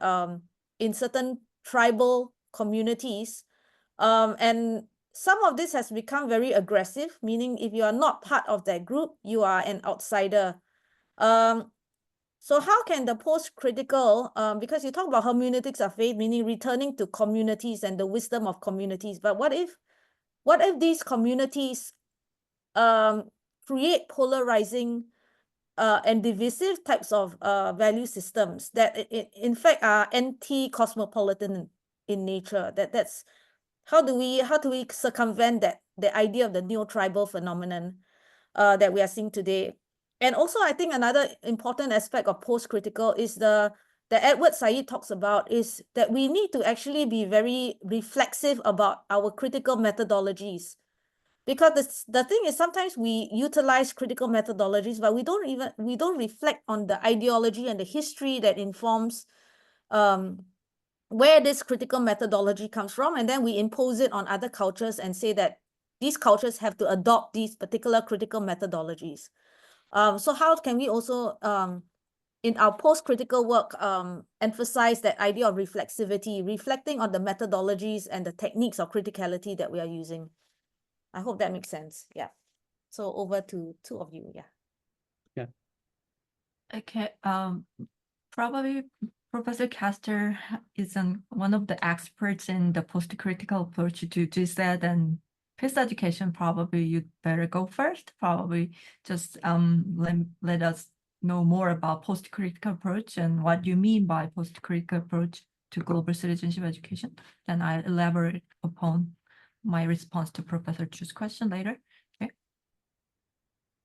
certain tribal communities. And some of this has become very aggressive, meaning if you are not part of that group, you are an outsider. So how can the post-critical, because you talk about hermeneutics of faith, meaning returning to communities and the wisdom of communities, but what if these communities create polarizing and divisive types of value systems that in fact are anti-cosmopolitan in nature? That's how do we circumvent that, the idea of the neo-tribal phenomenon that we are seeing today? And also, I think another important aspect of post-critical is that Edward Said talks about is that we need to actually be very reflexive about our critical methodologies. Because the thing is, sometimes we utilize critical methodologies, but we don't reflect on the ideology and the history that informs where this critical methodology comes from, and then we impose it on other cultures and say that these cultures have to adopt these particular critical methodologies. So how can we also, in our post-critical work, emphasize that idea of reflexivity, reflecting on the methodologies and the techniques of criticality that we are using? I hope that makes sense. Yeah. So over to two of you. Yeah. Okay, probably Professor Castor is one of the experts in the post-critical approach to GSET and peace education. Probably you'd better go first. Probably just let us know more about post-critical approach and what you mean by post-critical approach to global citizenship education. Then I'll elaborate upon my response to Professor Choo's question later.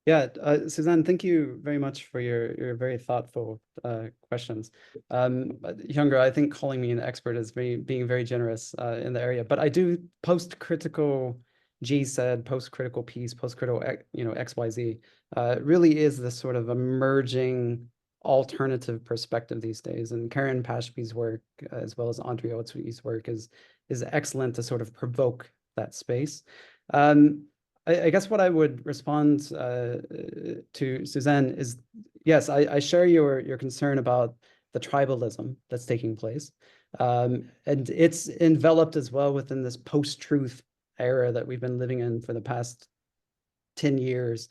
Yeah, Suzanne, thank you very much for your very thoughtful questions. Younger, I think calling me an expert is being very generous in the area, but I do post-critical GSED, post-critical peace, post-critical XYZ really is this sort of emerging alternative perspective these days. And Karen Pashby's work, as well as Andrea Otsui's work, is excellent to sort of provoke that space. I guess what I would respond to Suzanne is, yes, I share your concern about the tribalism that's taking place. And it's enveloped as well within this post-truth era that we've been living in for the past 10 years,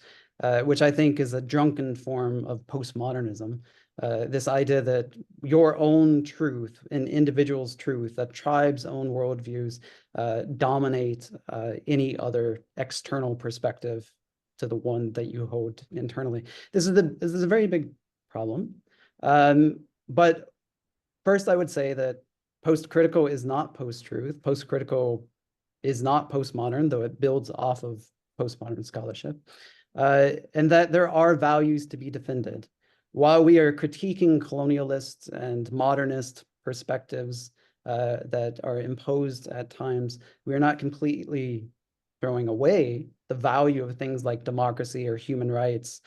which I think is a drunken form of postmodernism. This idea that your own truth, an individual's truth, that tribe's own worldviews dominate any other external perspective to the one that you hold internally. This is a very big problem. But first, I would say that post-critical is not post-truth. Post-critical is not postmodern, though it builds off of postmodern scholarship, and that there are values to be defended. While we are critiquing colonialist and modernist perspectives that are imposed at times, we are not completely throwing away the value of things like democracy or human rights.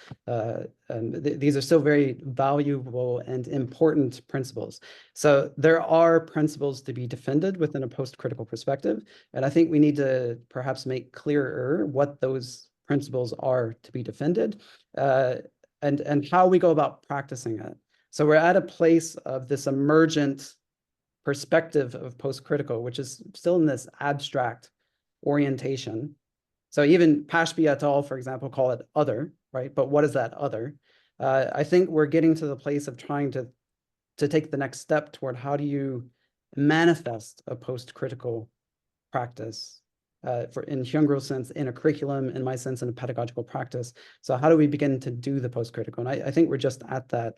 These are still very valuable and important principles. So there are principles to be defended within a post-critical perspective, and I think we need to perhaps make clearer what those principles are to be defended, and how we go about practicing it. So we're at a place of this emergent perspective of post-critical, which is still in this abstract orientation. So even Pashby et al., for example, call it other, right? But what is that other? I think we're getting to the place of trying to take the next step toward how do you manifest a post-critical practice, in Hyungril's sense, in a curriculum, in my sense, in a pedagogical practice. So how do we begin to do the post-critical? And I think we're just at that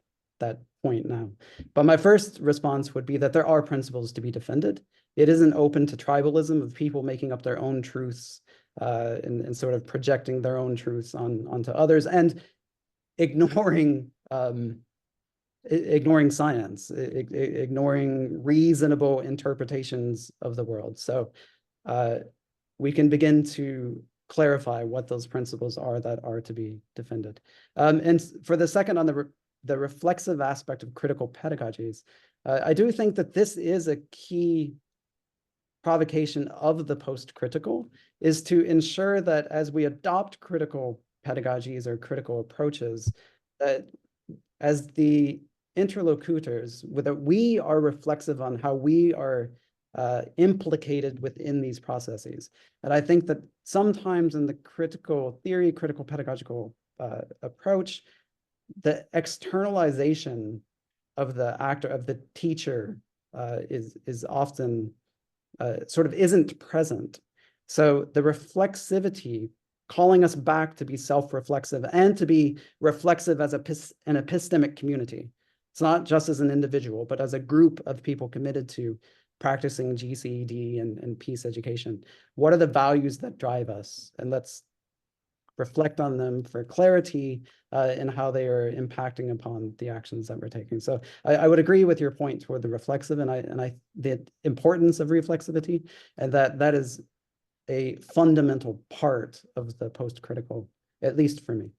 point now. But my first response would be that there are principles to be defended. It isn't open to tribalism of people making up their own truths and sort of projecting their own truths onto others, and ignoring science, ignoring reasonable interpretations of the world. So we can begin to clarify what those principles are that are to be defended. And for the second, on the reflexive aspect of critical pedagogies, I do think that this is a key provocation of the post-critical, is to ensure that as we adopt critical pedagogies or critical approaches, that as the interlocutors, whether we are reflexive on how we are implicated within these processes. And I think that sometimes in the critical theory, critical pedagogical approach, the externalization of the actor, of the teacher, is often sort of isn't present. So the reflexivity, calling us back to be self-reflexive and to be reflexive as an epistemic community. It's not just as an individual, but as a group of people committed to practicing GCED and peace education. What are the values that drive us? And let's reflect on them for clarity in how they are impacting upon the actions that we're taking. So I would agree with your point toward the reflexive and the importance of reflexivity, and that is a fundamental part of the post-critical, at least for me.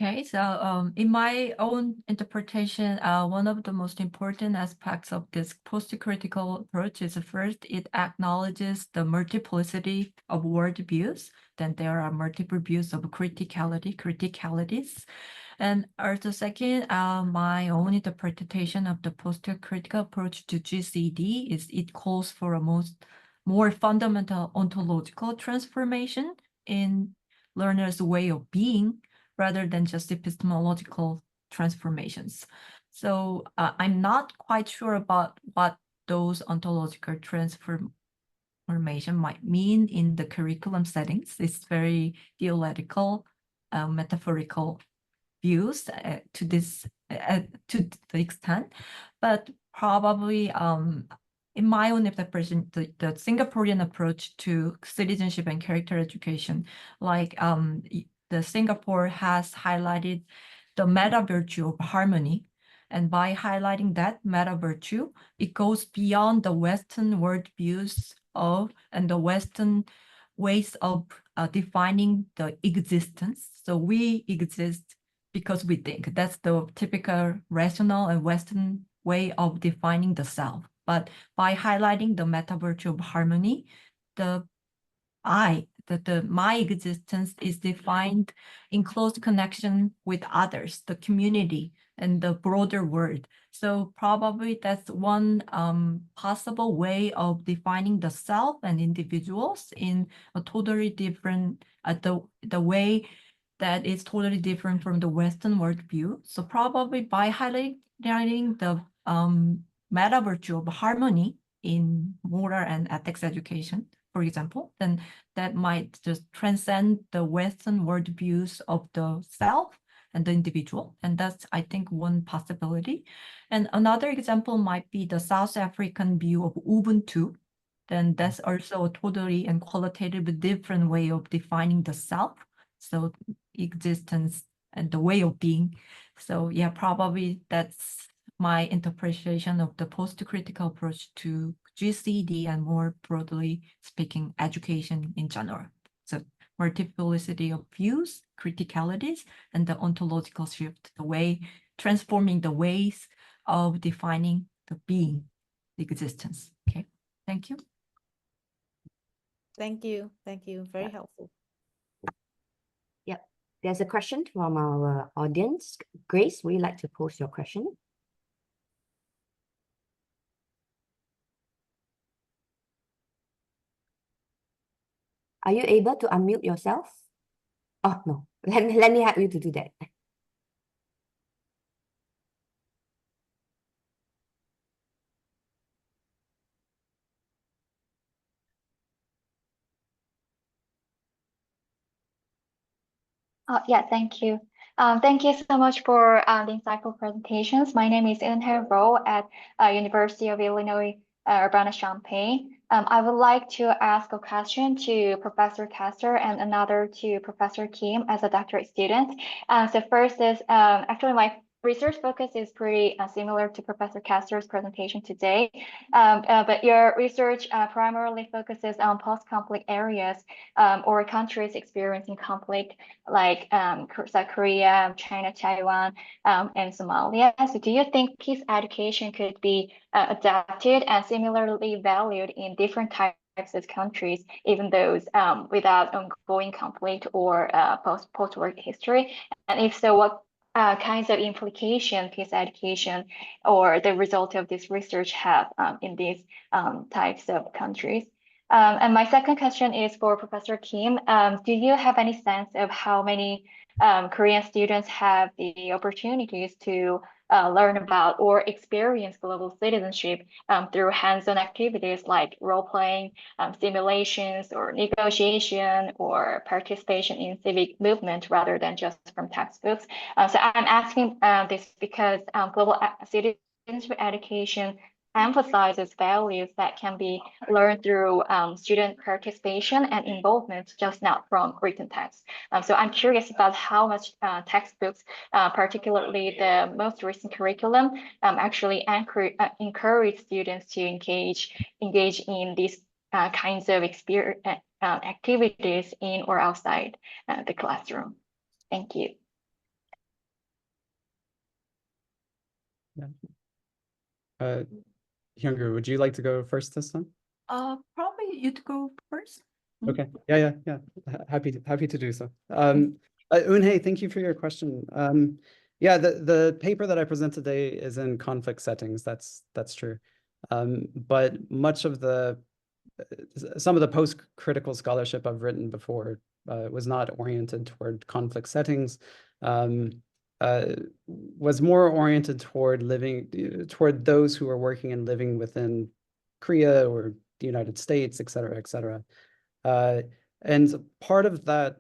Okay, so in my own interpretation, one of the most important aspects of this post-critical approach is first, it acknowledges the multiplicity of worldviews. Then there are multiple views of criticalities. And also second, my own interpretation of the post-critical approach to GCD is it calls for a most more fundamental ontological transformation in learners' way of being rather than just epistemological transformations. So I'm not quite sure about what those ontological transformation might mean in the curriculum settings. It's very theoretical, metaphorical views to the extent, but probably in my own interpretation, the Singaporean approach to citizenship and character education, like the Singapore has highlighted the meta virtue of harmony. And by highlighting that meta virtue, it goes beyond the Western worldviews of and the Western ways of defining the existence. So we exist because we think. That's the typical rational and Western way of defining the self. But by highlighting the meta virtue of harmony, my existence is defined in close connection with others, the community, and the broader world. So probably that's one possible way of defining the self and individuals in a totally different, the way that is totally different from the Western worldview. So probably by highlighting the meta virtue of harmony in moral and ethics education, for example, then that might just transcend the Western worldviews of the self and the individual. And that's, I think, one possibility. And another example might be the South African view of Ubuntu. Then that's also a totally and qualitatively different way of defining the self. So existence and the way of being. So yeah, probably that's my interpretation of the post-critical approach to GCD and more broadly speaking, education in general. So multiplicity of views, criticalities, and the ontological shift, the way transforming the ways of defining the being, the existence. Okay, thank you. Thank you. Thank you. Very helpful. Yep. There's a question from our audience. Grace, would you like to pose your question? Are you able to unmute yourself? Oh, no. Let me help you to do that. Yeah, thank you. Thank you so much for the insightful presentations. My name is Eunhye Ro at University of Illinois Urbana-Champaign. I would like to ask a question to Professor Castor and another to Professor Kim as a doctorate student. So first is actually my research focus is pretty similar to Professor Castor's presentation today, but your research primarily focuses on post-conflict areas or countries experiencing conflict like South Korea, China, Taiwan, and Somalia. So do you think peace education could be adapted and similarly valued in different types of countries, even those without ongoing conflict or post-war history? And if so, what kinds of implication peace education or the result of this research have in these types of countries? And my second question is for Professor Kim. Do you have any sense of how many Korean students have the opportunities to learn about or experience global citizenship through hands-on activities like role-playing, simulations, or negotiation, or participation in civic movement rather than just from textbooks? So I'm asking this because global citizenship education emphasizes values that can be learned through student participation and involvement, just not from written text. So I'm curious about how much textbooks, particularly the most recent curriculum, actually encourage students to engage in these kinds of activities in or outside the classroom. Thank you. Yeah. Hyungwoo, would you like to go first this time? Probably you to go first. Okay. Yeah. Happy to do so. Eunhye, thank you for your question. Yeah, the paper that I present today is in conflict settings. That's true. But much of the some of the post-critical scholarship I've written before was not oriented toward conflict settings, was more oriented toward toward those who are working and living within Korea or the United States, et cetera, et cetera. And part of that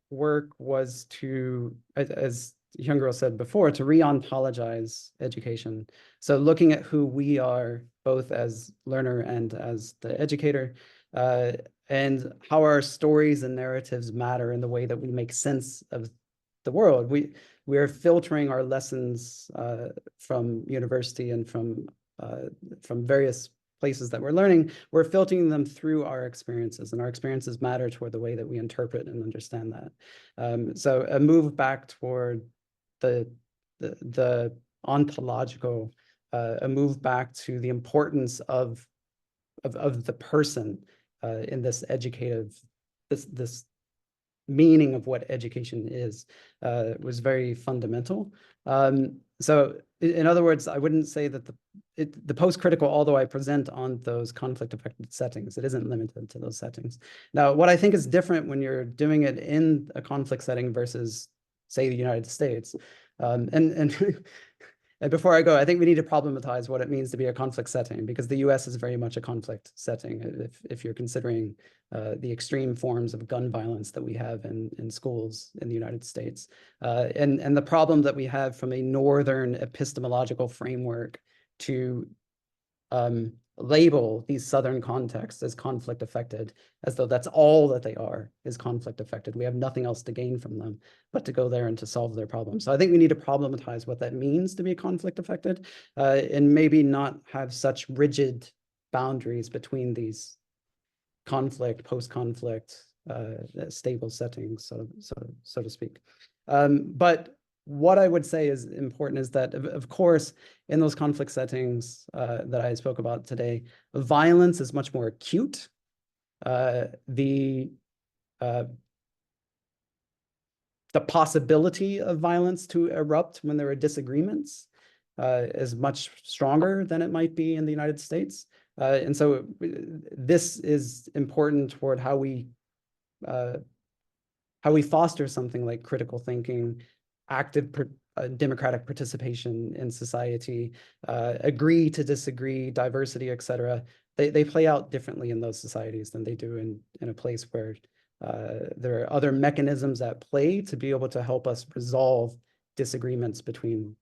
work was to, as Hyung-girl said before, to re-ontologize education. So looking at who we are, both as learner and as the educator, and how our stories and narratives matter in the way that we make sense of the world. We are filtering our lessons from university and from various places that we're learning. We're filtering them through our experiences, and our experiences matter toward the way that we interpret and understand that. So a move back toward the ontological, a move back to the importance of the person in this educative, this meaning of what education is, was very fundamental. So in other words, I wouldn't say that the post-critical, although I present on those conflict-affected settings, it isn't limited to those settings. Now, what I think is different when you're doing it in a conflict setting versus, say, the United States, and before I go, I think we need to problematize what it means to be a conflict setting, because the US is very much a conflict setting if you're considering the extreme forms of gun violence that we have in schools in the United States. And the problem that we have from a Northern epistemological framework to label these Southern contexts as conflict affected, as though that's all that they are, is conflict affected. We have nothing else to gain from them but to go there and to solve their problems. So I think we need to problematize what that means to be conflict affected, and maybe not have such rigid boundaries between these conflict, post-conflict, stable settings, so to speak. But what I would say is important is that, of course, in those conflict settings that I spoke about today, violence is much more acute. The possibility of violence to erupt when there are disagreements is much stronger than it might be in the United States. And so this is important toward how we foster something like critical thinking, active democratic participation in society, agree to disagree, diversity, et cetera. They play out differently in those societies than they do in a place where there are other mechanisms at play to be able to help us resolve disagreements between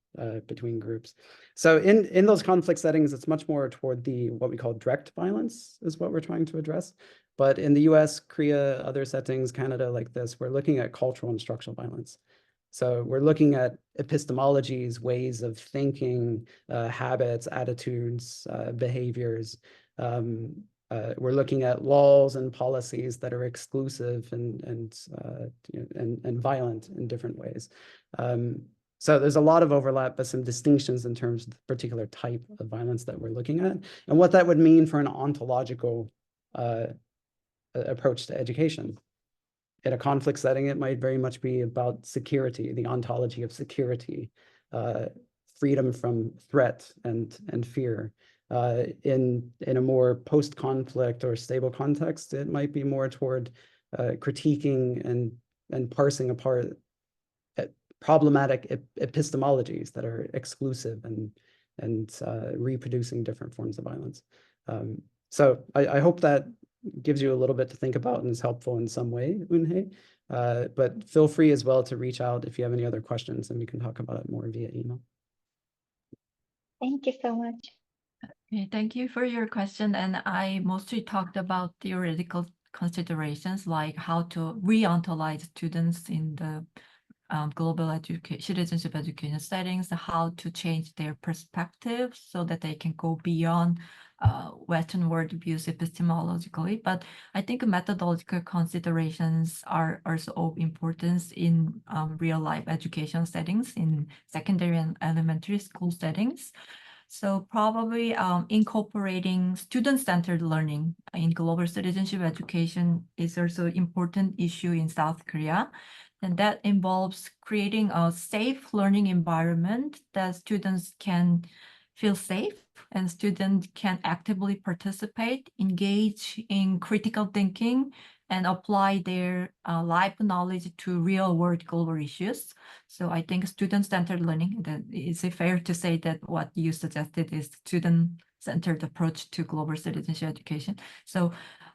groups. So in those conflict settings, it's much more toward what we call direct violence is what we're trying to address. But in the US, Korea, other settings, Canada, like this, we're looking at cultural and structural violence. So we're looking at epistemologies, ways of thinking, habits, attitudes, behaviors. We're looking at laws and policies that are exclusive and violent in different ways. So there's a lot of overlap, but some distinctions in terms of the particular type of violence that we're looking at and what that would mean for an ontological approach to education. In a conflict setting, it might very much be about security, the ontology of security, freedom from threat and fear. In a more post-conflict or stable context, it might be more toward critiquing and parsing apart problematic epistemologies that are exclusive and reproducing different forms of violence. So I hope that gives you a little bit to think about and is helpful in some way, Eunhye. But feel free as well to reach out if you have any other questions, and we can talk about it more via email. Thank you so much. Okay, thank you for your question. And I mostly talked about theoretical considerations, like how to re-ontoloze students in the global citizenship education settings, how to change their perspective so that they can go beyond Western world views epistemologically. But I think methodological considerations are also of importance in real life education settings, in secondary and elementary school settings. So probably incorporating student-centered learning in global citizenship education is also an important issue in South Korea. And that involves creating a safe learning environment that students can feel safe and students can actively participate, engage in critical thinking, and apply their life knowledge to real-world global issues. So I think student-centered learning, is it fair to say that what you suggested is student-centered approach to global citizenship education? So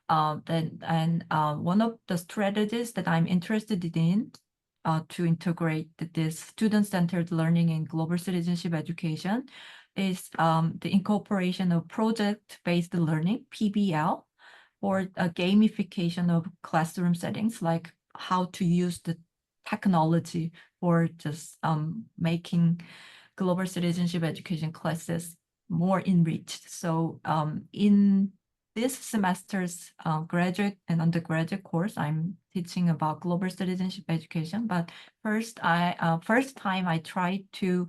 one of the strategies that I'm interested in to integrate this student-centered learning in global citizenship education is the incorporation of project-based learning, PBL, or a gamification of classroom settings, like how to use the technology for just making global citizenship education classes more enriched. So in this semester's graduate and undergraduate course, I'm teaching about global citizenship education. But first time I tried to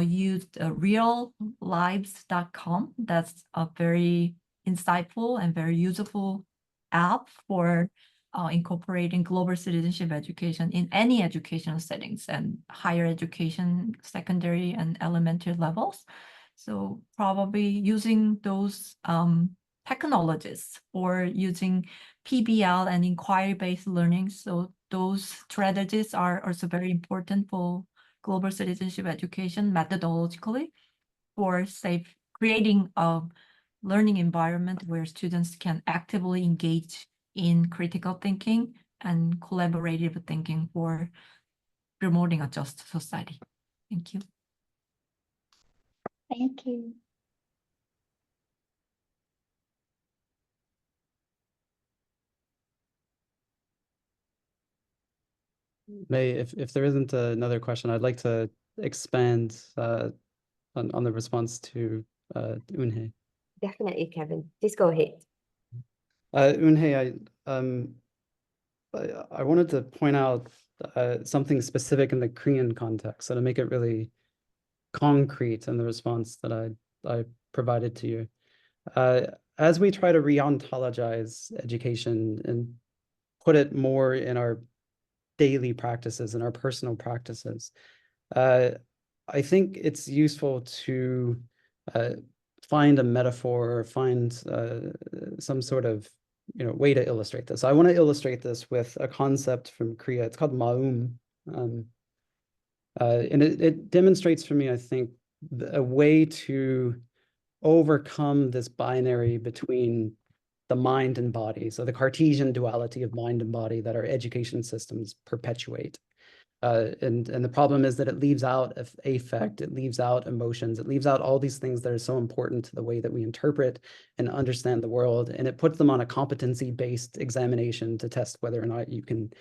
use reallives.com. That's a very insightful and very useful app for incorporating global citizenship education in any educational settings and higher education, secondary and elementary levels. So probably using those technologies or using PBL and inquiry-based learning. So those strategies are also very important for global citizenship education methodologically for creating a learning environment where students can actively engage in critical thinking and collaborative thinking for promoting a just society. Thank you. Thank you. May, if there isn't another question, I'd like to expand on the response to Eun-hye. Definitely, Kevin. Please go ahead. Eun-hye, I wanted to point out something specific in the Korean context, so to make it really concrete in the response that I provided to you. As we try to re-ontologize education and put it more in our daily practices and our personal practices, I think it's useful to find a metaphor or find some sort of way to illustrate this. I want to illustrate this with a concept from Korea. It's called maum. And it demonstrates for me, I think, a way to overcome this binary between the mind and body. So the Cartesian duality of mind and body that our education systems perpetuate. And the problem is that it leaves out affect, it leaves out emotions, it leaves out all these things that are so important to the way that we interpret and understand the world. And it puts them on a competency-based examination to test whether or not you can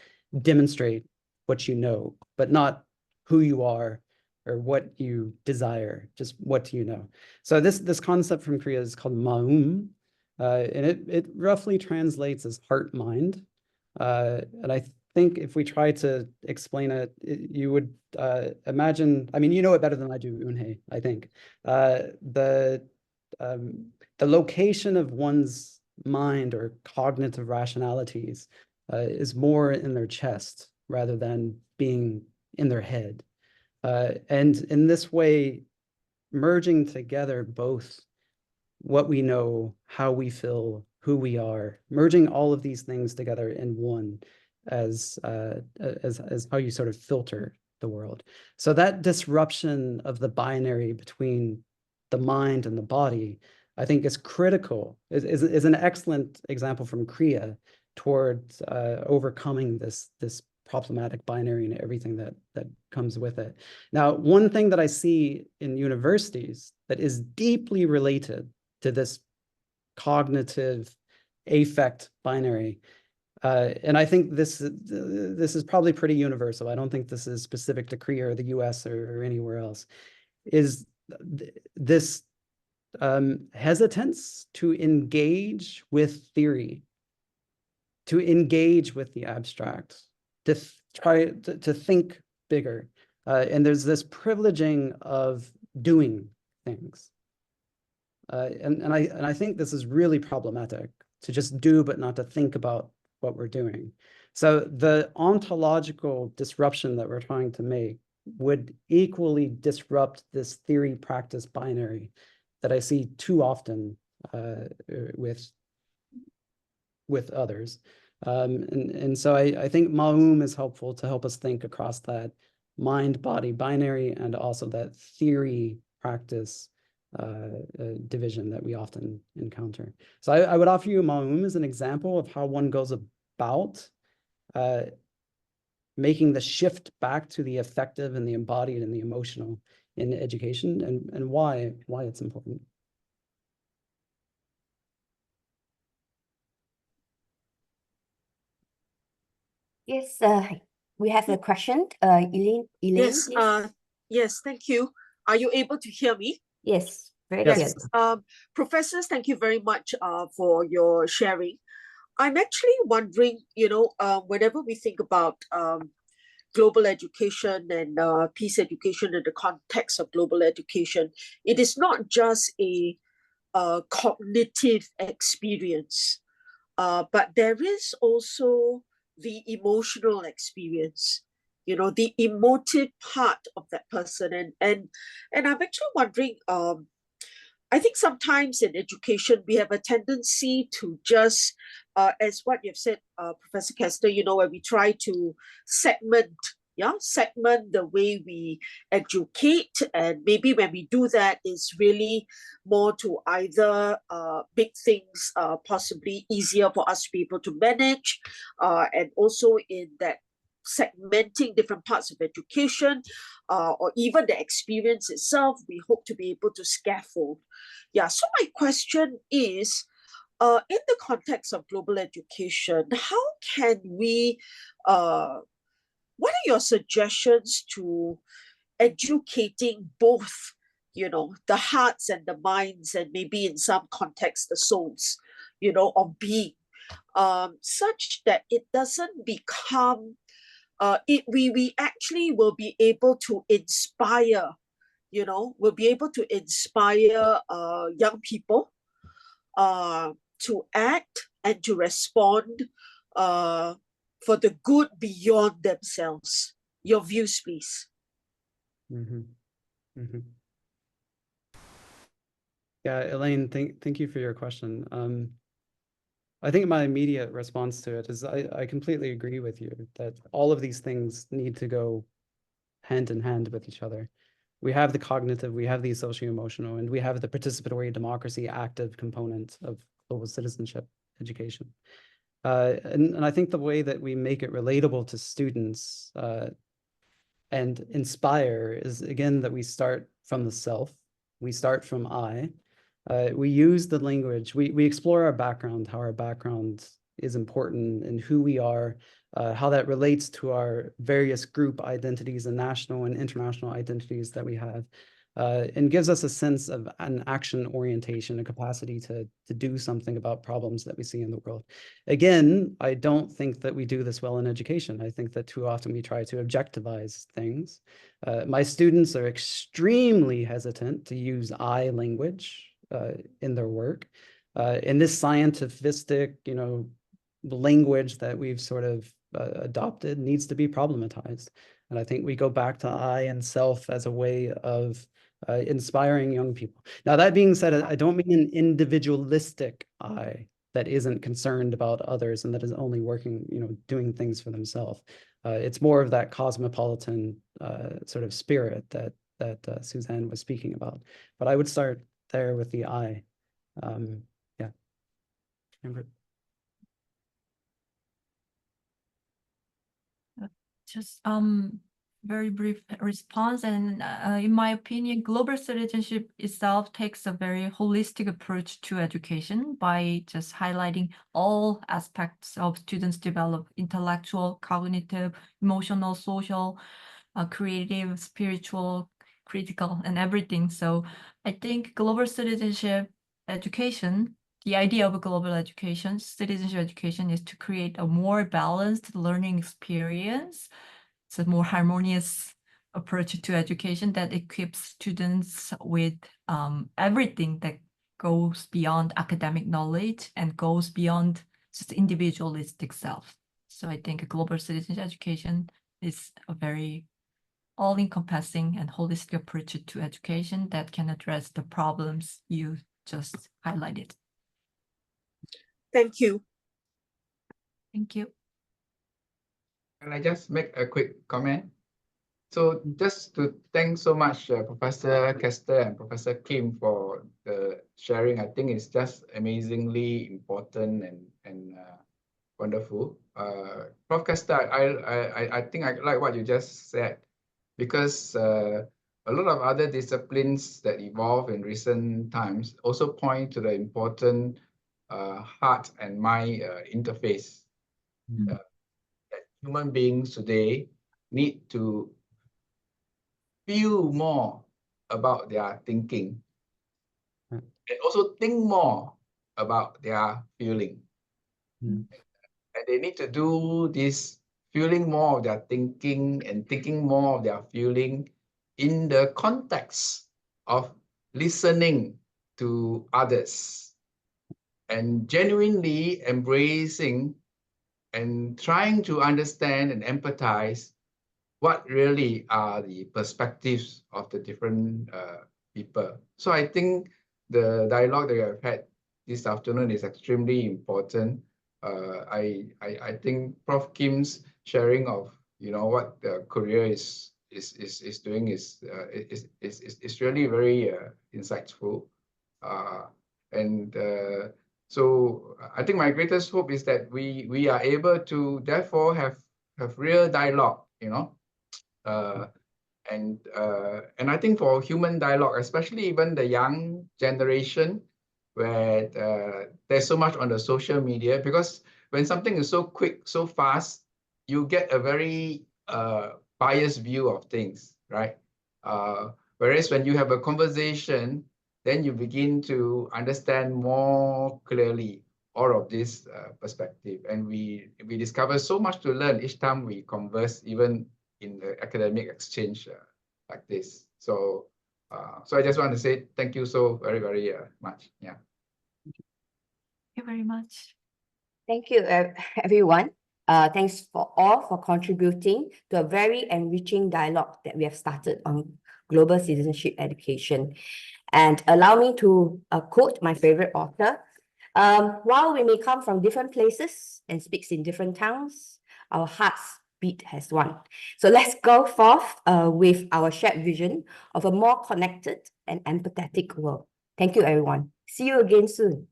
demonstrate what you know, but not who you are or what you desire, just what do you know. So this concept from Korea is called maum, and it roughly translates as heart-mind. And I think if we try to explain it, you would imagine, I mean, you know it better than I do, Eun-hye, I think. The location of one's mind or cognitive rationalities is more in their chest rather than being in their head. And in this way, merging together both what we know, how we feel, who we are, merging all of these things together in one as how you sort of filter the world. So that disruption of the binary between the mind and the body, I think is critical, is an excellent example from Korea towards overcoming this problematic binary and everything that comes with it. Now, one thing that I see in universities that is deeply related to this cognitive affect binary, and I think this is probably pretty universal. I don't think this is specific to Korea or the US or anywhere else, is this hesitance to engage with theory, to engage with the abstract, to try to think bigger. And there's this privileging of doing things. And I think this is really problematic, to just do but not to think about what we're doing. So the ontological disruption that we're trying to make would equally disrupt this theory-practice binary that I see too often with others. And so I think Ma'um is helpful to help us think across that mind-body binary and also that theory-practice division that we often encounter. So I would offer you Ma'um as an example of how one goes about making the shift back to the affective and the embodied and the emotional in education, and why it's important. Yes, we have a question. Elaine, Yes, please. yes, thank you. Are you able to hear me? Yes, very Yes. clear. Professors, thank you very much for your sharing. I'm actually wondering, whenever we think about global education and peace education in the context of global education, it is not just a cognitive experience, but there is also the emotional experience, the emotive part of that person. And I'm actually wondering, I think sometimes in education, we have a tendency to just, as what you've said, Professor Kester, where we try to segment the way we educate. And maybe when we do that, it's really more to either make things possibly easier for us to be able to manage, and also in that segmenting different parts of education, or even the experience itself, we hope to be able to scaffold. Yeah, so my question is, in the context of global education, how can we, what are your suggestions to educating both, the hearts and the minds, and maybe in some context, the souls, of being, such that it doesn't become, we actually will be able to inspire, we'll be able to inspire young people to act and to respond for the good beyond themselves. Your views, please. Mm-hmm. Mm-hmm. Yeah, Elaine, thank you for your question. I think my immediate response to it is I completely agree with you that all of these things need to go hand in hand with each other. We have the cognitive, we have the socio-emotional, and we have the participatory democracy active component of global citizenship education. And I think the way that we make it relatable to students and inspire is, again, that we start from the self, we start from I. We use the language, we explore our background, how our background is important and who we are, how that relates to our various group identities and national and international identities that we have, and gives us a sense of an action orientation, a capacity to do something about problems that we see in the world. Again, I don't think that we do this well in education. I think that too often we try to objectivize things. My students are extremely hesitant to use I language in their work. And this scientific, language that we've sort of adopted needs to be problematized. And I think we go back to I and self as a way of inspiring young people. Now, that being said, I don't mean an individualistic I that isn't concerned about others and that is only working, doing things for themselves. It's more of that cosmopolitan sort of spirit that Suzanne was speaking about. But I would start there with the I. Yeah. Just very brief response, and in my opinion, global citizenship itself takes a very holistic approach to education by just highlighting all aspects of students' development: intellectual, cognitive, emotional, social, creative, spiritual, critical, and everything. So I think global citizenship education, the idea of a global education, citizenship education, is to create a more balanced learning experience. It's a more harmonious approach to education that equips students with everything that goes beyond academic knowledge and goes beyond just individualistic self. So I think a global citizenship education is a very all-encompassing and holistic approach to education that can address the problems you just highlighted. Thank you. Thank you. Can I just make a quick comment? So just to thank so much Professor Kester and Professor Kim for the sharing. I think it's just amazingly important and wonderful. Prof. Kester, I think I like what you just said, because a lot of other disciplines that evolve in recent times also point to the important heart and mind interface. That human beings today need to feel more about their thinking and also think more about their feeling. And they need to do this feeling more of their thinking and thinking more of their feeling in the context of listening to others and genuinely embracing and trying to understand and empathize what really are the perspectives of the different people. So I think the dialogue that we have had this afternoon is extremely important. I think Prof. Kim's sharing of what the Korea is doing is really very insightful. So I think my greatest hope is that we are able to therefore have real dialogue, and I think for human dialogue, especially even the young generation, where there's so much on the social media, because when something is so quick, so fast, you get a very biased view of things, right? Whereas when you have a conversation, then you begin to understand more clearly all of this perspective, and we discover so much to learn each time we converse, even in the academic exchange like this. So I just want to say thank you so very, very much. Yeah. Thank you very much. Thank you, everyone. Thanks for contributing to a very enriching dialogue that we have started on global citizenship education. And allow me to quote my favorite author. While we may come from different places and speaks in different tongues, our hearts beat as one. So let's go forth with our shared vision of a more connected and empathetic world. Thank you, everyone. See you again soon.